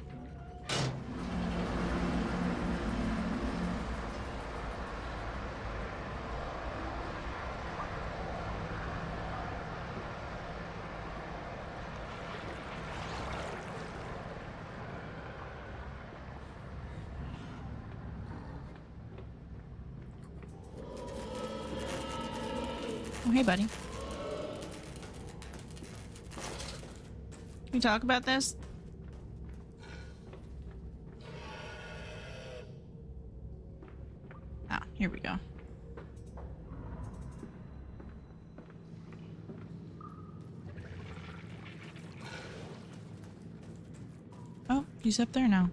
Oh, hey, buddy. Can we talk about this? Ah, here we go. Oh, he's up there now.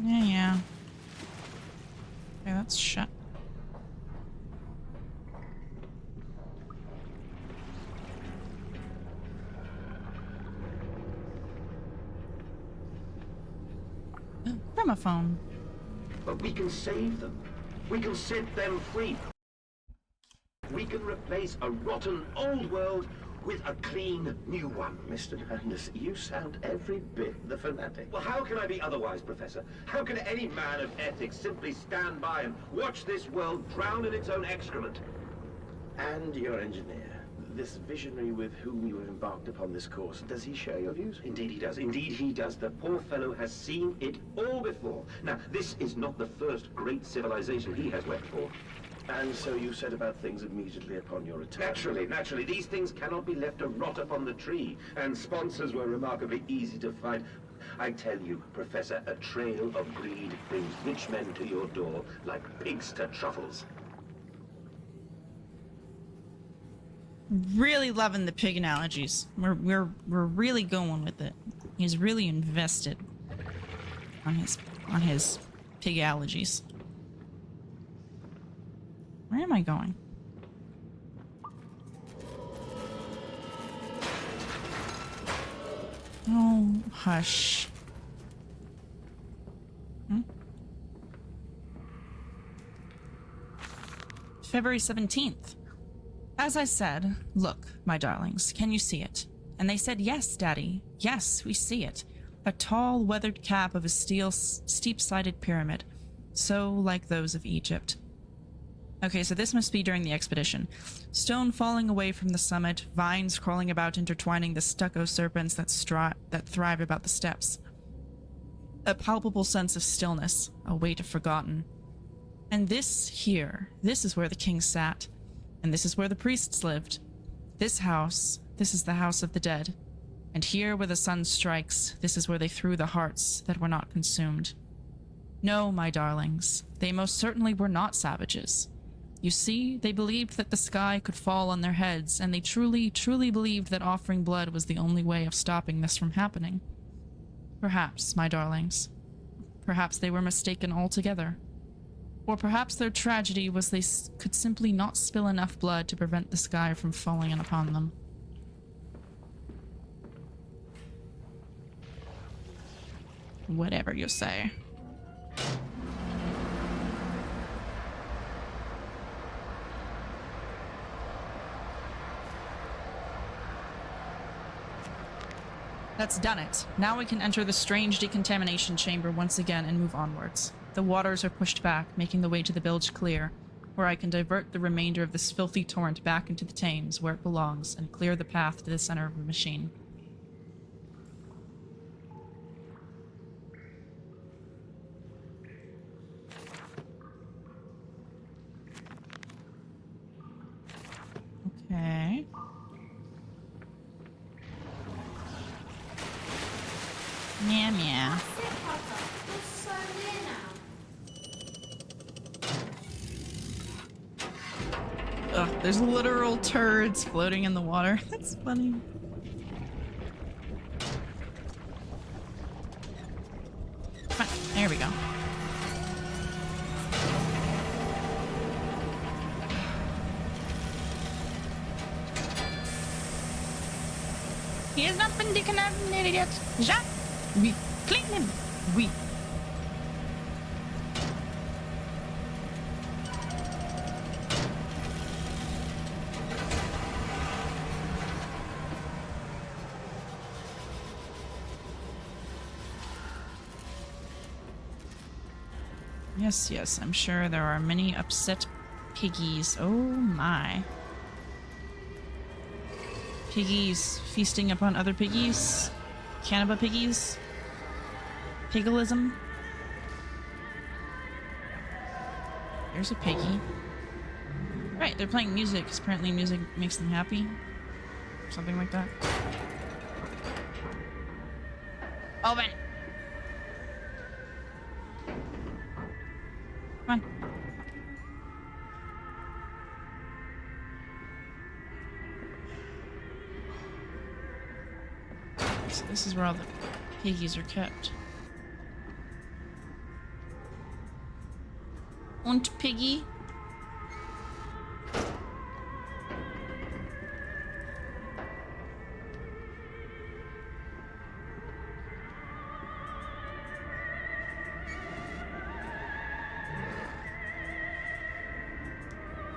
Yeah. Okay, that's shut. Gramophone. But we can save them. We can set them free. We can replace a rotten old world with a clean new one. Mr. Madness, you sound every bit the fanatic. Well, how can I be otherwise, Professor? How can any man of ethics simply stand by and watch this world drown in its own excrement? And your engineer, this visionary with whom you have embarked upon this course, does he share your views? Indeed he does. Indeed he does. The poor fellow has seen it all before. Now, this is not the first great civilization he has wept for. And so you set about things immediately upon your return? Naturally. These things cannot be left to rot upon the tree. And sponsors were remarkably easy to find. I tell you, Professor, a trail of greed brings rich men to your door like pigs to truffles. Really loving the pig analogies. We're really going with it. He's really invested on his pig allergies. Where am I going? Oh, hush. February 17th. As I said, look, my darlings, can you see it? And they said, yes, Daddy. Yes, we see it. A tall, weathered cap of a steel, steep-sided pyramid, so like those of Egypt. Okay, so this must be during the expedition. Stone falling away from the summit, vines crawling about intertwining the stucco serpents that thrive about the steps. A palpable sense of stillness, a weight of forgotten. And this here, this is where the king sat. And this is where the priests lived. This house, this is the house of the dead. And here where the sun strikes, this is where they threw the hearts that were not consumed. No, my darlings, they most certainly were not savages. You see, they believed that the sky could fall on their heads, and they truly, truly believed that offering blood was the only way of stopping this from happening. Perhaps, my darlings, perhaps they were mistaken altogether. Or perhaps their tragedy was they could simply not spill enough blood to prevent the sky from falling in upon them. Whatever you say. That's done it. Now we can enter the strange decontamination chamber once again and move onwards. The waters are pushed back, making the way to the bilge clear, where I can divert the remainder of this filthy torrent back into the Thames, where it belongs, and clear the path to the center of the machine. Okay. Meow meow. That's it, Papa. We're so near now. Ugh, there's literal turds floating in the water. That's funny. Come on, there we go. He has not been decontaminated yet. Jacques, oui. Clean him. Oui. Yes, yes, I'm sure there are many upset piggies. Oh my. Piggies feasting upon other piggies? Cannibal piggies? Piggalism? There's a piggy. Right, they're playing music, because apparently music makes them happy. Something like that. Open! Come on. So this is where all the piggies are kept. Und piggy?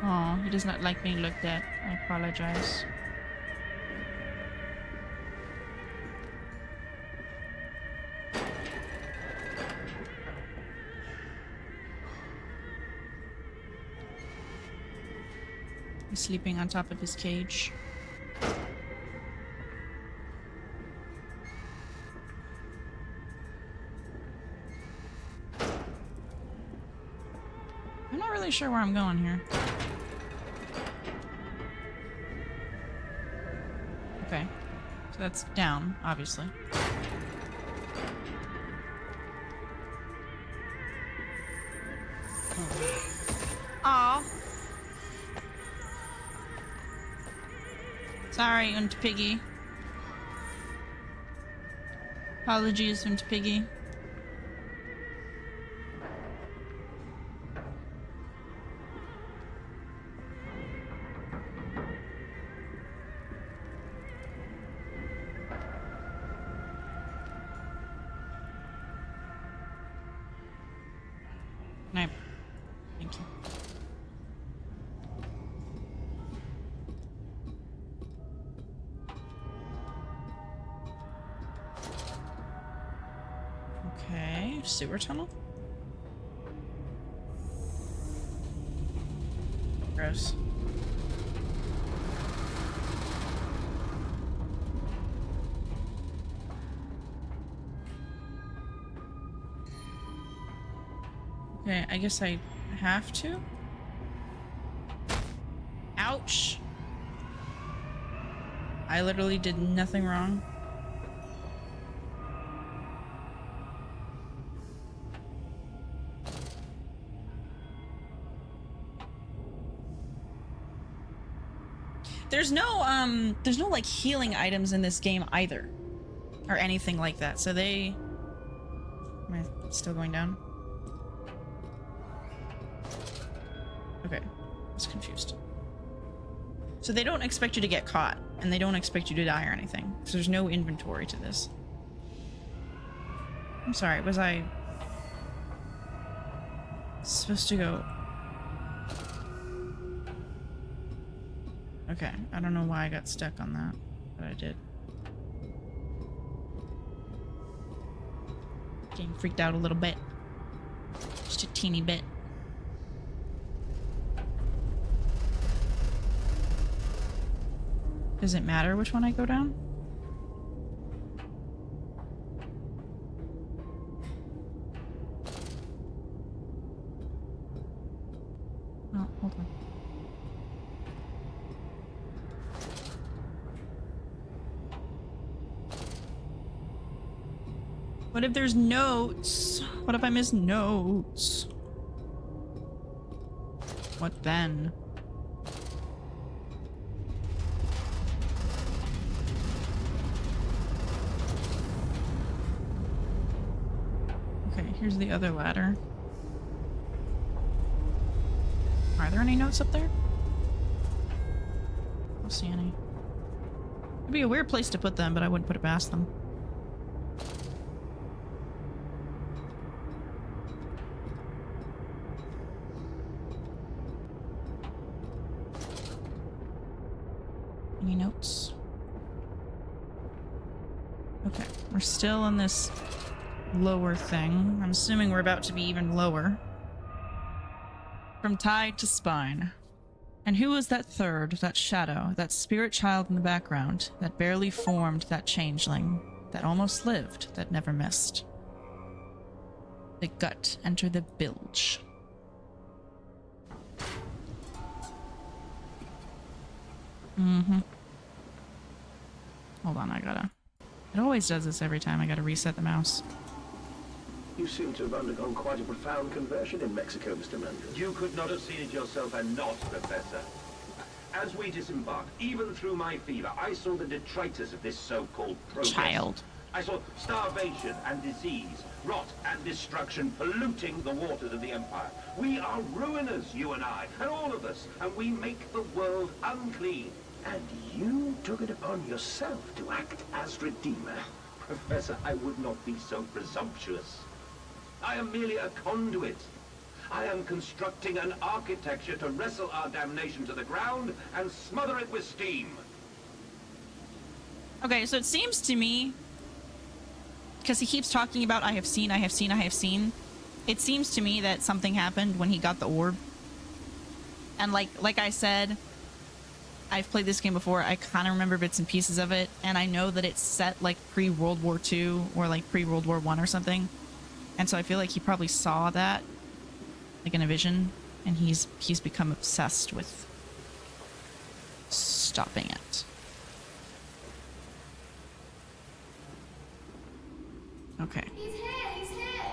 Oh, he does not like being looked at. I apologize. He's sleeping on top of his cage. I'm not really sure where I'm going here. Okay. So that's down, obviously. Aw. Sorry, Unt Piggy. Apologies, Unt Piggy. No. Thank you. Okay, sewer tunnel. Gross. Okay, I guess I have to. Ouch. I literally did nothing wrong. There's no like healing items in this game either. Or anything like that. So they... Am I still going down? Okay. I was confused. So they don't expect you to get caught. And they don't expect you to die or anything. So there's no inventory to this. I'm sorry, was I... supposed to go... Okay, I don't know why I got stuck on that, but I did. Getting freaked out a little bit. Just a teeny bit. Does it matter which one I go down? Oh, hold on. What if there's notes? What if I miss notes? What then? Okay, here's the other ladder. Are there any notes up there? I don't see any. It'd be a weird place to put them, but I wouldn't put it past them. Any notes? Okay, we're still in this lower thing. I'm assuming we're about to be even lower. From tide to spine. And who was that third, that shadow, that spirit child in the background, that barely formed, that changeling, that almost lived, that never missed? The gut enter the bilge. Mm-hmm. Hold on, I gotta... It always does this every time. I gotta reset the mouse. You seem to have undergone quite a profound conversion in Mexico, Mr. Mendes. You could not have seen it yourself and not, Professor. As we disembarked, even through my fever, I saw the detritus of this so-called progress. Child. I saw starvation and disease, rot and destruction polluting the waters of the Empire. We are ruiners, you and I, and all of us, and we make the world unclean. And you took it upon yourself to act as Redeemer. Professor, I would not be so presumptuous. I am merely a conduit. I am constructing an architecture to wrestle our damnation to the ground and smother it with steam. Okay, so it seems to me, because he keeps talking about I have seen, I have seen, I have seen. It seems to me that something happened when he got the orb. And like I said, I've played this game before. I kind of remember bits and pieces of it, and I know that it's set like pre-World War II or like pre-World War I or something. And so I feel like he probably saw that, like in a vision, and he's become obsessed with stopping it. Okay. He's here! He's here!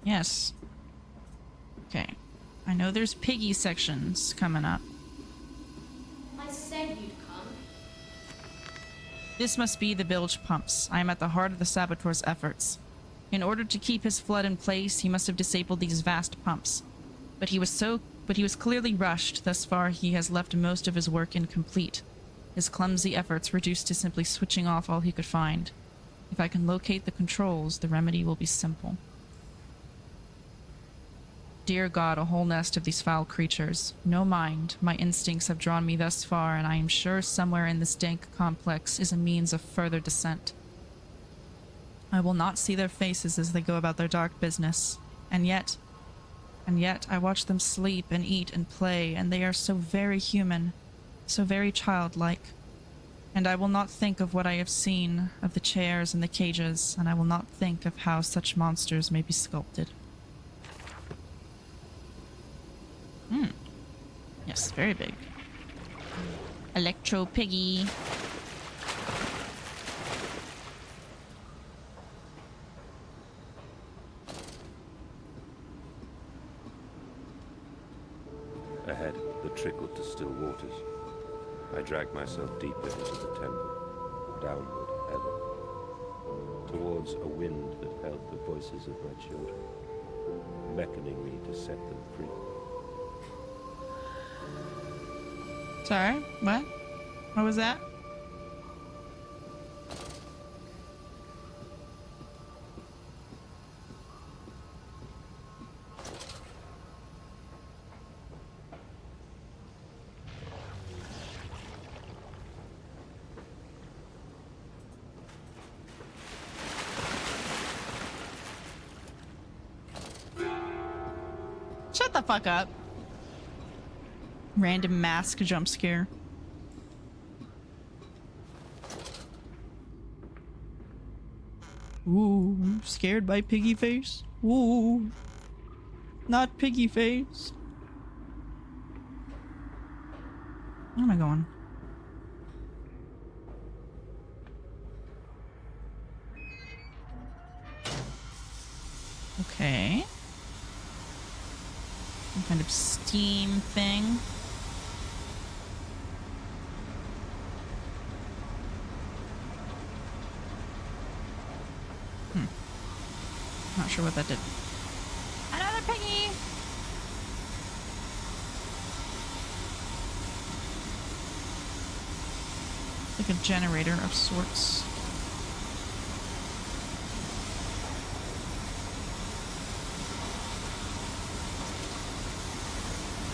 Yes. Okay. I know there's piggy sections coming up. I said you'd come. This must be the bilge pumps. I am at the heart of the saboteur's efforts. In order to keep his flood in place, he must have disabled these vast pumps. But he was clearly rushed. Thus far, he has left most of his work incomplete. His clumsy efforts reduced to simply switching off all he could find. If I can locate the controls, the remedy will be simple. Dear God, a whole nest of these foul creatures. No mind. My instincts have drawn me thus far, and I am sure somewhere in this dank complex is a means of further descent. I will not see their faces as they go about their dark business. And yet I watch them sleep and eat and play, and they are so very human, so very childlike. And I will not think of what I have seen, of the chairs and the cages, and I will not think of how such monsters may be sculpted. Yes, very big. Electro Piggy. Ahead, the trickle to still waters. I dragged myself deeper into the temple, downward ever, towards a wind that held the voices of my children, beckoning me to set them free. Sorry, what? What was that? Shut the fuck up. Random mask jump scare. Ooh, scared by Piggy Face? Ooh, not Piggy Face. Where am I going? Okay. Some kind of steam thing. Not sure what that did. Another piggy! Like a generator of sorts.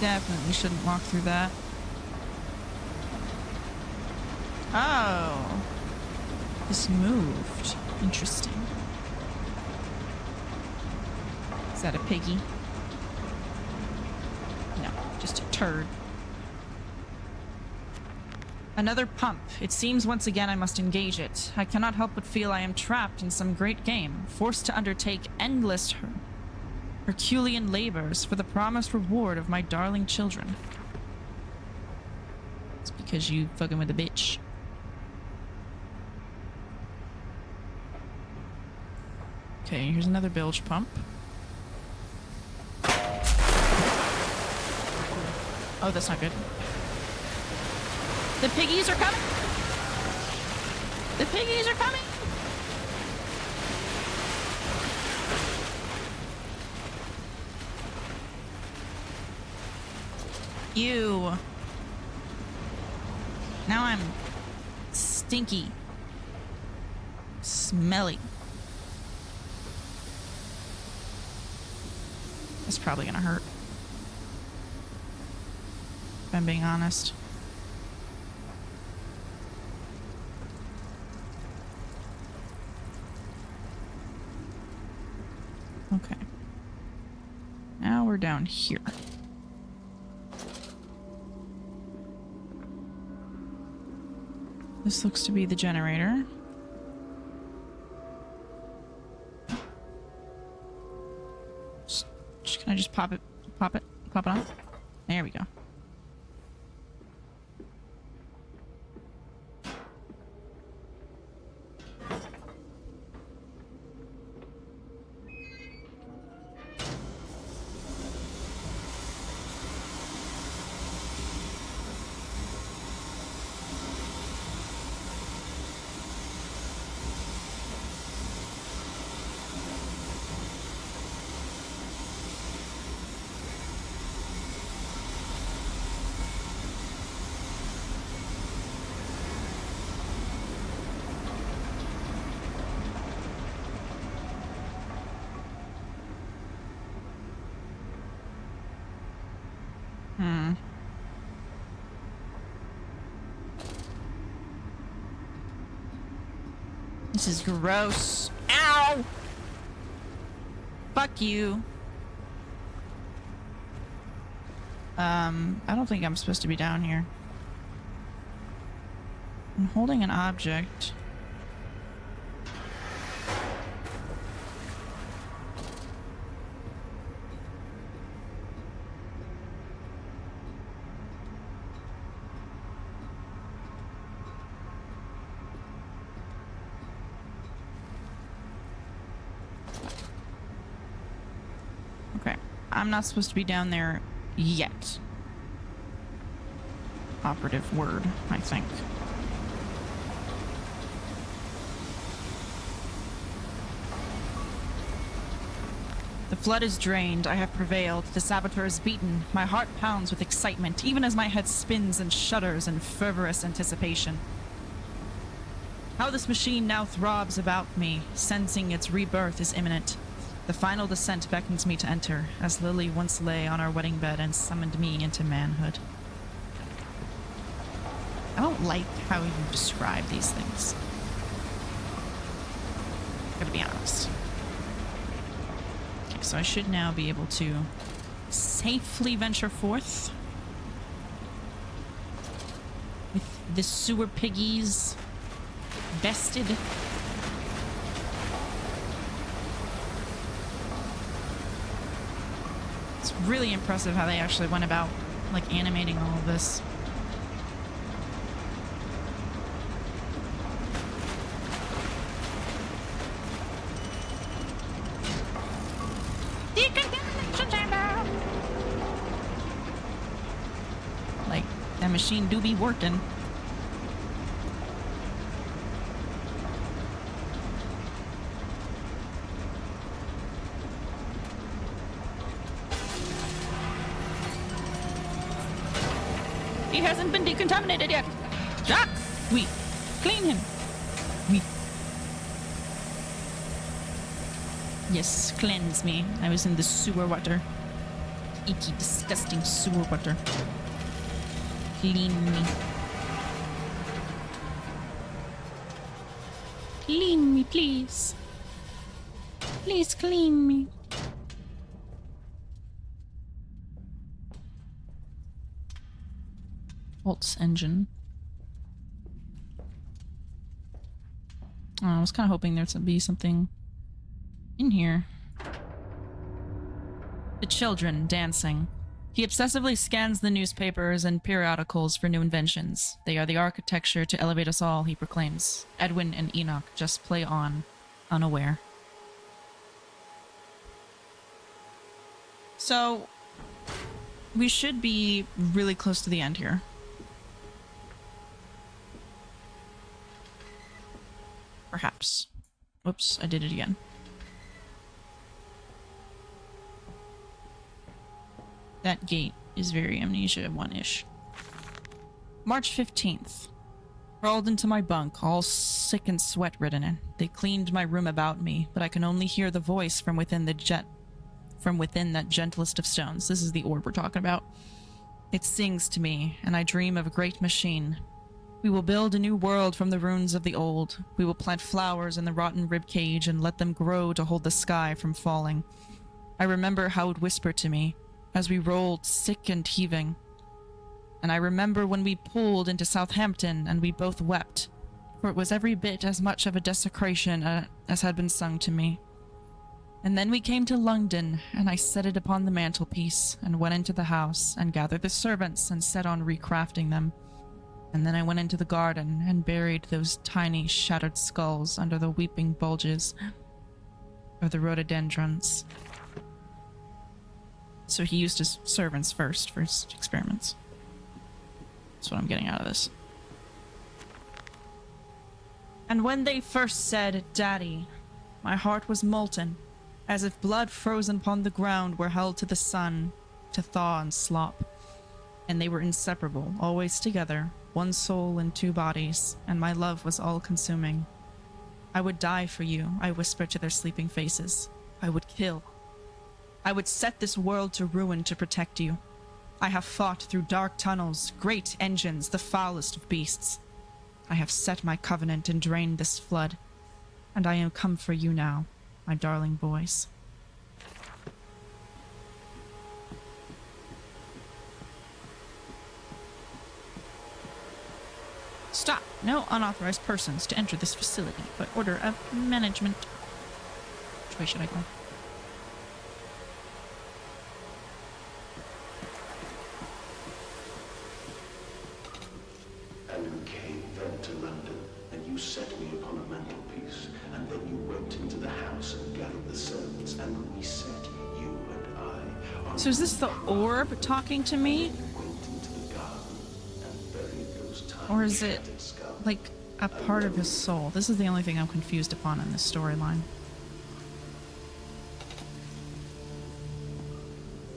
Definitely shouldn't walk through that. Oh. This moved. Interesting. Is that a piggy? No, just a turd. Another pump. It seems once again I must engage it. I cannot help but feel I am trapped in some great game, forced to undertake endless Herculean labors for the promised reward of my darling children. It's because you fucking with a bitch. Okay, here's another bilge pump. Oh, that's not good. The piggies are coming! The piggies are coming! Ew. Now I'm stinky. Smelly. It's probably gonna hurt. If I'm being honest. Okay. Now we're down here. This looks to be the generator. Can I just pop it on? There we go. This is gross. Ow! Fuck you. I don't think I'm supposed to be down here. I'm holding an object. Okay. I'm not supposed to be down there yet. Operative word, I think. The flood is drained. I have prevailed. The saboteur is beaten. My heart pounds with excitement, even as my head spins and shudders in fervorous anticipation. How this machine now throbs about me, sensing its rebirth is imminent. The final descent beckons me to enter, as Lily once lay on our wedding bed and summoned me into manhood. I don't like how you describe these things. Gotta be honest. Okay, so I should now be able to safely venture forth with the sewer piggies vested. It's really impressive how they actually went about like animating all of this. Like, that machine do be working. He hasn't been decontaminated yet. Jack! We clean him. We. Yes, cleanse me. I was in the sewer water. Icky, disgusting sewer water. Clean me. Clean me, please. Please clean me. Waltz engine. Oh, I was kind of hoping there to be something in here. The children dancing. He obsessively scans the newspapers and periodicals for new inventions. They are the architecture to elevate us all, he proclaims. Edwin and Enoch just play on, unaware. So, we should be really close to the end here. Perhaps. Whoops, I did it again. That gate is very Amnesia 1-ish. March 15th. Crawled into my bunk, all sick and sweat-ridden. They cleaned my room about me, but I can only hear the voice from within the jet from within that gentlest of stones. This is the orb we're talking about. It sings to me, and I dream of a great machine. We will build a new world from the ruins of the old. We will plant flowers in the rotten ribcage and let them grow to hold the sky from falling. I remember how it whispered to me as we rolled sick and heaving. And I remember when we pulled into Southampton and we both wept, for it was every bit as much of a desecration as had been sung to me. And then we came to London, and I set it upon the mantelpiece, and went into the house, and gathered the servants, and set on recrafting them. And then I went into the garden, and buried those tiny shattered skulls under the weeping bulges of the rhododendrons. So he used his servants first for his experiments. That's what I'm getting out of this. And when they first said, "Daddy," my heart was molten, as if blood frozen upon the ground were held to the sun, to thaw and slop. And they were inseparable, always together, one soul in two bodies, and my love was all-consuming. I would die for you, I whispered to their sleeping faces. I would kill. I would set this world to ruin to protect you. I have fought through dark tunnels, great engines, the foulest of beasts. I have set my covenant and drained this flood, and I am come for you now, my darling boys. Stop! No unauthorized persons to enter this facility by order of management. Which way should I go? And you came then to London, and you set me upon a mantelpiece, and then you went into the house and gathered the servants, and we set you and I on. So is this the orb talking to me? Went into the garden and buried those tiny Or is it shattered skulls. like a part of his soul? This is the only thing I'm confused upon in this storyline.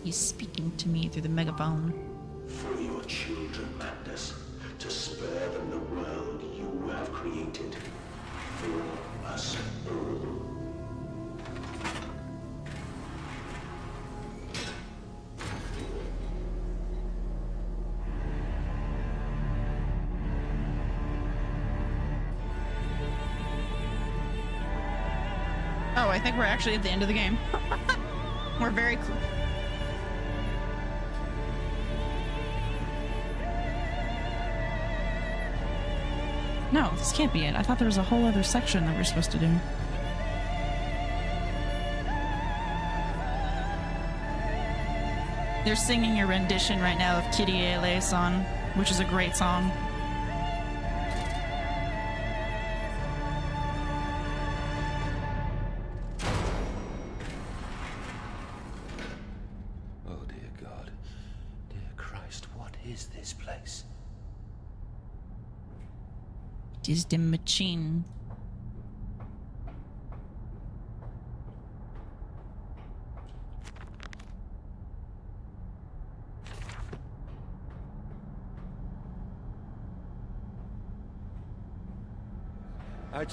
He's speaking to me through the megaphone. For your children, Magnus, to spare them the world you have created. For us all. Oh, I think we're actually at the end of the game. We're very close. No, this can't be it. I thought there was a whole other section that we're supposed to do. They're singing a rendition right now of Kyrie eleison, which is a great song. Oh, dear God. Dear Christ, what is this place? It is the machine. I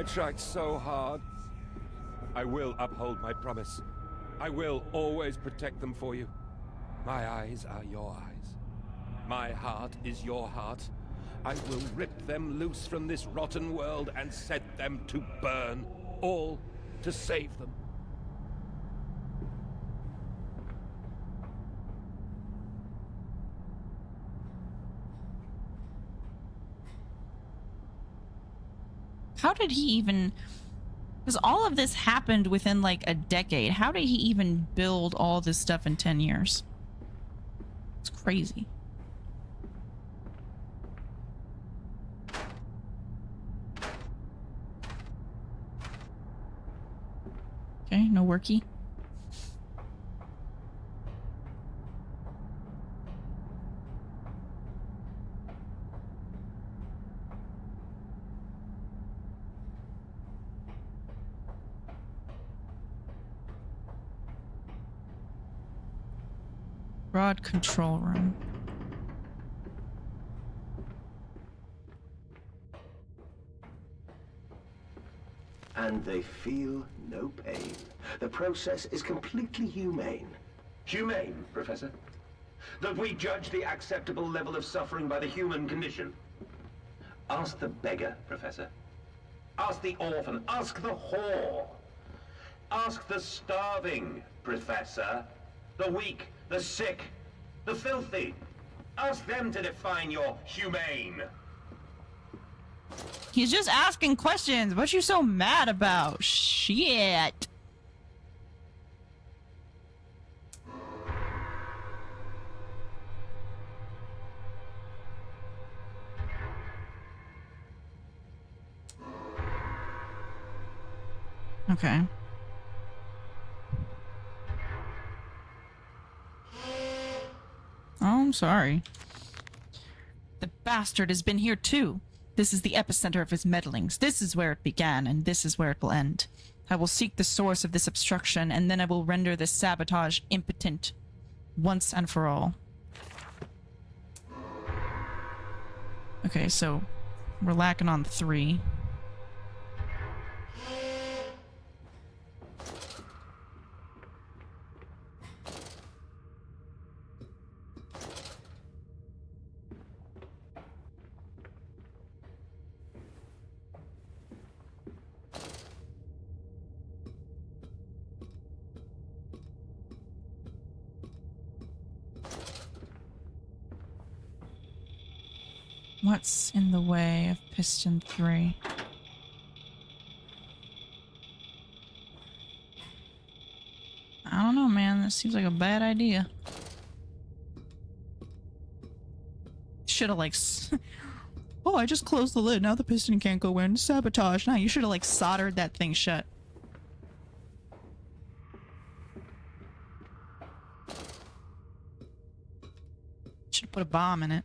tried so hard. I will uphold my promise. I will always protect them for you. My eyes are your eyes. My heart is your heart. I will rip them loose from this rotten world and set them to burn, all to save them. How did he even... Because all of this happened within like a decade. How did he even build all this stuff in 10 years? It's crazy. Okay, no worky. Broad control room. And they feel no pain. The process is completely humane. Humane, Professor? That we judge the acceptable level of suffering by the human condition. Ask the beggar, Professor. Ask the orphan. Ask the whore. Ask the starving, Professor. The weak, the sick, the filthy. Ask them to define your humane. He's just asking questions. What you so mad about? Shit. Okay. Oh, I'm sorry. The bastard has been here too. This is the epicenter of his meddlings. This is where it began, and this is where it will end. I will seek the source of this obstruction, and then I will render this sabotage impotent once and for all. Okay, so we're lacking on 3. What's in the way of piston 3? I don't know, man. This seems like a bad idea. Should have like... oh, I just closed the lid. Now the piston can't go in. Sabotage. No, you should have like soldered that thing shut. Should have put a bomb in it.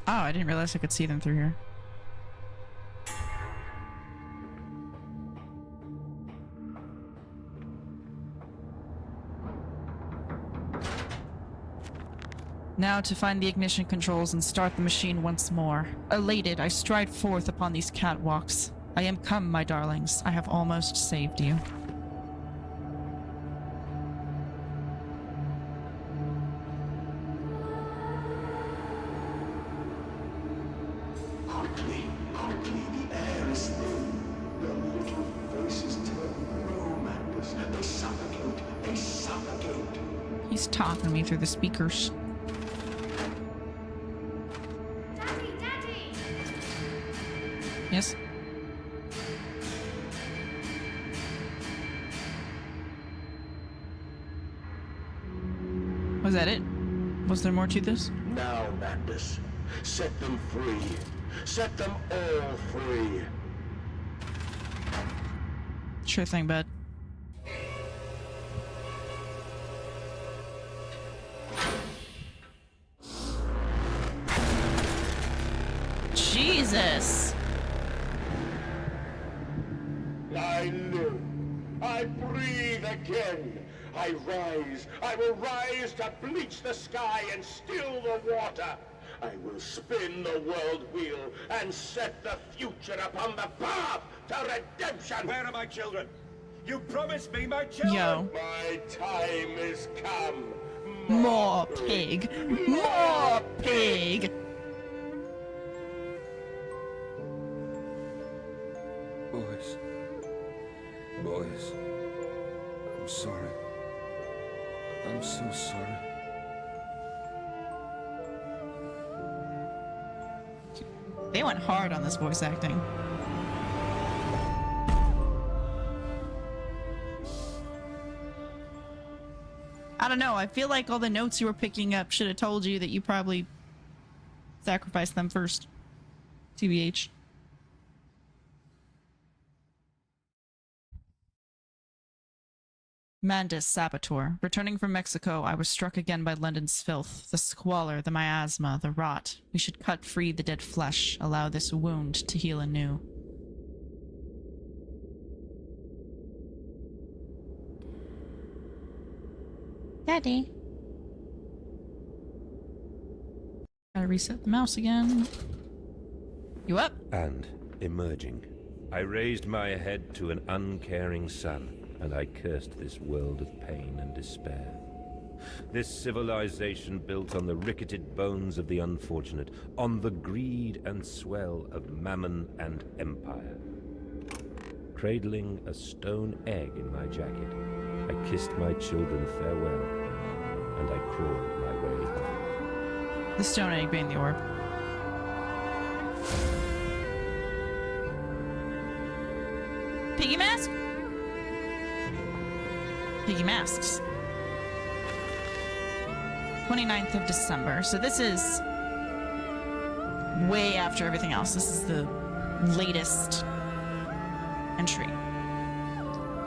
Oh, I didn't realize I could see them through here. Now to find the ignition controls and start the machine once more. Elated, I stride forth upon these catwalks. I am come, my darlings. I have almost saved you. Quickly, the air is thin. The little voices turn romandous. They suffocate. He's talking to me through the speakers. Daddy! Yes? Was that it? Was there more to this? Now, Mandus, set them free. Set them all free. Sure thing, bud. Jesus! I live. I breathe again. I rise. I will rise to bleach the sky and still the water. I will spin the world wheel and set the future upon the path to redemption. Where are my children? You promised me my children! Yo. My time is come. More pig! More pig! Boys, I'm sorry. I'm so sorry. They went hard on this voice acting. I don't know, I feel like all the notes you were picking up should have told you that you probably sacrificed them first. TBH. Mandus Saboteur. Returning from Mexico, I was struck again by London's filth, the squalor, the miasma, the rot. We should cut free the dead flesh, allow this wound to heal anew. Daddy. Gotta reset the mouse again. You up? And, emerging, I raised my head to an uncaring sun, and I cursed this world of pain and despair. This civilization built on the ricketed bones of the unfortunate, on the greed and swell of mammon and empire. Cradling a stone egg in my jacket, I kissed my children farewell, and I crawled my way home. The stone egg being the orb. Piggy mask? Piggy masks. 29th of December. So this is way after everything else. This is the latest entry.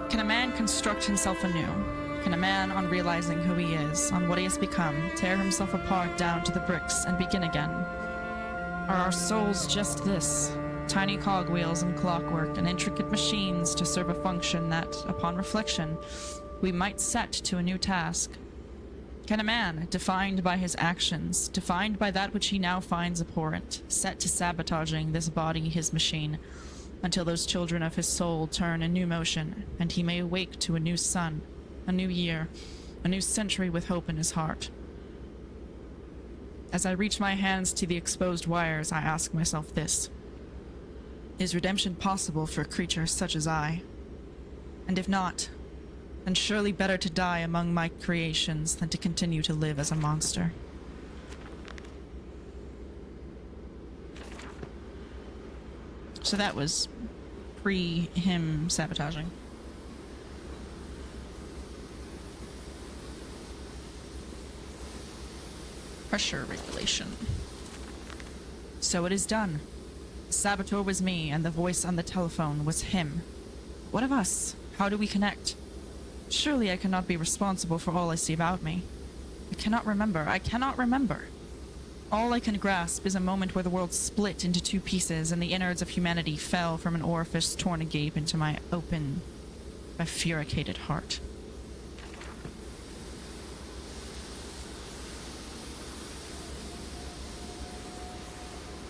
Can a man construct himself anew? Can a man, on realizing who he is, on what he has become, tear himself apart down to the bricks and begin again? Are our souls just this? Tiny cogwheels and clockwork and intricate machines to serve a function that, upon reflection, we might set to a new task? Can a man, defined by his actions, defined by that which he now finds abhorrent, set to sabotaging this body, his machine, until those children of his soul turn in new motion, and he may awake to a new sun, a new year, a new century with hope in his heart? As I reach my hands to the exposed wires, I ask myself this: is redemption possible for a creature such as I? And if not, then surely better to die among my creations than to continue to live as a monster. So that was pre-him sabotaging. Pressure regulation. So it is done. The saboteur was me, and the voice on the telephone was him. What of us? How do we connect? Surely I cannot be responsible for all I see about me. I cannot remember. I cannot remember. All I can grasp is a moment where the world split into two pieces, and the innards of humanity fell from an orifice torn agape into my open, bifurcated heart.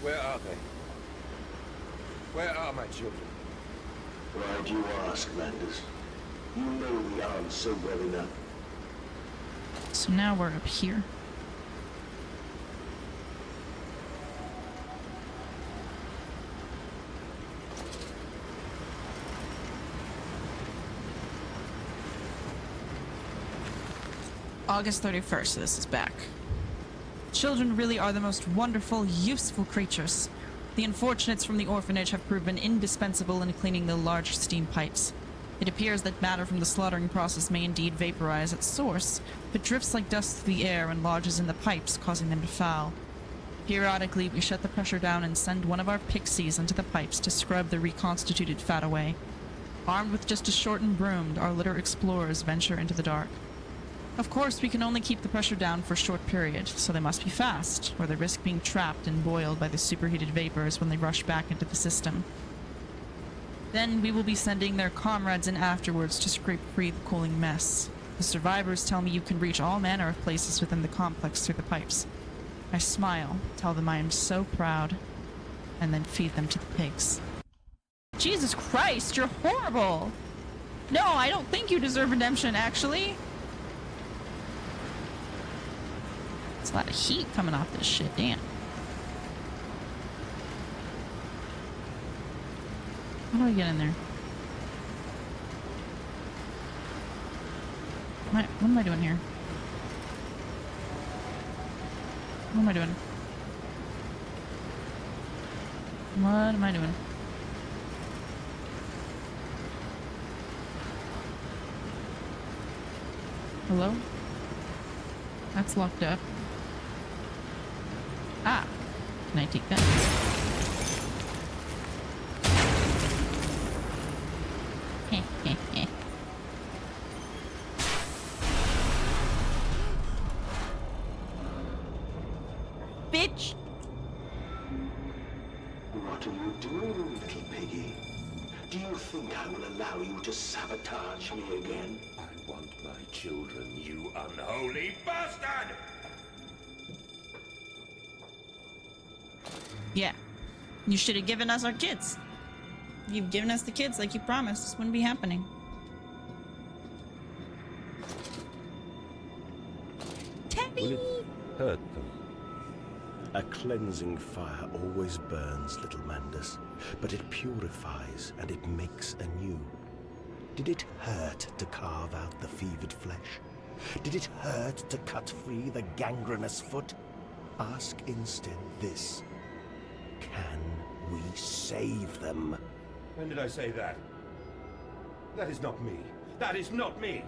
Where are they? Where are my children? Why do you ask, Landers? You know the answer well enough. So now we're up here. August 31st, so this is back. Children really are the most wonderful, useful creatures. The unfortunates from the orphanage have proven indispensable in cleaning the large steam pipes. It appears that matter from the slaughtering process may indeed vaporize at source, but drifts like dust through the air and lodges in the pipes, causing them to foul. Periodically, we shut the pressure down and send one of our pixies into the pipes to scrub the reconstituted fat away. Armed with just a shortened broom, our litter explorers venture into the dark. Of course, we can only keep the pressure down for a short period, so they must be fast, or they risk being trapped and boiled by the superheated vapors when they rush back into the system. Then we will be sending their comrades in afterwards to scrape free the cooling mess. The survivors tell me you can reach all manner of places within the complex through the pipes. I smile, tell them I am so proud, and then feed them to the pigs. Jesus Christ, you're horrible! No, I don't think you deserve redemption, actually. There's a lot of heat coming off this shit, damn. How do I get in there? What am I doing here? What am I doing? What am I doing? Hello? That's locked up. Ah! Can I take that? Bitch! What are you doing, little piggy? Do you think I will allow you to sabotage me again? I want my children, you unholy bastard! Yeah. You should have given us our kids. You've given us the kids like you promised. This wouldn't be happening. Will it hurt them? A cleansing fire always burns, little Mandus, but it purifies and it makes anew. Did it hurt to carve out the fevered flesh? Did it hurt to cut free the gangrenous foot? Ask instead this. Can we save them? When did I say that? That is not me. That is not me!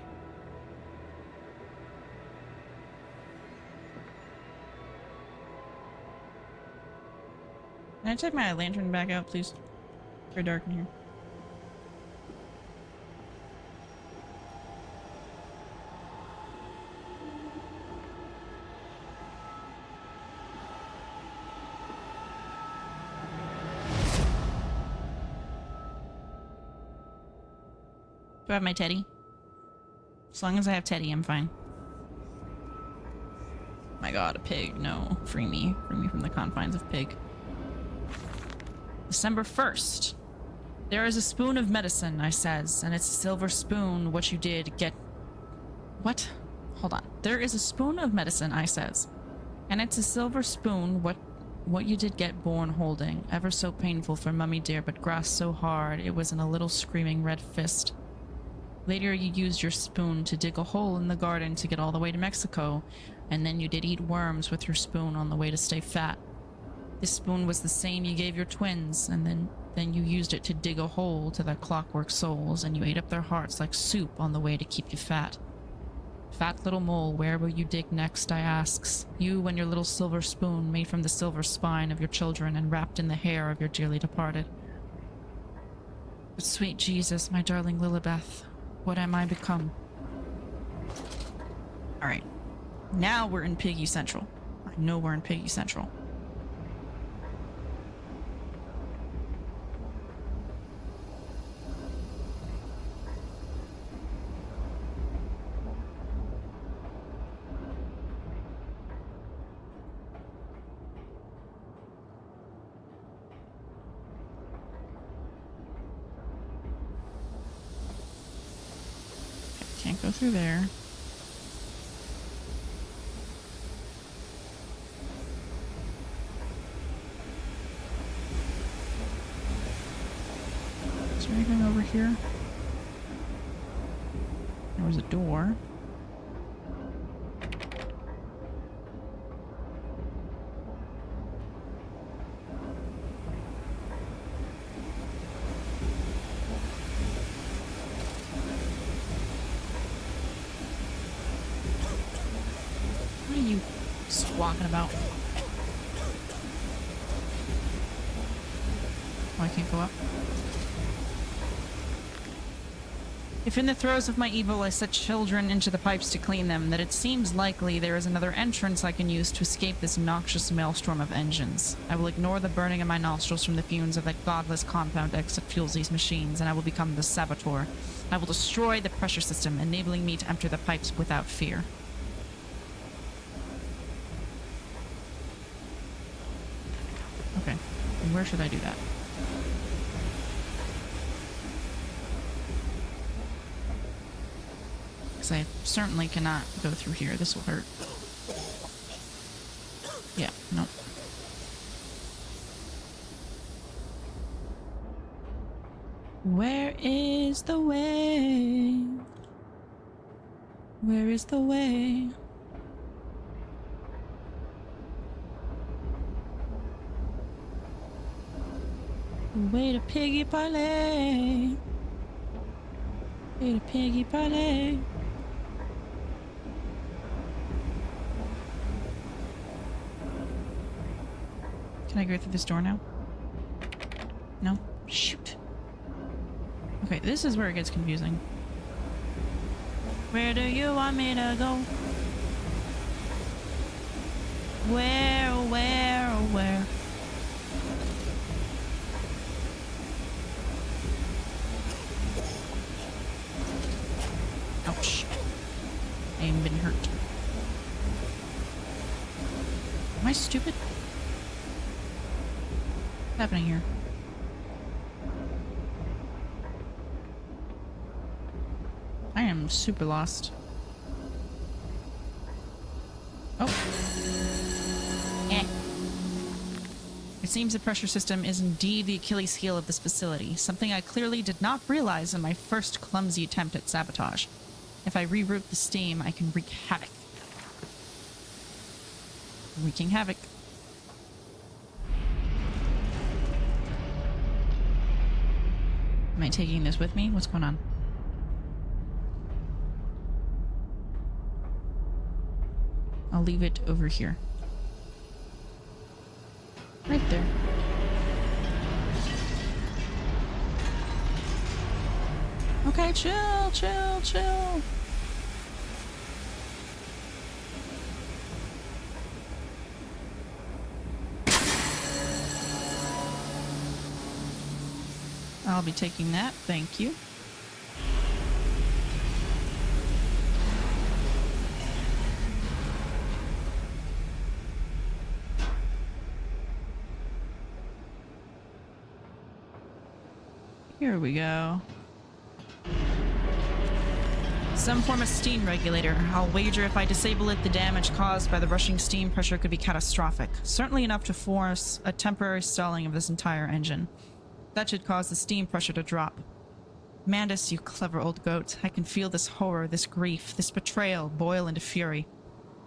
Can I take my lantern back out, please? It's very dark in here. Do I have my teddy? As long as I have teddy, I'm fine. My god, a pig. No. Free me. Free me from the confines of pig. December 1st. There is a spoon of medicine, I says, and it's a silver spoon. What you did get... What? Hold on. There is a spoon of medicine, I says, and it's a silver spoon. What you did get born holding. Ever so painful for mummy dear, but grasped so hard it was in a little screaming red fist. Later you used your spoon to dig a hole in the garden to get all the way to Mexico, and then you did eat worms with your spoon on the way to stay fat. This spoon was the same you gave your twins, and then you used it to dig a hole to their clockwork souls, and you ate up their hearts like soup on the way to keep you fat. Fat little mole, where will you dig next, I asks. You and your little silver spoon made from the silver spine of your children and wrapped in the hair of your dearly departed. But sweet Jesus, my darling Lilibeth, what am I become? Alright. Now we're in Piggy Central. I know we're in Piggy Central. Can't go through there. Is there anything over here? There was a door. What are you squawking about? Oh, I can't go up. If in the throes of my evil I set children into the pipes to clean them, that it seems likely there is another entrance I can use to escape this noxious maelstrom of engines. I will ignore the burning in my nostrils from the fumes of that godless compound X that fuels these machines, and I will become the saboteur. I will destroy the pressure system, enabling me to enter the pipes without fear. Okay, and where should I do that? Because I certainly cannot go through here. This will hurt. Yeah, no. Where is the way? Where is the way? Way to piggy parlay. Way to piggy parlay. Can I go through this door now? No? Shoot. Okay, this is where it gets confusing. Where do you want me to go? Where? Ouch. I ain't been hurt. Am I stupid? happening here? I am super lost. Oh. Eh. It seems the pressure system is indeed the Achilles heel of this facility, something I clearly did not realize in my first clumsy attempt at sabotage. If I reroute the steam, I can wreak havoc. Wreaking havoc. Am I taking this with me? What's going on? I'll leave it over here. Right there. Okay, chill, chill, chill. I'll be taking that, thank you. Here we go. Some form of steam regulator. I'll wager if I disable it, the damage caused by the rushing steam pressure could be catastrophic. Certainly enough to force a temporary stalling of this entire engine. That should cause the steam pressure to drop. Mandus, you clever old goat. I can feel this horror, this grief, this betrayal boil into fury.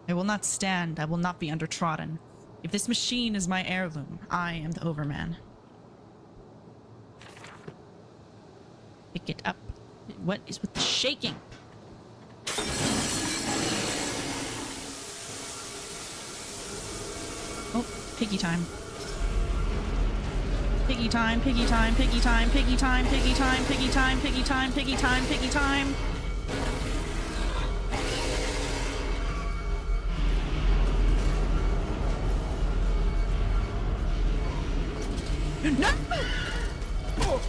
I will not stand. I will not be undertrodden. If this machine is my heirloom, I am the Overman. Pick it up. What is with the shaking? Oh, piggy time. Piggy time, piggy time, piggy time, piggy time, piggy time, piggy time, piggy time, piggy time, piggy time. No! Oh.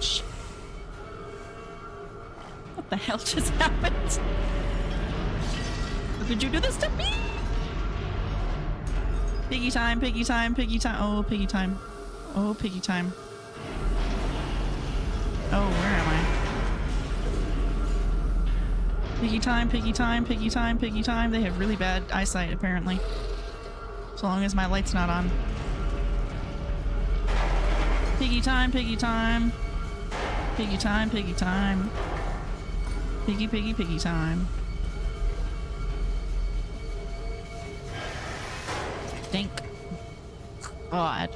Shit. What the hell just happened? How could you do this to me? Piggy time, piggy time, piggy time. Oh, piggy time. Oh, piggy time. Oh, where am I? Piggy time, piggy time, piggy time, piggy time. They have really bad eyesight, apparently. So long as my light's not on. Piggy time, piggy time. Piggy time, piggy time. Piggy, piggy, piggy time. Thank God.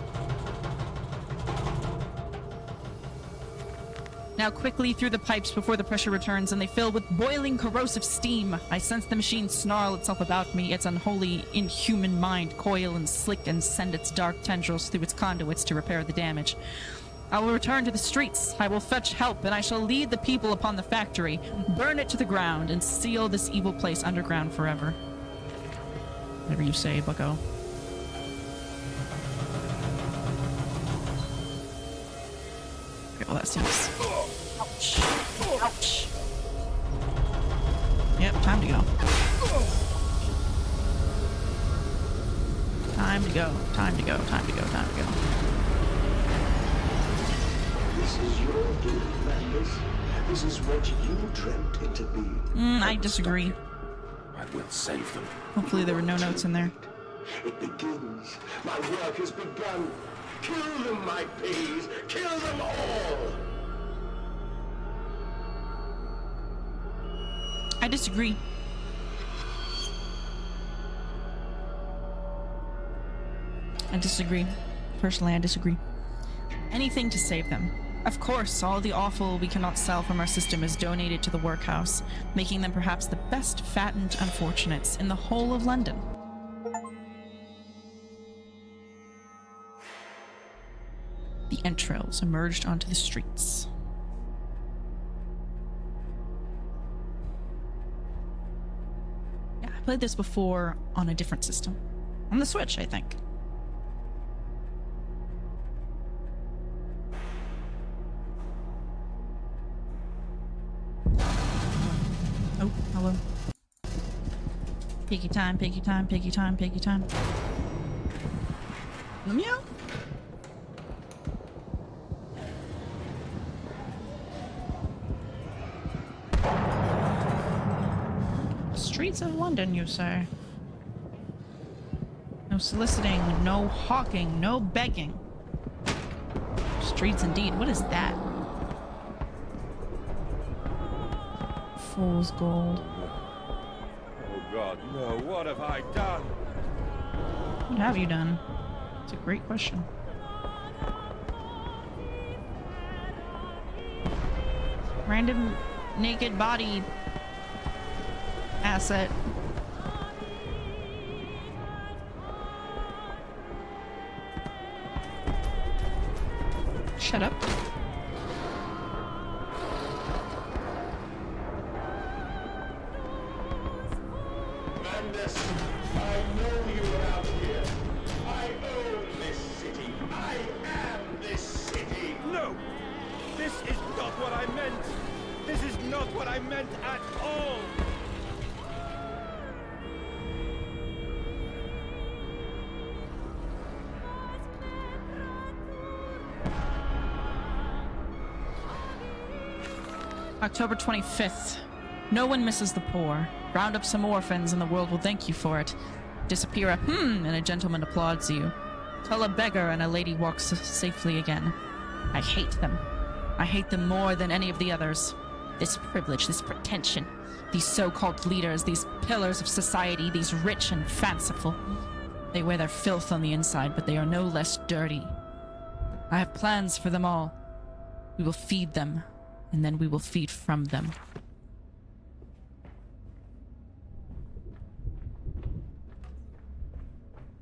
Now quickly through the pipes before the pressure returns and they fill with boiling corrosive steam. I sense the machine snarl itself about me, its unholy, inhuman mind coil and slick and send its dark tendrils through its conduits to repair the damage. I will return to the streets. I will fetch help, and I shall lead the people upon the factory, burn it to the ground, and seal this evil place underground forever. Whatever you say, bucko. Okay, well that seems... Ouch. Ouch. Yep, time to go. Time to go. Time to go. Time to go. Time to go. This is your doing, Mandus. This is what you dreamt into being. I disagree. I will save them. Hopefully there were no notes in there. It begins. My work has begun. Kill them, my pigs. Kill them all. I disagree. I disagree. Personally, I disagree. Anything to save them. Of course, all the offal we cannot sell from our system is donated to the workhouse, making them perhaps the best fattened unfortunates in the whole of London. The entrails emerged onto the streets. Yeah, I played this before on a different system. On the Switch, I think. Oh, hello. Piggy time, piggy time, piggy time, piggy time. Meow. streets of London, you say? No soliciting, no hawking, no begging. Streets indeed. What is that? Fool's gold. Oh God, no, what have I done? What have you done? It's a great question. Random naked body asset. Shut up. Mandus, I know you are out here. I own this city. I am this city. No! This is not what I meant! This is not what I meant at all! October 25th. No one misses the poor. Round up some orphans and the world will thank you for it. Disappear a and a gentleman applauds you. Tell a beggar and a lady walks safely again. I hate them. I hate them more than any of the others. This privilege, this pretension, these so-called leaders, these pillars of society, these rich and fanciful. They wear their filth on the inside, but they are no less dirty. I have plans for them all. We will feed them, and then we will feed from them.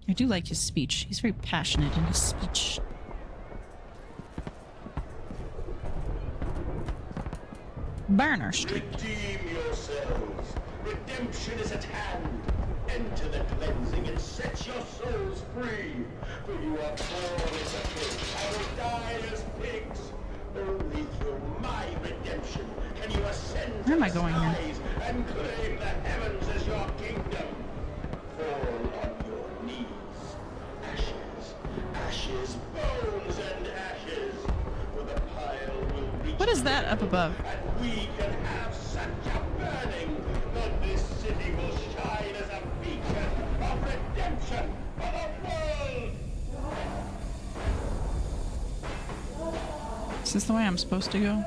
I do like his speech. He's very passionate in his speech. Burner Street. Redeem yourselves. Redemption is at hand. Enter the cleansing and set your souls free. For you are born as a pig and will die as pigs. Only through my redemption can you ascend Where am I to the going here? skies and claim the heavens as your kingdom. Fall on your knees. Ashes, ashes, bones and ashes. For the pile will reach What is that up above? and we can have such a burning that this city will shine as a beacon of redemption for the world! Is this the way I'm supposed to go?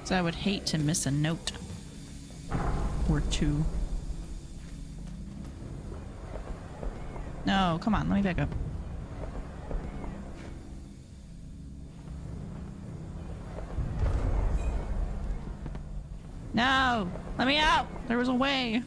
So I would hate to miss a note. Or two. No, come on, let me back up. No! Let me out! There was a way!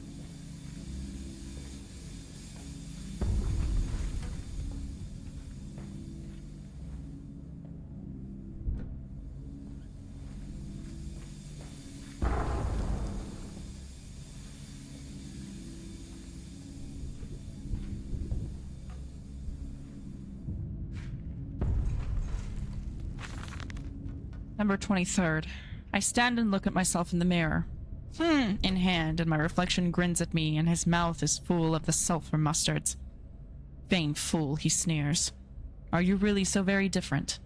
Number 23rd. I stand and look at myself in the mirror. In hand, and my reflection grins at me, and his mouth is full of the sulfur mustards. Vain fool, he sneers. Are you really so very different?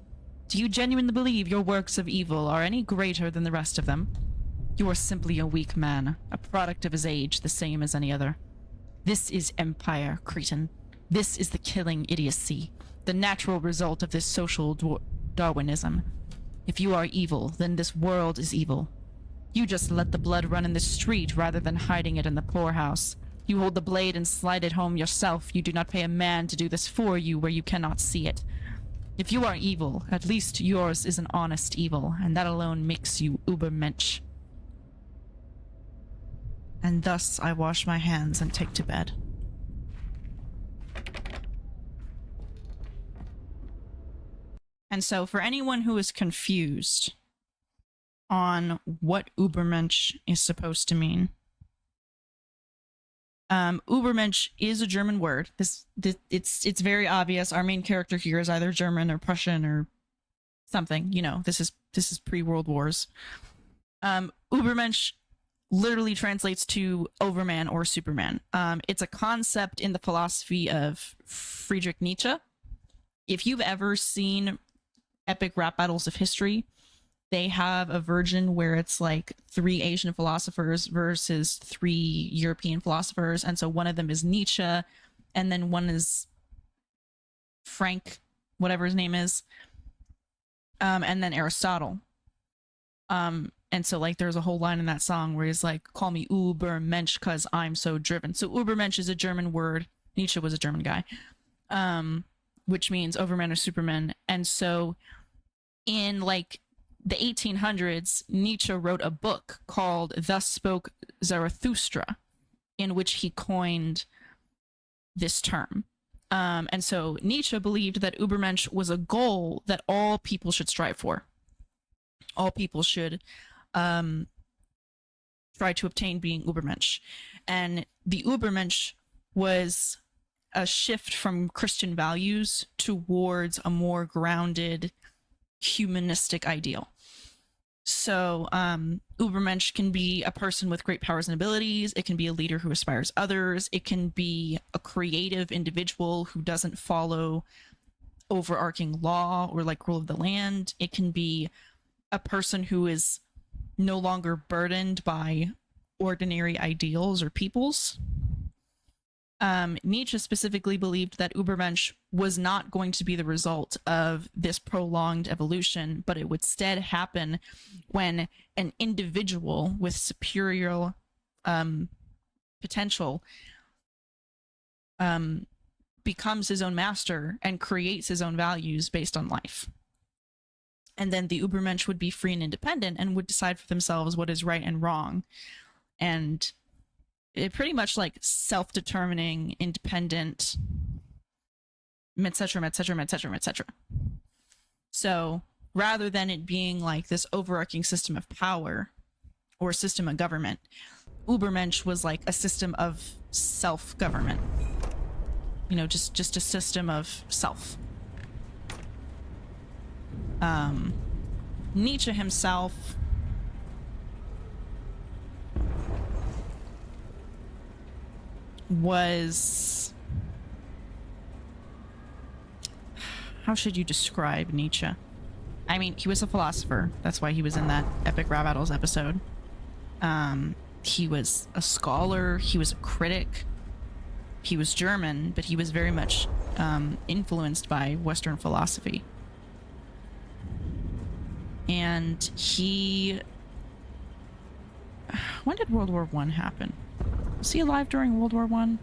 Do you genuinely believe your works of evil are any greater than the rest of them? You are simply a weak man, a product of his age, the same as any other. This is empire, Cretan. This is the killing idiocy, the natural result of this social Darwinism. If you are evil, then this world is evil. You just let the blood run in the street rather than hiding it in the poorhouse. You hold the blade and slide it home yourself. You do not pay a man to do this for you where you cannot see it. If you are evil, at least yours is an honest evil, and that alone makes you Übermensch. And thus I wash my hands and take to bed. And so for anyone who is confused on what Übermensch is supposed to mean, Übermensch is a German word. It's very obvious. Our main character here is either German or Prussian or something. You know, this is pre-World Wars. Übermensch literally translates to Overman or Superman. It's a concept in the philosophy of Friedrich Nietzsche. If you've ever seen epic rap battles of history, they have a version where it's like 3 Asian philosophers versus 3 European philosophers. And so one of them is Nietzsche, and then one is Frank, whatever his name is, and then Aristotle. And so like there's a whole line in that song where he's like, call me Übermensch because I'm so driven. So Übermensch is a German word. Nietzsche was a German guy, which means overman or superman. And so in like the 1800s, Nietzsche wrote a book called Thus Spoke Zarathustra, in which he coined this term. And so Nietzsche believed that Übermensch was a goal that all people should strive for. All people should try to obtain being Übermensch. And the Übermensch was a shift from Christian values towards a more grounded humanistic ideal. So Übermensch can be a person with great powers and abilities. It can be a leader who inspires others. It can be a creative individual who doesn't follow overarching law or like rule of the land. It can be a person who is no longer burdened by ordinary ideals or peoples. Nietzsche specifically believed that Übermensch was not going to be the result of this prolonged evolution, but it would instead happen when an individual with superior potential becomes his own master and creates his own values based on life. And then the Übermensch would be free and independent and would decide for themselves what is right and wrong. And it pretty much like self-determining, independent, etc., etc., etc., etc. So rather than it being like this overarching system of power or system of government, Übermensch was like a system of self-government. You know, just a system of self. Nietzsche himself was, how should you describe Nietzsche? I mean, he was a philosopher. That's why he was in that Epic Rap Battles episode. He was a scholar. He was a critic. He was German, but he was very much influenced by Western philosophy. And he... When did World War I happen? Was he alive during World War I? I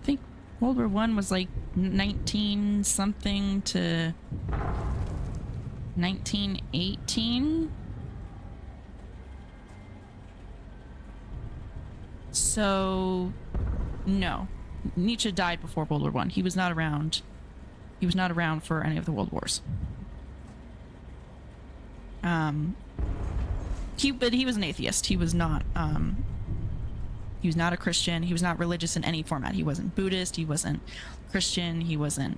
think World War I was like 19 something to 1918. So no, Nietzsche died before World War I. He was not around. He was not around for any of the world wars. But he was an atheist. He was not a Christian. He was not religious in any format. He wasn't Buddhist. He wasn't Christian. He wasn't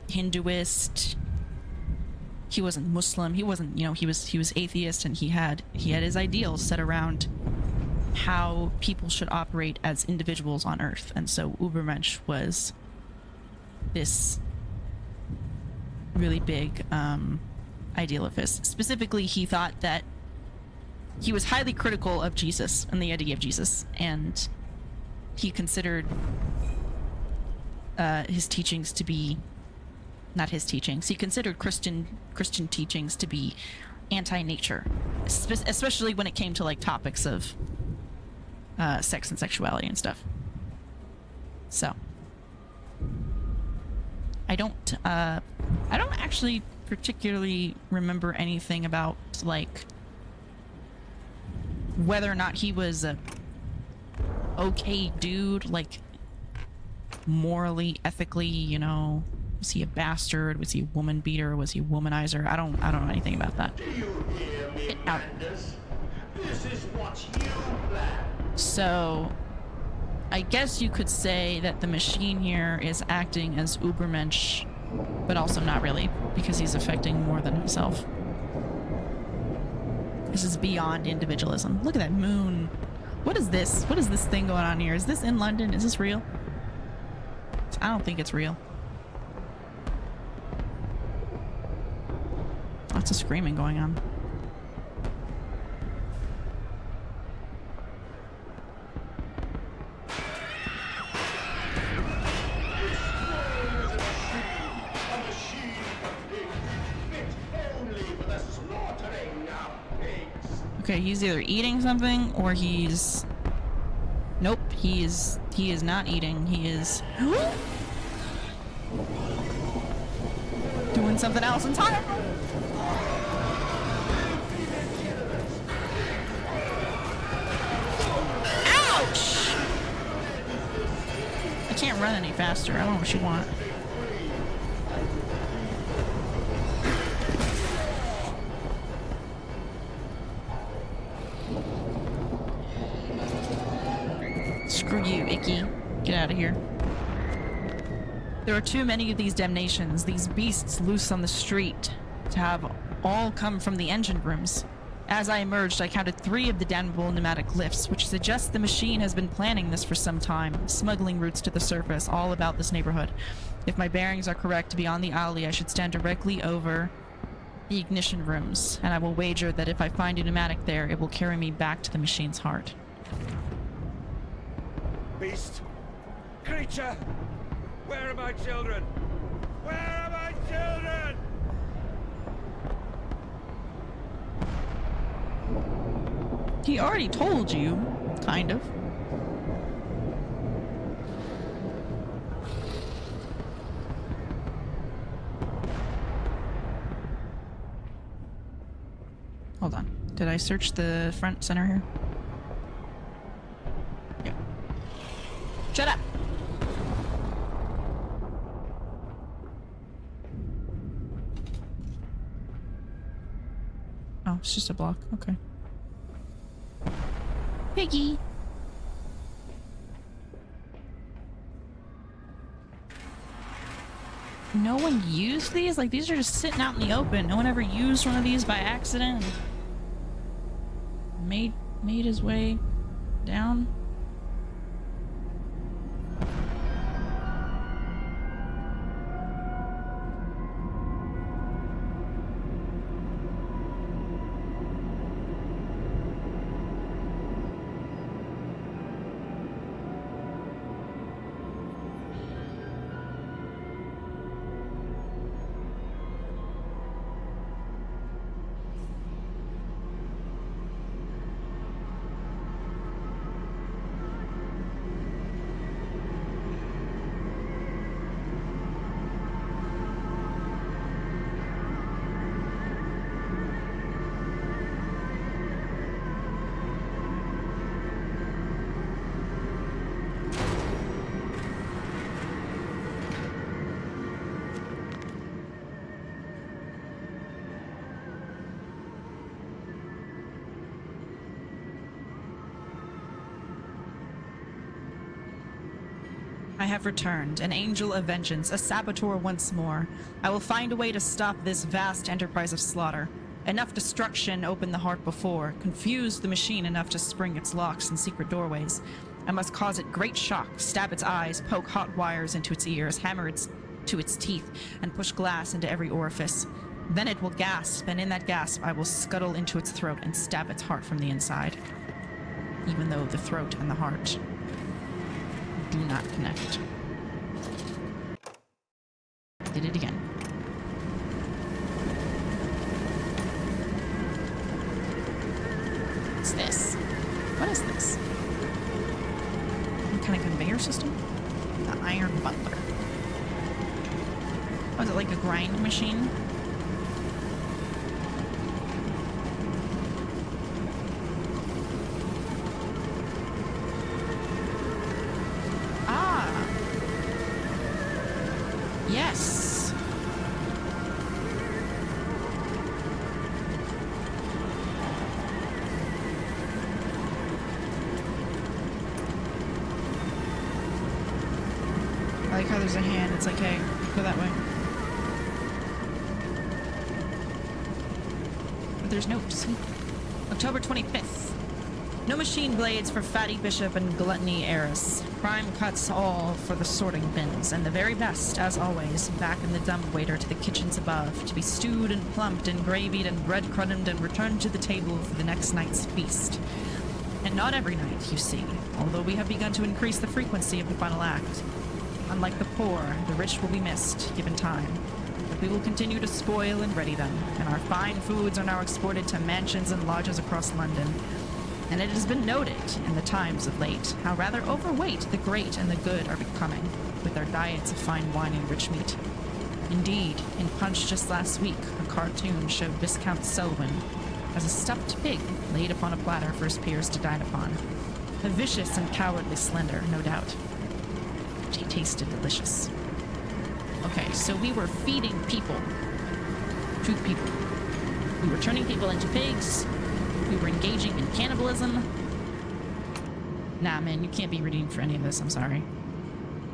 Hinduist. He wasn't Muslim. He wasn't, he was atheist, and he had his ideals set around how people should operate as individuals on Earth. And so Übermensch was this really big ideal of his. Specifically, he thought that he was highly critical of Jesus and the idea of Jesus, and he considered his teachings to be not his teachings. He considered Christian teachings to be anti-nature, especially when it came to like topics of sex and sexuality and stuff. So I don't actually particularly remember anything about like whether or not he was a okay dude, like morally, ethically, was he a bastard? Was he a woman beater? Was he a womanizer? I don't know anything about that. Do you hear me, Madness? This is what you plan. So I guess you could say that the machine here is acting as Übermensch, but also not really, because he's affecting more than himself. This is beyond individualism. Look at that moon. What is this? What is this thing going on here? Is this in London? Is this real? I don't think it's real. Lots of screaming going on. Okay, he's either eating something or he's... Nope, he is not eating. He is... doing something else entirely. Ouch! I can't run any faster. I don't know what you want. Screw you, Icky. Get out of here. There are too many of these damnations, these beasts loose on the street, to have all come from the engine rooms. As I emerged, I counted 3 of the damnable pneumatic lifts, which suggests the machine has been planning this for some time, smuggling routes to the surface all about this neighborhood. If my bearings are correct, beyond the alley, I should stand directly over the ignition rooms, and I will wager that if I find a pneumatic there, it will carry me back to the machine's heart. Beast! Creature! Where are my children? Where are my children? He already told you, kind of. Hold on. Did I search the front center here? Yeah. Shut up! Oh, it's just a block. Okay. Piggy! No one used these? Like, these are just sitting out in the open. No one ever used one of these by accident? Made his way down? I have returned, an angel of vengeance, a saboteur once more. I will find a way to stop this vast enterprise of slaughter. Enough destruction opened the heart before, confused the machine enough to spring its locks and secret doorways. I must cause it great shock, stab its eyes, poke hot wires into its ears, hammer it to its teeth, and push glass into every orifice. Then it will gasp, and in that gasp I will scuttle into its throat and stab its heart from the inside. Even though the throat and the heart do not connect. Did it again. What's this? What is this? What kind of conveyor system? The Iron Butler. Oh, is it like a grind machine? Yes. I like how there's a hand. It's like, hey, go that way. But there's notes. October 25th. No machine blades for Fatty Bishop and Gluttony Heiress. Crime cuts all for the sorting bins, and the very best, as always, back in the dumbwaiter to the kitchens above, to be stewed and plumped and gravied and breadcrumbed and returned to the table for the next night's feast. And not every night, you see, although we have begun to increase the frequency of the final act. Unlike the poor, the rich will be missed, given time. But we will continue to spoil and ready them, and our fine foods are now exported to mansions and lodges across London. And it has been noted in the Times of late how rather overweight the great and the good are becoming, with their diets of fine wine and rich meat. Indeed, in Punch just last week, a cartoon showed Viscount Selwyn as a stuffed pig laid upon a platter for his peers to dine upon. A vicious and cowardly slender, no doubt. But he tasted delicious. Okay, so we were feeding people. To people. We were turning people into pigs. We were engaging in cannibalism. Nah, man, you can't be redeemed for any of this. I'm sorry.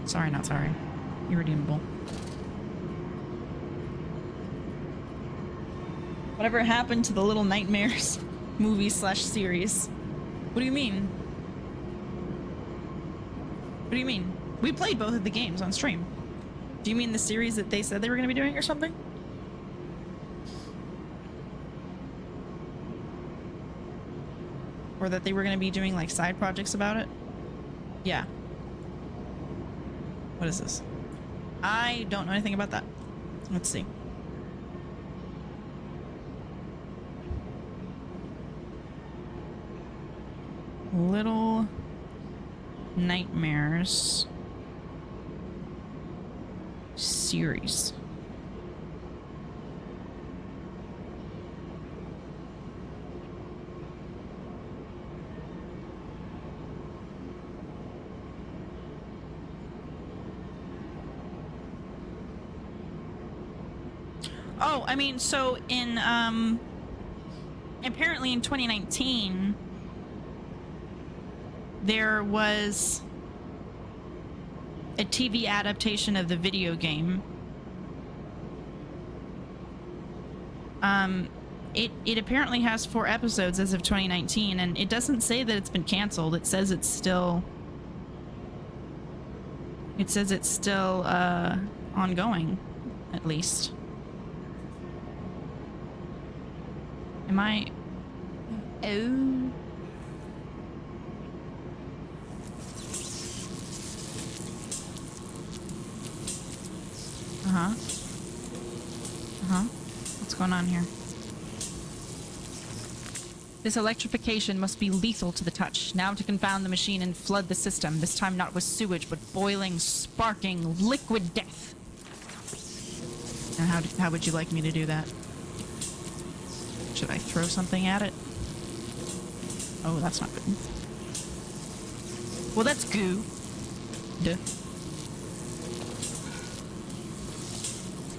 Sorry, not sorry. Irredeemable. Whatever happened to the Little Nightmares movie/series? What do you mean? What do you mean? We played both of the games on stream. Do you mean the series that they said they were going to be doing or something? Or that they were going to be doing like side projects about it? Yeah. What is this? I don't know anything about that. Let's see. Little Nightmares series. Oh, I mean, so in, apparently in 2019, there was a TV adaptation of the video game. It apparently has 4 episodes as of 2019, and it doesn't say that it's been canceled. It says it's still... It says it's still, ongoing, at least. Am I... Oh... What's going on here? This electrification must be lethal to the touch. Now to confound the machine and flood the system. This time not with sewage, but boiling, sparking, liquid death. And how would you like me to do that? Should I throw something at it? Oh, that's not good. Well, that's goo. Duh.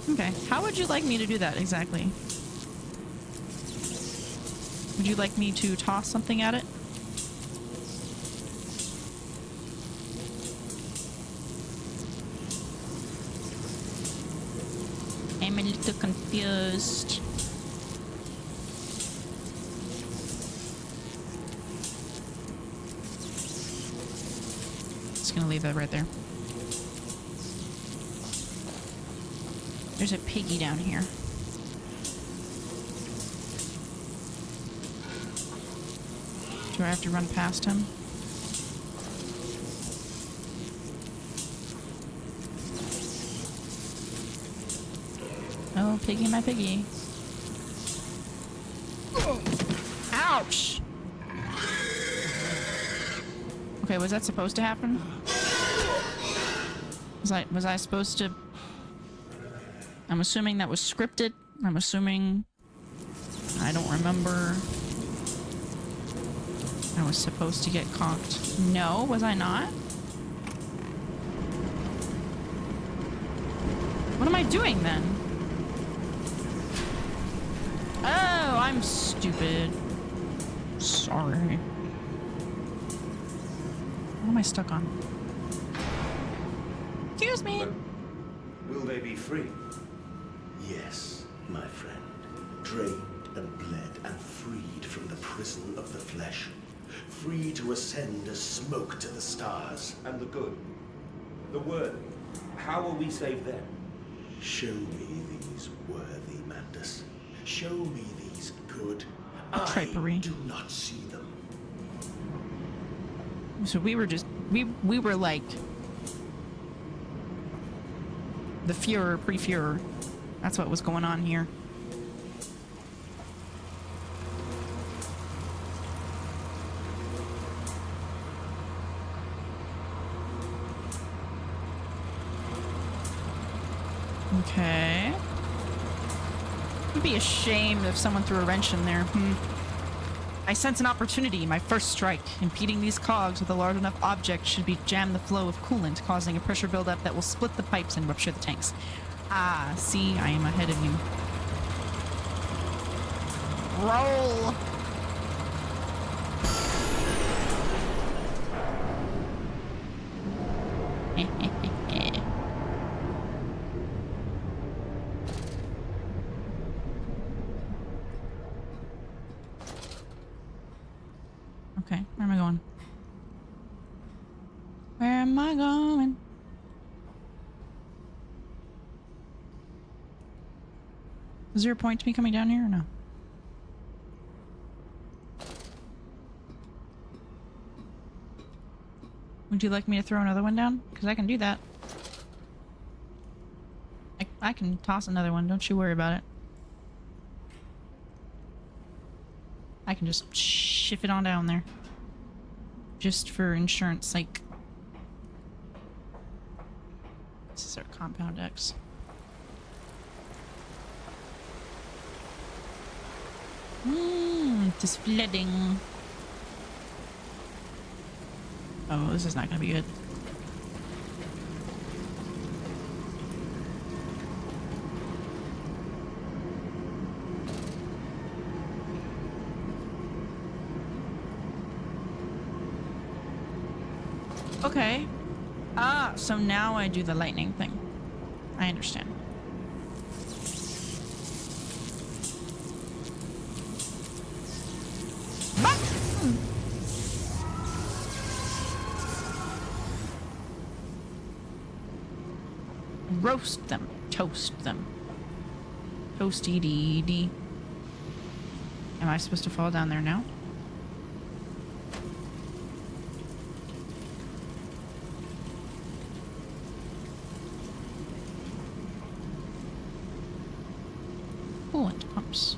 Okay, how would you like me to do that exactly? Would you like me to toss something at it? I'm a little confused. Just gonna leave that right there. There's a piggy down here. Do I have to run past him? Oh, piggy, my piggy. Ouch! Okay, was that supposed to happen? Was I supposed to... I'm assuming that was scripted. I'm assuming... I don't remember... I was supposed to get conked. No, was I not? What am I doing then? Oh, I'm stupid. Sorry. What am I stuck on? Excuse me. But will they be free? Yes, my friend. Drained and bled and freed from the prison of the flesh. free to ascend as smoke to the stars. And the good, the worthy, how will we save them? Show me these worthy, Mandus. Show me these good. Tripery. I do not see them. So we were just we were like the Fuhrer pre-Fuhrer. That's what was going on here. Okay. It'd be a shame if someone threw a wrench in there. I sense an opportunity, my first strike. Impeding these cogs with a large enough object should be jam the flow of coolant, causing a pressure buildup that will split the pipes and rupture the tanks. Ah, see, I am ahead of you. Roll! Okay, where am I going? Where am I going? Is there a point to me coming down here or no? Would you like me to throw another one down? Because I can do that. I can toss another one, don't you worry about it. I can just shift it on down there. Just for insurance sake. This is our compound X. It is flooding. Oh, this is not gonna be good. Okay. Ah, so now I do the lightning thing. I understand. Roast them. Toast them. Toasty dee dee. Am I supposed to fall down there now? Coolant pumps.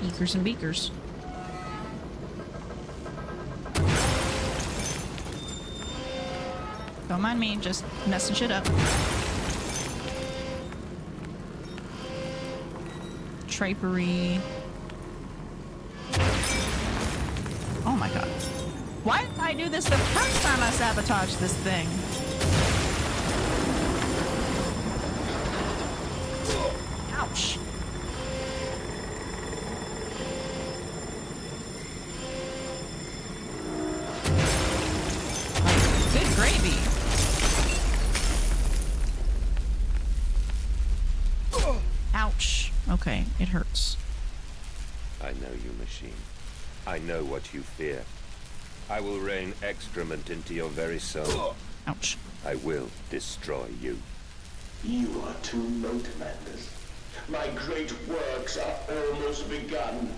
Beakers and beakers. Don't mind me, just messing shit up. Tripery. Oh my god. Why didn't I do this the first time I sabotaged this thing? Ouch. Good gravy. Ouch. Okay, it hurts. I know you, machine. I know what you fear. I will rain excrement into your very soul. Ouch. I will destroy you. You are too late, Mandus. My great works are almost begun.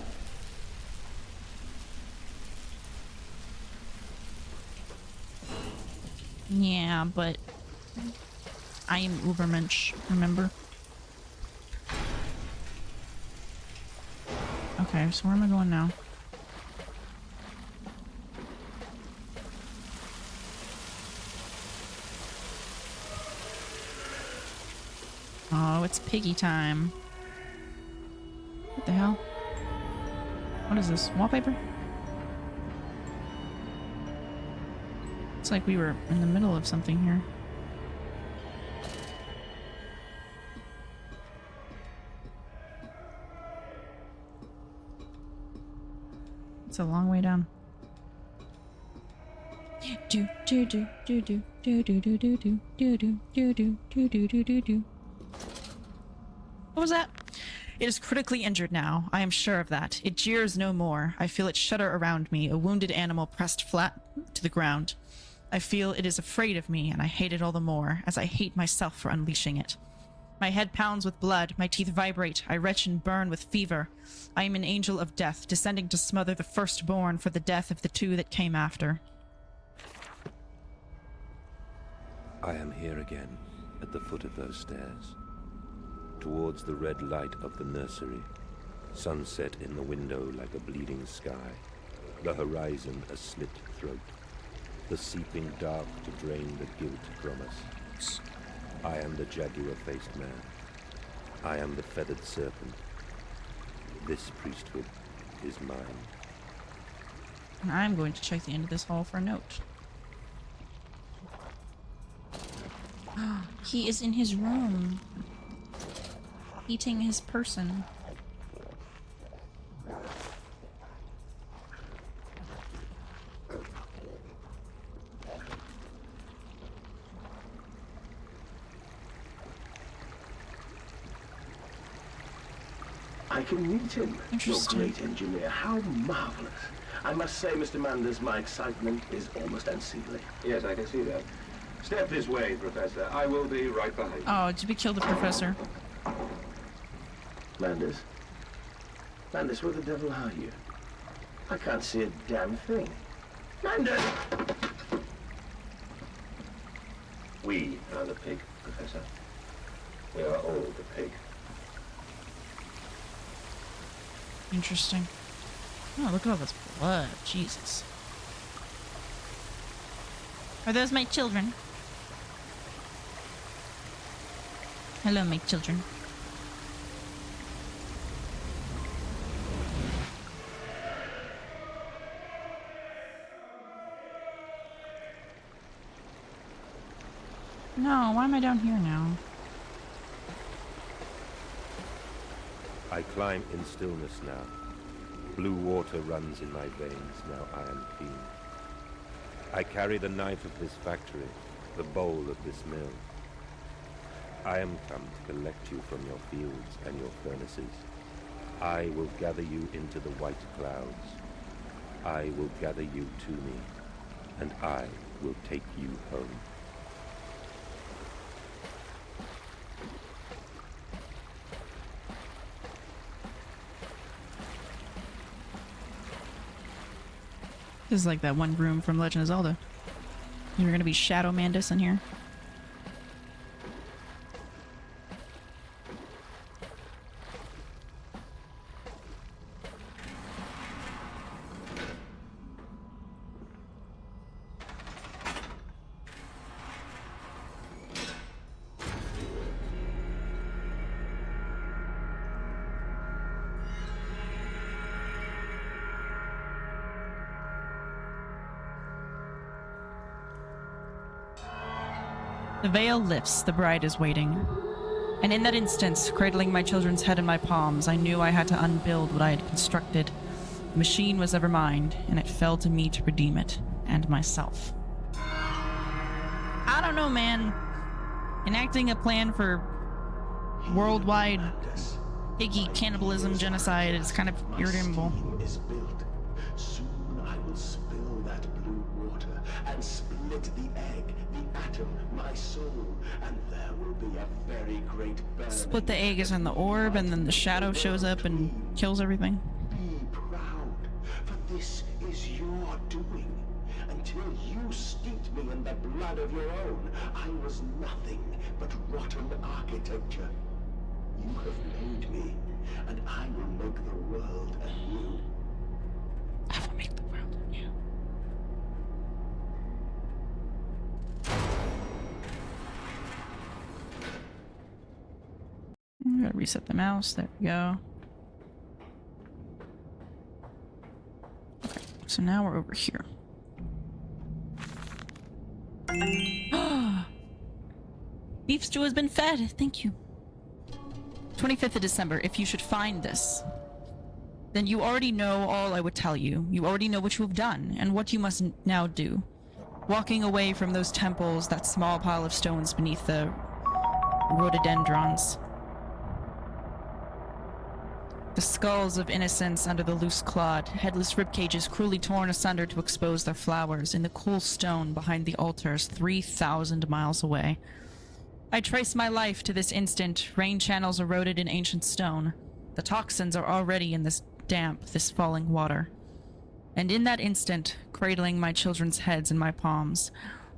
Yeah, but I am Ubermensch, remember? Okay, so where am I going now? Oh, it's piggy time. What the hell? What is this? Wallpaper? It's like we were in the middle of something here. It's a long way down. Do do do do do do do do do do do do do do do do do do. What was that? It is critically injured now. I am sure of that. It jeers no more. I feel it shudder around me, a wounded animal pressed flat to the ground. I feel it is afraid of me, and I hate it all the more, as I hate myself for unleashing it. My head pounds with blood, my teeth vibrate, I retch and burn with fever. I am an angel of death, descending to smother the firstborn for the death of the two that came after. I am here again, at the foot of those stairs. Towards the red light of the nursery, sunset in the window like a bleeding sky, the horizon a slit throat, the seeping dark to drain the guilt from us. I am the jaguar-faced man. I am the feathered serpent. This priesthood is mine. And I'm going to check the end of this hall for a note. He is in his room, eating his person. I can meet him. Your Interesting. great engineer. How marvelous. I must say, Mr. Manders, my excitement is almost unseemly. Yes, I can see that. Step this way, Professor. I will be right behind you. Oh, did we kill the professor? Manders? Manders, where the devil are you? I can't see a damn thing. Manders! We are the pig, Professor. We are all the pig. Interesting. Oh, look at all this blood. Jesus. Are those my children? Hello, my children. No, why am I down here now? I climb in stillness now. Blue water runs in my veins, now I am clean. I carry the knife of this factory, the bowl of this mill. I am come to collect you from your fields and your furnaces. I will gather you into the white clouds. I will gather you to me, and I will take you home. This is like that one room from Legend of Zelda. You're gonna be Shadow Mandus in here. The veil lifts, the bride is waiting. And in that instant, cradling my children's head in my palms, I knew I had to unbuild what I had constructed. The machine was ever mine, and it fell to me to redeem it, and myself. I don't know, man. Enacting a plan for worldwide piggy cannibalism genocide is kind of irredeemable. Is built. Soon I will spill that blue water and split the egg, the atom, my soul, and there will be a very great burn. Split the egg is in the orb, and then the shadow shows up and kills everything. Be proud, for this is your doing. Until you steeped me in the blood of your own, I was nothing but rotten architecture. You have made me, and I will make the world anew. I will make the world anew. I'm gonna reset the mouse. There we go. Okay, so now we're over here. Beef stew has been fed. Thank you. 25th of December. If you should find this, then you already know all I would tell you. You already know what you have done and what you must now do. Walking away from those temples, that small pile of stones beneath the rhododendrons. The skulls of innocents under the loose clod, headless ribcages cruelly torn asunder to expose their flowers in the cool stone behind the altars 3,000 miles away. I trace my life to this instant, rain channels eroded in ancient stone. The toxins are already in this damp, this falling water. And in that instant, cradling my children's heads in my palms,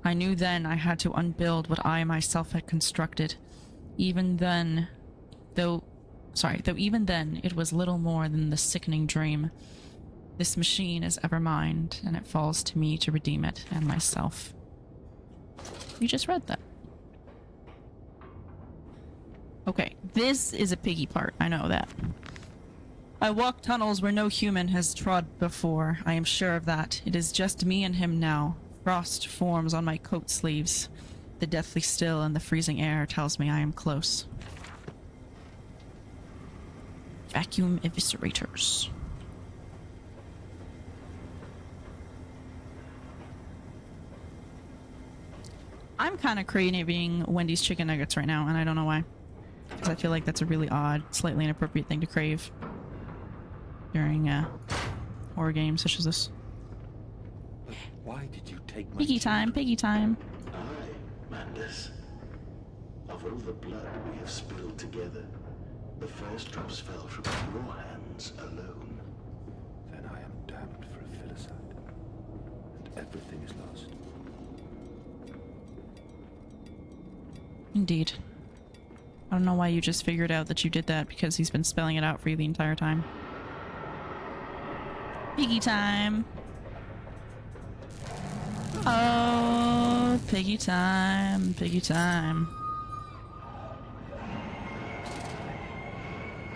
I knew then I had to unbuild what I myself had constructed. Even then, though even then it was little more than the sickening dream. This machine is ever mine, and it falls to me to redeem it and myself. You just read that. Okay, this is a piggy part, I know that. I walk tunnels where no human has trod before, I am sure of that. It is just me and him now. Frost forms on my coat sleeves. The deathly still and the freezing air tells me I am close. Vacuum eviscerators. I'm kind of craving Wendy's chicken nuggets right now, and I don't know why. Because I feel like that's a really odd, slightly inappropriate thing to crave during horror games such as this. But why did you take my Piggy time, piggy time. Aye, Mandus. Of all the blood we have spilled together, the first drops fell from your hands alone. Then I am damned for a filicide, and everything is lost. Indeed. I don't know why you just figured out that you did that, because he's been spelling it out for you the entire time. Piggy time! Oh, piggy time, piggy time.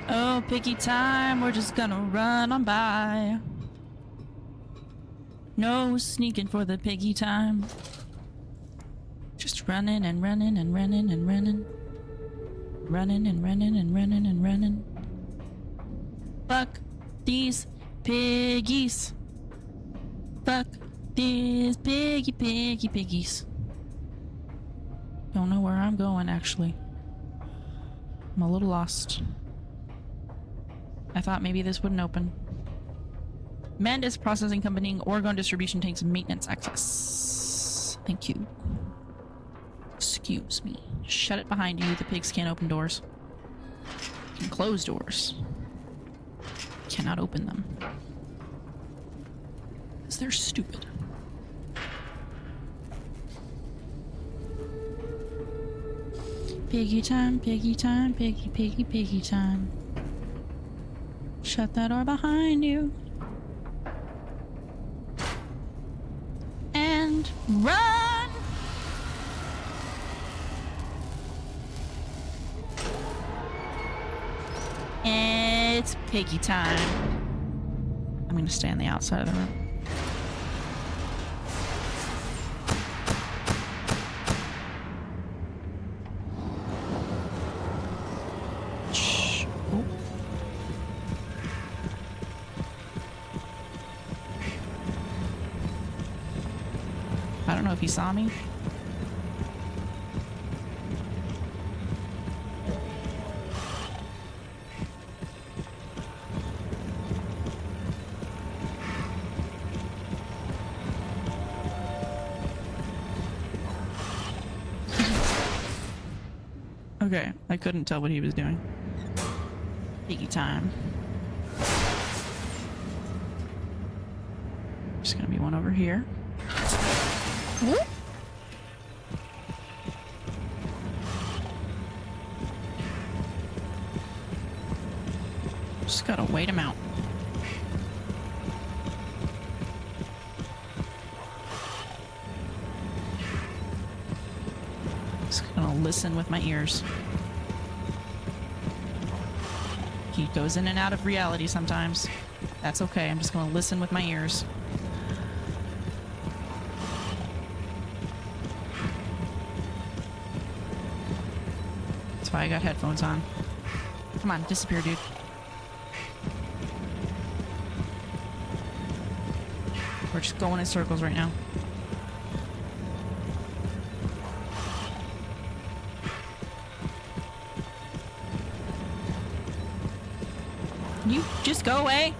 Oh, piggy time, we're just gonna run on by. No sneaking for the piggy time. Just running and running and running and running. Running and running and running and running. Fuck these piggies. Fuck these piggies. Don't know where I'm going, actually. I'm a little lost. I thought maybe this wouldn't open. Mandus Processing Company, Oregon Distribution Tanks Maintenance Access. Thank you. Excuse me. Shut it behind you. The pigs can't open doors. You can close doors. Cannot open them. Because they're stupid. Piggy time, piggy time, piggy, piggy, piggy time. Shut that door behind you. And run! It's piggy time. I'm gonna stay on the outside of the room. Shh. Oh. I don't know if he saw me. Okay, I couldn't tell what he was doing. Piggy time. There's gonna be one over here. Whoop. Just gotta wait him out. Just gonna listen with my ears. He goes in and out of reality sometimes. That's okay, I'm just gonna listen with my ears. That's why I got headphones on. Come on, disappear, dude. We're just going in circles right now. Can you just go away?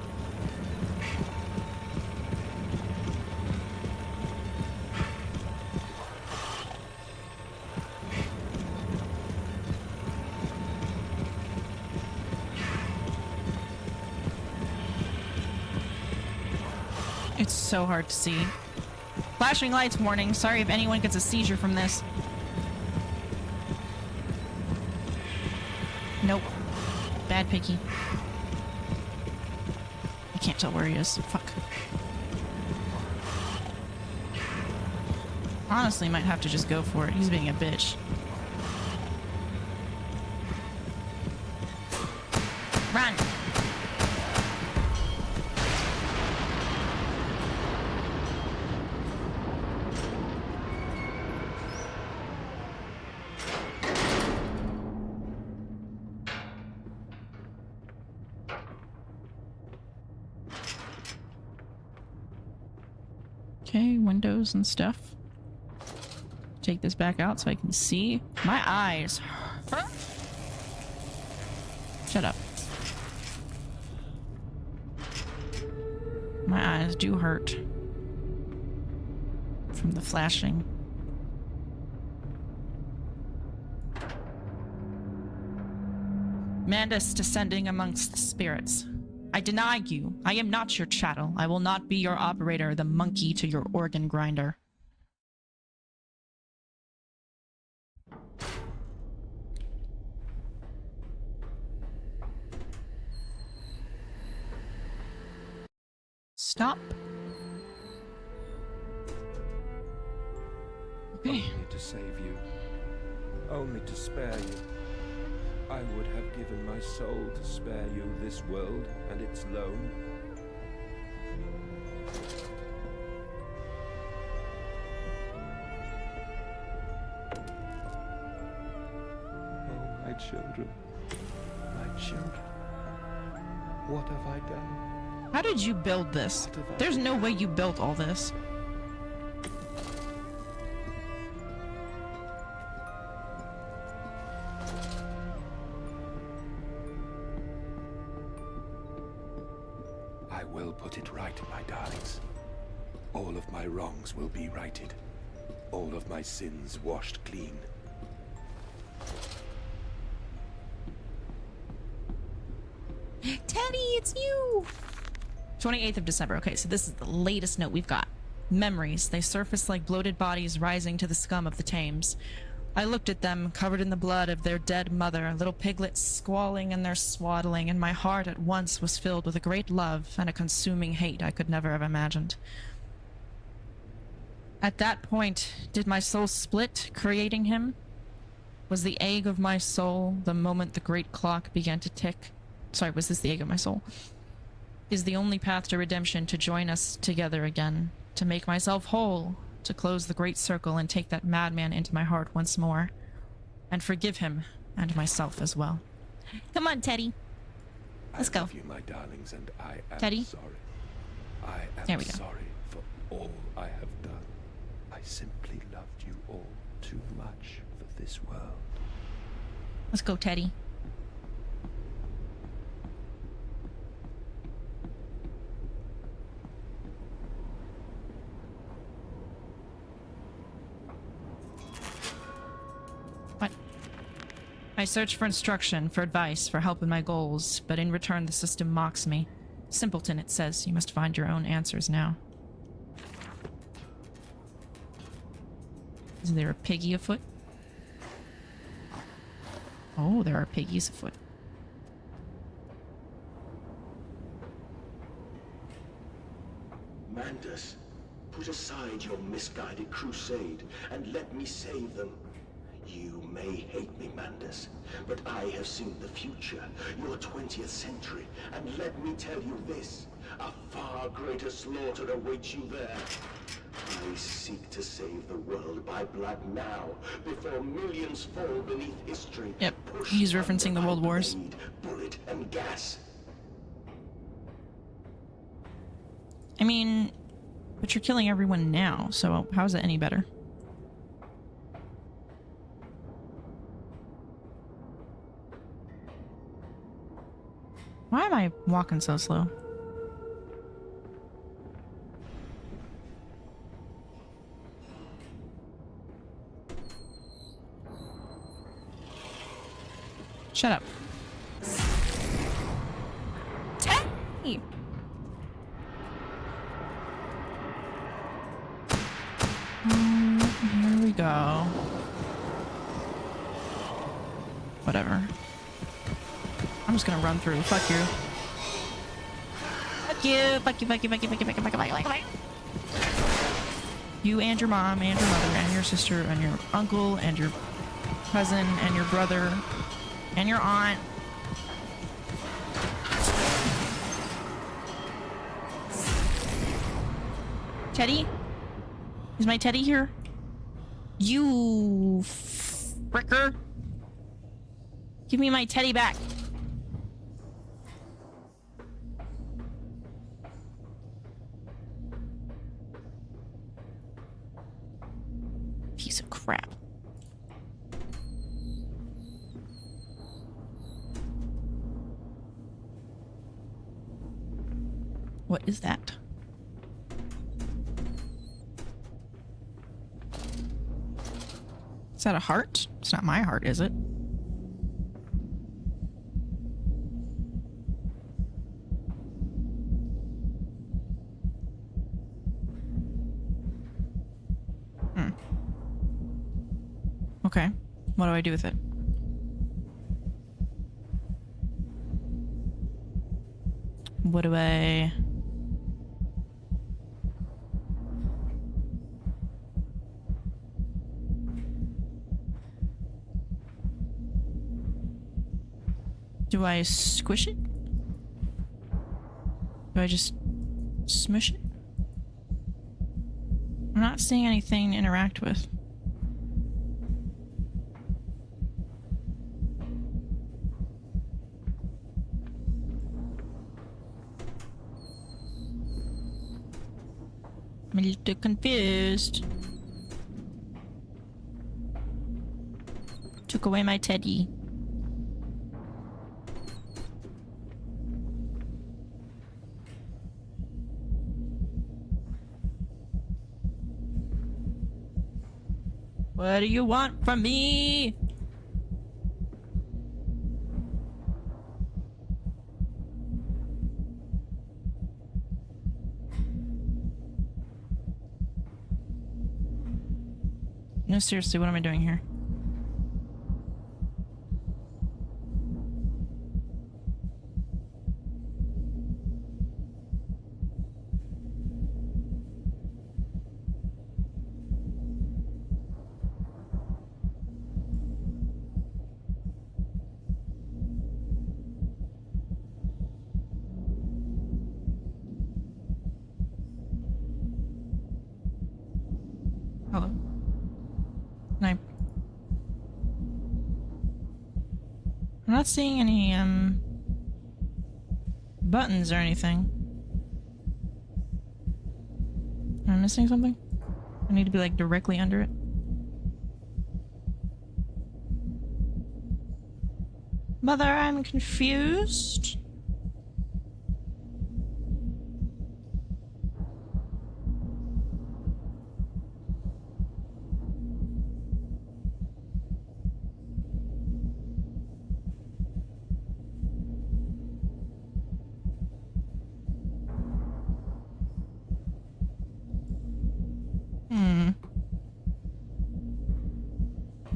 It's so hard to see. Flashing lights warning. Sorry if anyone gets a seizure from this. Nope. Bad picky. I can't tell where he is. Fuck. Honestly, might have to just go for it. He's being a bitch. Run! Okay, windows and stuff. Take this back out so I can see. My eyes hurt. Shut up. My eyes do hurt from the flashing. Mandus descending amongst the spirits. I deny you. I am not your chattel. I will not be your operator, the monkey to your organ grinder. Stop. Okay. Only to save you. Only to spare you. I would have given my soul to spare you this world and its loan. Oh, my children. My children. What have I done? How did you build this? There's no way you built all this. I will put it right, my darlings. All of my wrongs will be righted. All of my sins washed clean. Teddy, it's you! 28th of December. Okay, so this is the latest note we've got. Memories. They surface like bloated bodies rising to the scum of the Thames. I looked at them, covered in the blood of their dead mother, little piglets squalling in their swaddling, and my heart at once was filled with a great love and a consuming hate I could never have imagined. At that point, did my soul split, creating him? Was the egg of my soul the moment the great clock began to tick? Sorry, was this the egg of my soul? Is the only path to redemption to join us together again, to make myself whole, to close the great circle and take that madman into my heart once more, and forgive him and myself as well. Come on, Teddy. Let's go. I love you, my darlings, and I am Teddy? sorry. I There am we go. sorry for all I have done. I simply loved you all too much for this world. Let's go, Teddy. What? I search for instruction, for advice, for help in my goals, but in return the system mocks me. Simpleton, it says, you must find your own answers now. Is there a piggy afoot? Oh, there are piggies afoot. Mandus, put aside your misguided crusade and let me save them. You may hate me, Mandus, but I have seen the future, your 20th century, and let me tell you this, a far greater slaughter awaits you there. I seek to save the world by blood now, before millions fall beneath history. Yep, he's referencing the World Wars. Blade, bullet, and gas. I mean, but you're killing everyone now, so how is it any better? Why am am I walking so slow? Shut up. Teddy! Here we go. Whatever. I'm just gonna run through. Fuck you. Fuck you. Fuck you. Fuck you. Fuck you. Fuck you. Fuck you. Fuck you. Fuck you. Fuck you. You and your mom and your mother and your sister and your uncle and your cousin and your brother and your aunt. Teddy? Is my Teddy here? You fricker. Give me my Teddy back. Piece of crap. What is that? Is that a heart? It's not my heart, is it? Okay. What do I do with it? What do I... Do I squish it? Do I just smush it? I'm not seeing anything to interact with. I'm a little confused. Took away my Teddy. What do you want from me? No, seriously, what am I doing here? Hello? Can I... I'm not seeing any, buttons or anything. Am I missing something? I need to be, like, directly under it. Mother, I'm confused.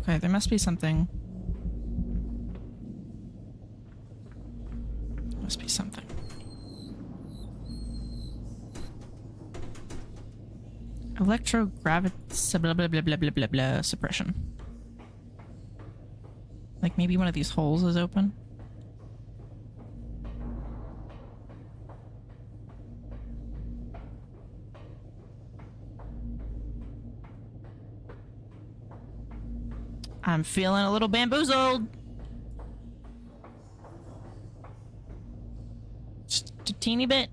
Okay, there must be something. Must be something. Electrogravity blah blah blah blah blah blah blah suppression. Like maybe one of these holes is open. I'm feeling a little bamboozled. Just a teeny bit.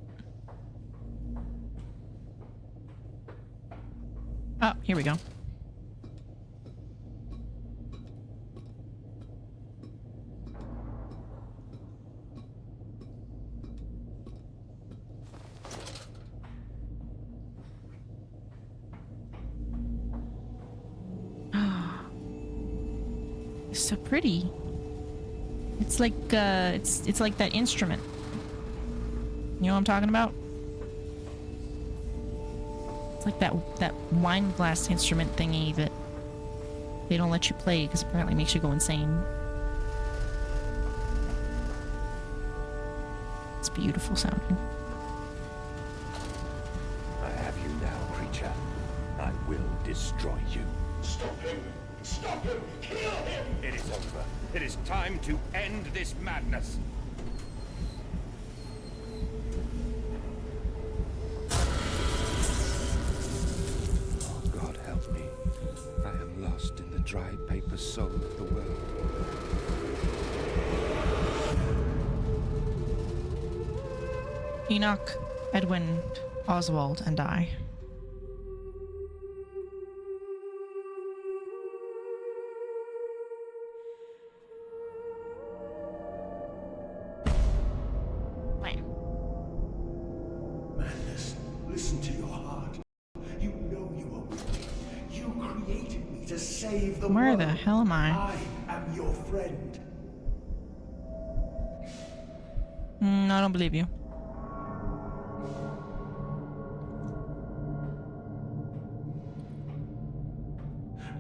Oh, here we go. It's so pretty. It's like it's like that instrument. You know what I'm talking about? It's like that wine glass instrument thingy that they don't let you play because apparently it makes you go insane. It's beautiful sounding. I have you now, creature. I will destroy you. Stop him! Stop him! Kill him! It is over. It is time to end this madness. Oh, God help me. I am lost in the dry paper soul of the world. Enoch, Edwin, Oswald, and I. Madness, listen to your heart. You know you are with me. You created me to save the world. Where the hell am I? I am your friend. I don't believe you.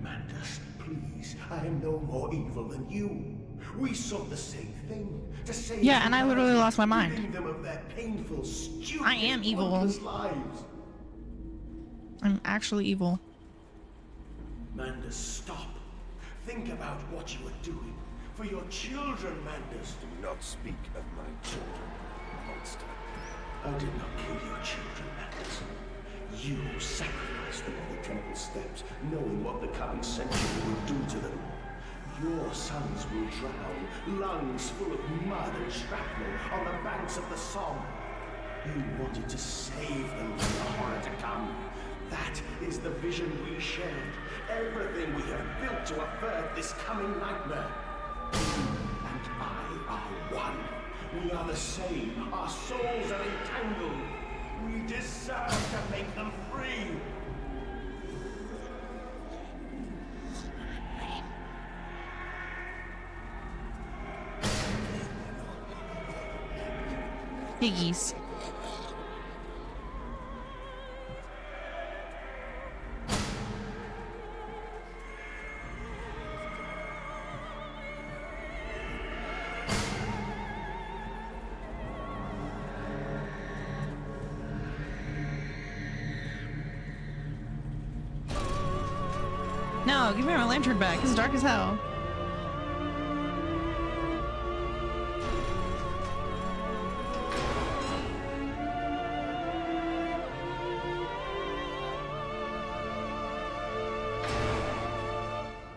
Mandus, please, I am no more evil than you. We sought the same thing, to save Yeah, and I literally humanity, lost my mind. ridding them of their painful, stupid, I am evil. pointless lives. I'm actually evil. Mandus, stop. Think about what you are doing. For your children, Mandus. Do not speak of my children, monster. I did not kill your children, Mandus. You sacrificed them on the temple steps, knowing what the coming century would do to them. Your sons will drown, lungs full of mud and shrapnel on the banks of the Somme. You wanted to save them from the horror to come. That is the vision we shared. Everything we have built to avert this coming nightmare. And I are one. We are the same. Our souls are entangled. We deserve to make them free. Piggies. No, give me my lantern back. It's dark as hell.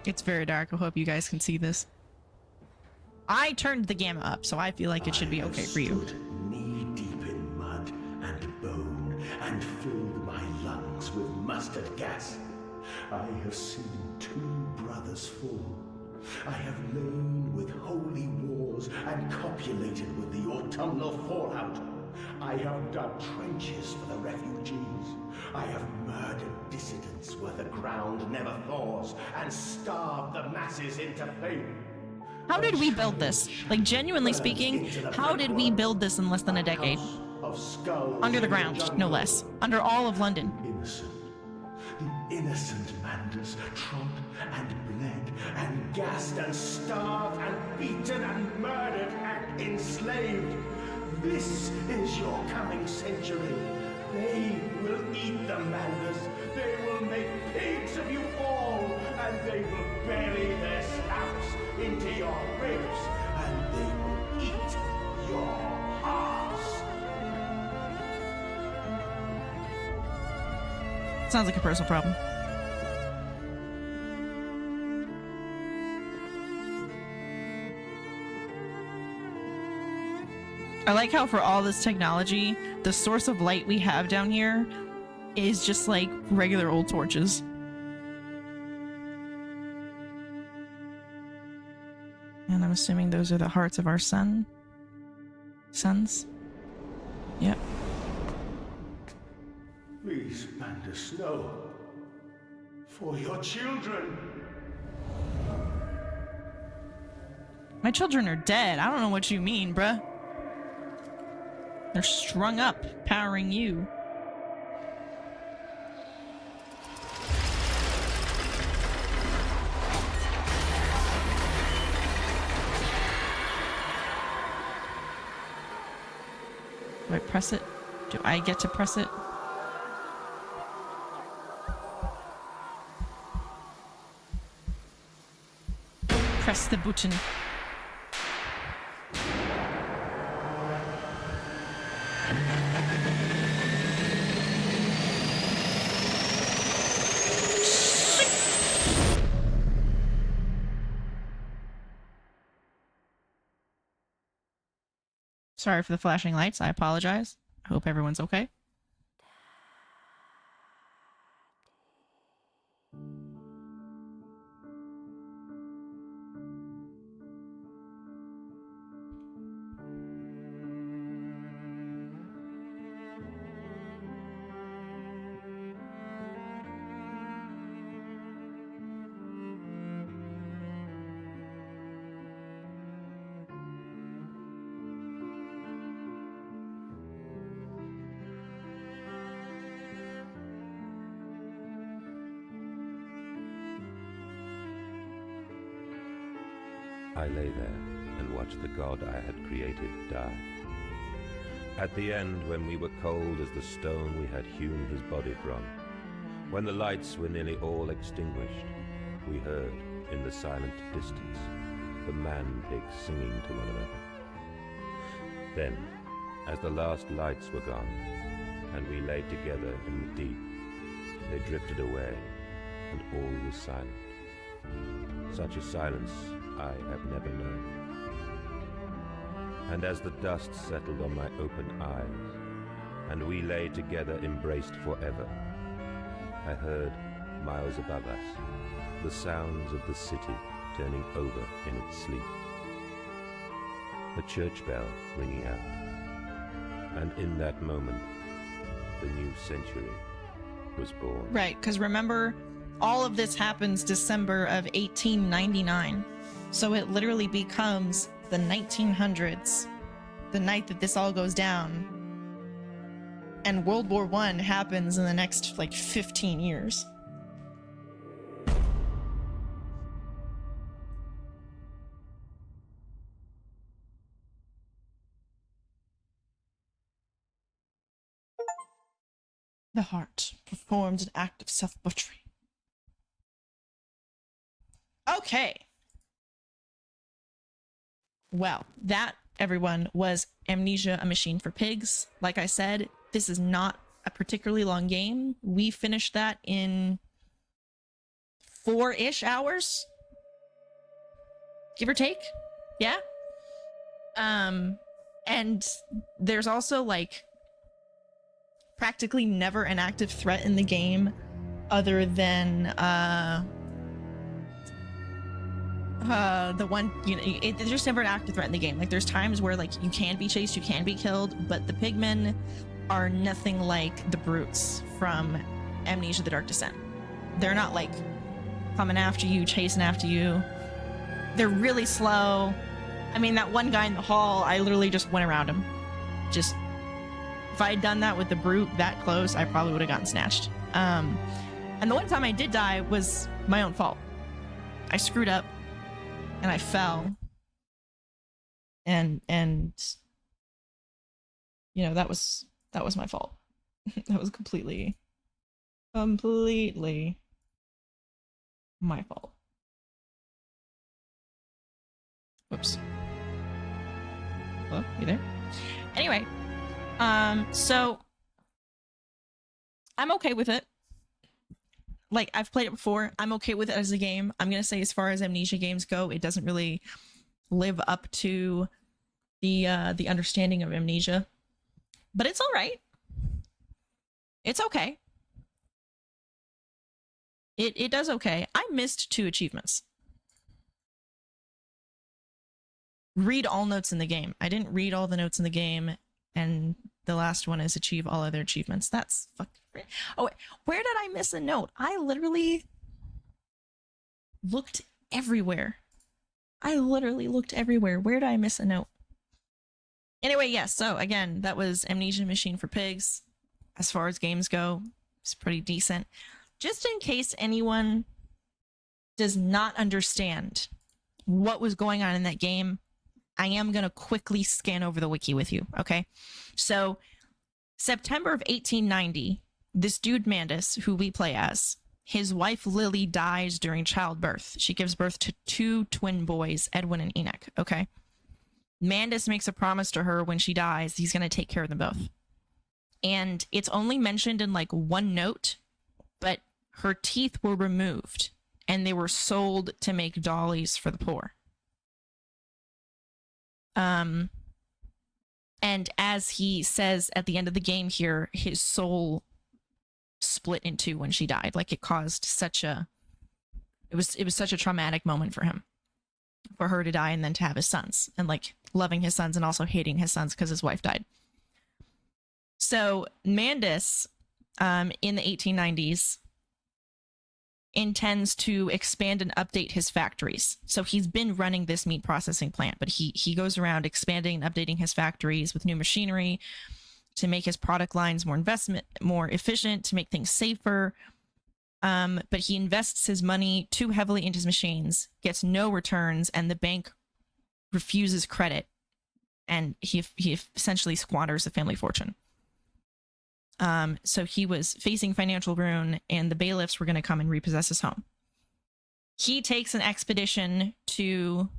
It's very dark. I hope you guys can see this. I turned the gamma up, so I feel like it should be okay for you. Knee deep in mud and bone, and filled my lungs with mustard gas. I have seen 2 brothers fall. I have lain with holy wars and copulated with the autumnal fallout. I have dug trenches for the refugees. I have murdered dissidents where the ground never thaws and starved the masses into pain. How did we build this? Like, genuinely speaking, how did we build this in less than a decade? Under the ground, no less. Under all of London. Innocent. The innocent Mandus trod and bled and gassed and starved and beaten and murdered and enslaved. This is your coming century. They will eat the Mandus. They will make pigs of you all, and they will bury their snouts into your ribs, and they will eat your hearts. Sounds like a personal problem. I like how for all this technology, the source of light we have down here is just like regular old torches. And I'm assuming those are the hearts of our sons. Yep. Please, Mandus, no. For your children. My children are dead. I don't know what you mean, bruh. They're strung up, powering you. Do I press it? Do I get to press it? Press the button. Sorry for the flashing lights. I apologize. I hope everyone's okay. I lay there and watched the god I had created die. At the end, when we were cold as the stone we had hewn his body from, when the lights were nearly all extinguished, we heard, in the silent distance, the man-pigs singing to one another. Then, as the last lights were gone, and we lay together in the deep, they drifted away, and all was silent. Such a silence I have never known. And as the dust settled on my open eyes, and we lay together embraced forever, I heard, miles above us, the sounds of the city turning over in its sleep. The church bell ringing out. And in that moment, the new century was born. Right, because remember, all of this happens December of 1899. So it literally becomes the 1900s, the night that this all goes down. And World War I happens in the next, like, 15 years. The heart performed an act of self-butchery. Okay. Well, that, everyone, was Amnesia, A Machine for Pigs. Like I said, this is not a particularly long game. We finished that in 4-ish hours, give or take. Yeah. And there's also, like, practically never an active threat in the game other than the one, you know, there's just never an active threat in the game. Like, there's times where, like, you can be chased, you can be killed, but the pigmen are nothing like the brutes from Amnesia: The Dark Descent. They're not, like, coming after you, chasing after you. They're really slow. I mean, that one guy in the hall, I literally just went around him. Just, if I had done that with the brute that close, I probably would have gotten snatched. And the one time I did die was my own fault. I screwed up and I fell. And you know, that was my fault. That was completely my fault. Whoops. Hello? You there? Anyway, so I'm okay with it. Like, I've played it before. I'm okay with it as a game. I'm gonna say, as far as Amnesia games go, it doesn't really live up to the understanding of Amnesia. But it's all right. It's okay. It does okay. I missed 2 achievements. Read all notes in the game. I didn't read all the notes in the game, and the last one is achieve all other achievements. That's fucking great. Oh, wait, where did I miss a note? I literally looked everywhere. I literally looked everywhere. Where did I miss a note? Anyway, yes. So again, that was Amnesia Machine for Pigs. As far as games go, it's pretty decent. Just in case anyone does not understand what was going on in that game, I am going to quickly scan over the wiki with you, okay? So, September of 1890, this dude Mandus, who we play as, his wife Lily dies during childbirth. She gives birth to 2 twin boys, Edwin and Enoch, okay? Mandus makes a promise to her when she dies, he's going to take care of them both. And it's only mentioned in like one note, but her teeth were removed and they were sold to make dollies for the poor. And as he says at the end of the game here, his soul split in two when she died. Like it caused such a, it was such a traumatic moment for him, for her to die and then to have his sons, and like loving his sons and also hating his sons because his wife died. So Mandus, in the 1890s, intends to expand and update his factories. So he's been running this meat processing plant, but he goes around expanding and updating his factories with new machinery to make his product lines more efficient, to make things safer. But he invests his money too heavily into his machines, gets no returns, and the bank refuses credit, and he essentially squanders the family fortune. So he was facing financial ruin, and the bailiffs were going to come and repossess his home. He takes an expedition to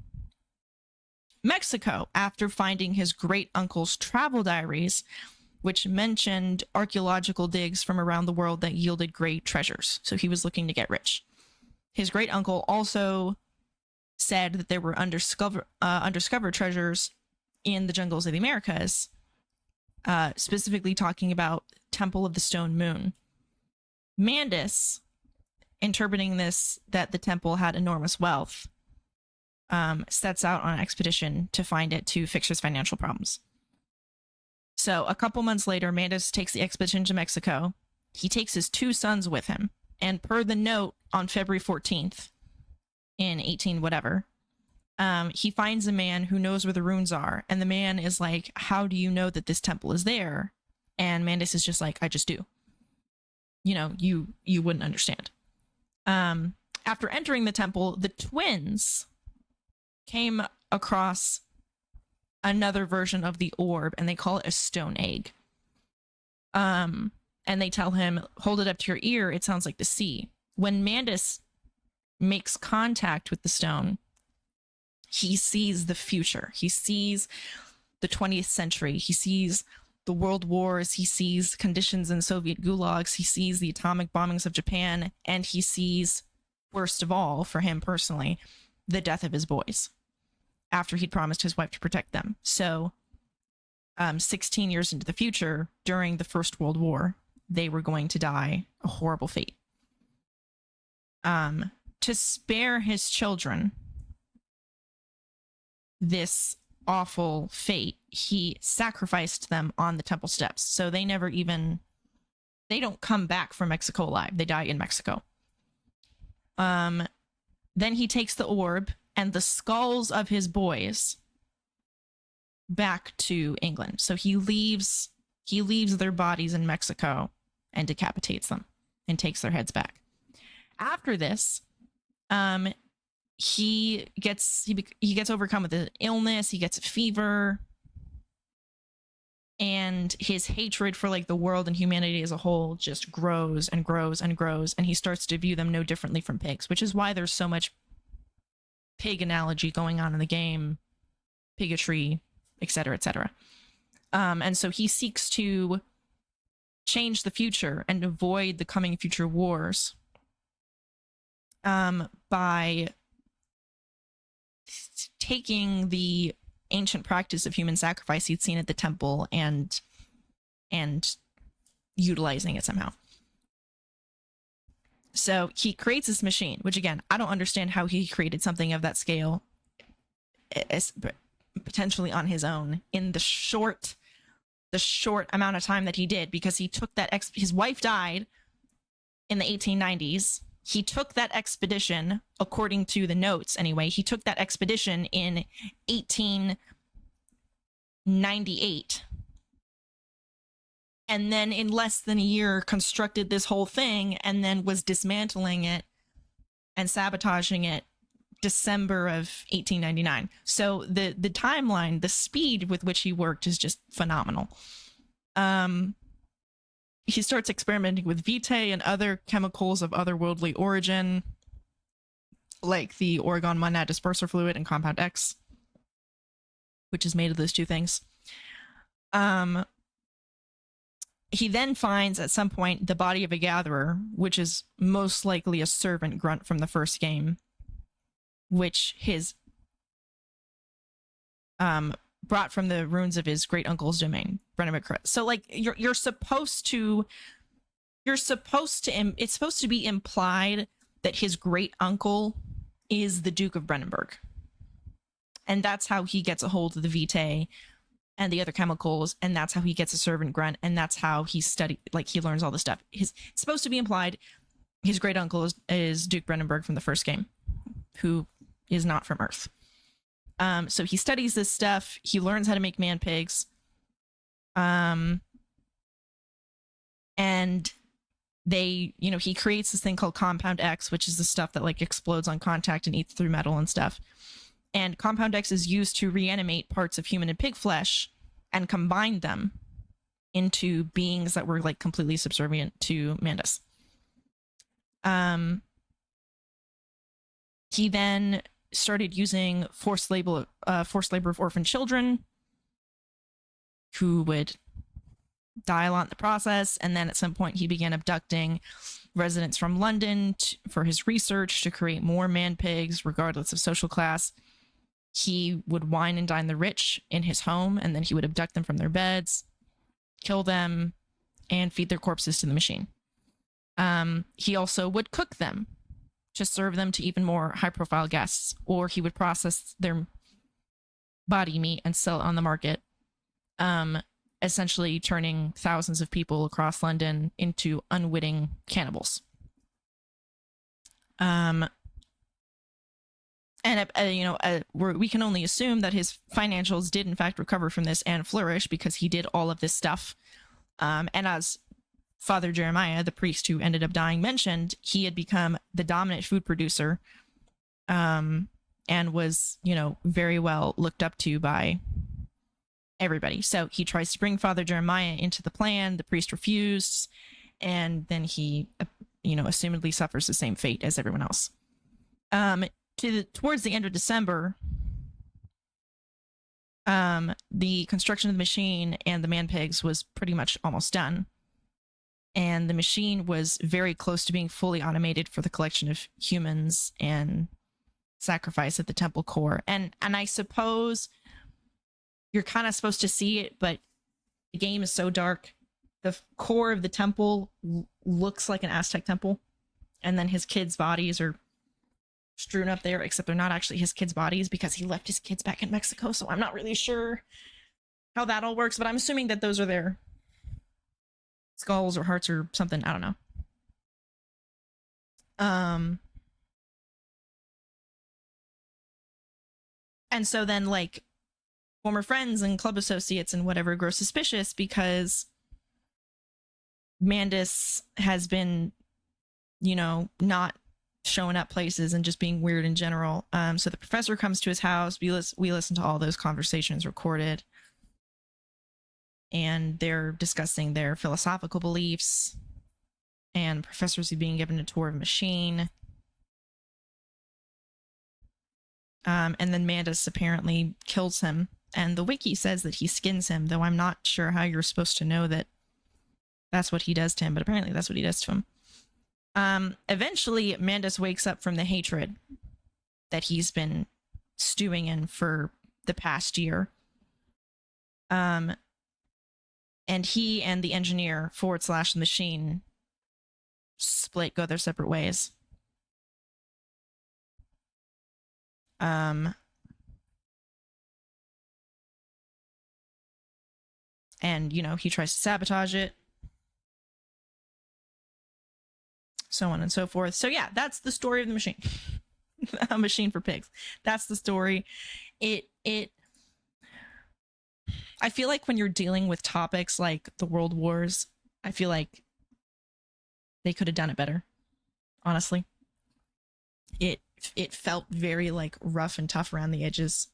Mexico after finding his great uncle's travel diaries, which mentioned archaeological digs from around the world that yielded great treasures. So he was looking to get rich. His great uncle also said that there were undiscovered treasures in the jungles of the Americas, specifically talking about Temple of the Stone Moon. Mandus, interpreting this, that the temple had enormous wealth, sets out on an expedition to find it to fix his financial problems. So a couple months later, Mandus takes the expedition to Mexico. He takes his 2 sons with him, and per the note on February 14th in 18 whatever, he finds a man who knows where the ruins are, and the man is like, how do you know that this temple is there? And Mandus is just like, I just do. You know, you wouldn't understand. After entering the temple, the twins came across another version of the orb, and they call it a stone egg. And they tell him, hold it up to your ear, it sounds like the sea. When Mandus makes contact with the stone, he sees the future. He sees the 20th century. He sees the world wars. He sees conditions in Soviet gulags. He sees the atomic bombings of Japan. And he sees, worst of all, for him personally, the death of his boys after he'd promised his wife to protect them. So 16 years into the future, during the First World War, they were going to die a horrible fate. To spare his children this awful fate, he sacrificed them on the temple steps. So they don't come back from Mexico alive. They die in Mexico. Then he takes the orb and the skulls of his boys back to England. So he leaves their bodies in Mexico and decapitates them and takes their heads back. After this, he gets overcome with an illness. He gets a fever, and his hatred for like the world and humanity as a whole just grows and grows and grows, and he starts to view them no differently from pigs, which is why there's so much pig analogy going on in the game, bigotry, etc., etc. And so he seeks to change the future and avoid the coming future wars by taking the ancient practice of human sacrifice he'd seen at the temple and utilizing it somehow. So he creates this machine, which again, I don't understand how he created something of that scale, potentially on his own, in the short amount of time that he did, because he took that his wife died in the 1890s, He took that expedition, according to the notes anyway, he took that expedition in 1898. And then in less than a year constructed this whole thing and then was dismantling it and sabotaging it December of 1899. So the timeline, the speed with which he worked is just phenomenal. He starts experimenting with vitae and other chemicals of otherworldly origin, like the Oregon monad disperser fluid and compound X, which is made of those two things. He then finds at some point the body of a gatherer, which is most likely a servant grunt from the first game, which his brought from the ruins of his great uncle's domain, Brennan. So like you're supposed to it's supposed to be implied that his great uncle is the Duke of Brennenburg, and that's how he gets a hold of the vitae and the other chemicals, and that's how he gets a servant grunt, and that's how he he learns all this stuff. It's supposed to be implied his great uncle is Duke Brennenburg from the first game, who is not from Earth. So he studies this stuff. He learns how to make man pigs. And he creates this thing called Compound X, which is the stuff that like explodes on contact and eats through metal and stuff. And Compound X is used to reanimate parts of human and pig flesh and combine them into beings that were like completely subservient to Mandus. He then started using forced labor of orphan children who would die a lot in the process. And then at some point he began abducting residents from London for his research to create more man pigs, regardless of social class. He would wine and dine the rich in his home, and then he would abduct them from their beds, kill them, and feed their corpses to the machine. He also would cook them to serve them to even more high-profile guests, or he would process their body meat and sell it on the market, essentially turning thousands of people across London into unwitting cannibals. We can only assume that his financials did in fact recover from this and flourish because he did all of this stuff. And as Father Jeremiah, the priest who ended up dying, mentioned, he had become the dominant food producer, and was, very well looked up to by everybody. So he tries to bring Father Jeremiah into the plan. The priest refused, and then he, assumedly suffers the same fate as everyone else. Towards the end of December, the construction of the machine and the man pigs was pretty much almost done. And the machine was very close to being fully automated for the collection of humans and sacrifice at the temple core. And I suppose you're kind of supposed to see it, but the game is so dark. The core of the temple looks like an Aztec temple. And then his kids' bodies are strewn up there, except they're not actually his kids' bodies because he left his kids back in Mexico. So I'm not really sure how that all works, but I'm assuming that those are their skulls or hearts or something. I don't know. And so then like former friends and club associates and whatever grow suspicious because Mandus has been, not showing up places and just being weird in general. So the professor comes to his house. We listen to all those conversations recorded. And they're discussing their philosophical beliefs. And professors are being given a tour of a machine. And then Mandus apparently kills him. And the wiki says that he skins him, though I'm not sure how you're supposed to know that that's what he does to him, but apparently that's what he does to him. Eventually, Mandus wakes up from the hatred that he's been stewing in for the past year. And he and the engineer / the machine go their separate ways. And, he tries to sabotage it. so on and so forth. So yeah, that's the story of the machine. A machine for pigs. That's the story. I feel like when you're dealing with topics like the world wars, I feel like they could have done it better. Honestly, it felt very like rough and tough around the edges,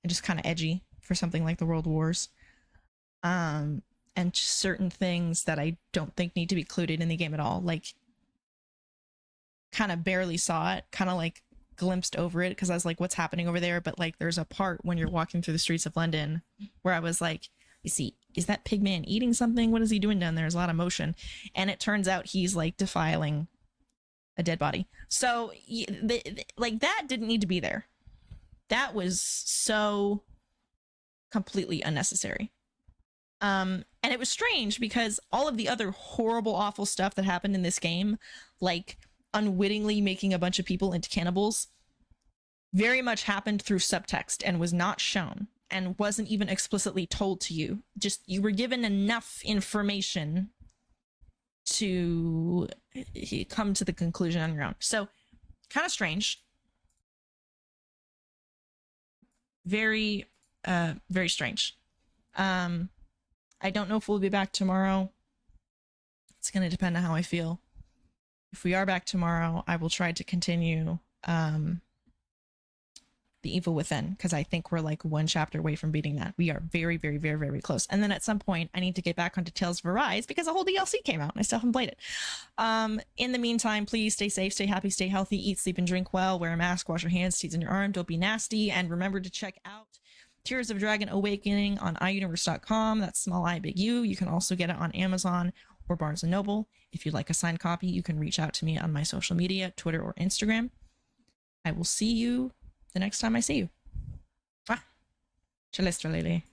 and just kind of edgy for something like the world wars. And certain things that I don't think need to be included in the game at all. Like, kind of barely saw it, kind of like glimpsed over it because I was like, what's happening over there? But like, there's a part when you're walking through the streets of London where I was like, you see, is that pigman eating something? What is he doing down there? There's a lot of motion. And it turns out he's like defiling a dead body. So like, that didn't need to be there. That was so completely unnecessary. And it was strange because all of the other horrible, awful stuff that happened in this game, like unwittingly making a bunch of people into cannibals, very much happened through subtext and was not shown and wasn't even explicitly told to you. Just, you were given enough information to come to the conclusion on your own. So kind of strange. Very, very strange. I don't know if we'll be back tomorrow. It's going to depend on how I feel. If we are back tomorrow, I will try to continue The Evil Within, because I think we're like one chapter away from beating that. We are very, very, very, very close. And then at some point, I need to get back onto Tales of Arise because a whole DLC came out and I still haven't played it. In the meantime, please stay safe, stay happy, stay healthy, eat, sleep, and drink well, wear a mask, wash your hands, teeth in your arm, don't be nasty, and remember to check out Tears of Dragon Awakening on iUniverse.com. That's small I, big U. You can also get it on Amazon or Barnes & Noble. If you'd like a signed copy, you can reach out to me on my social media, Twitter or Instagram. I will see you the next time I see you. Ciao, Lele.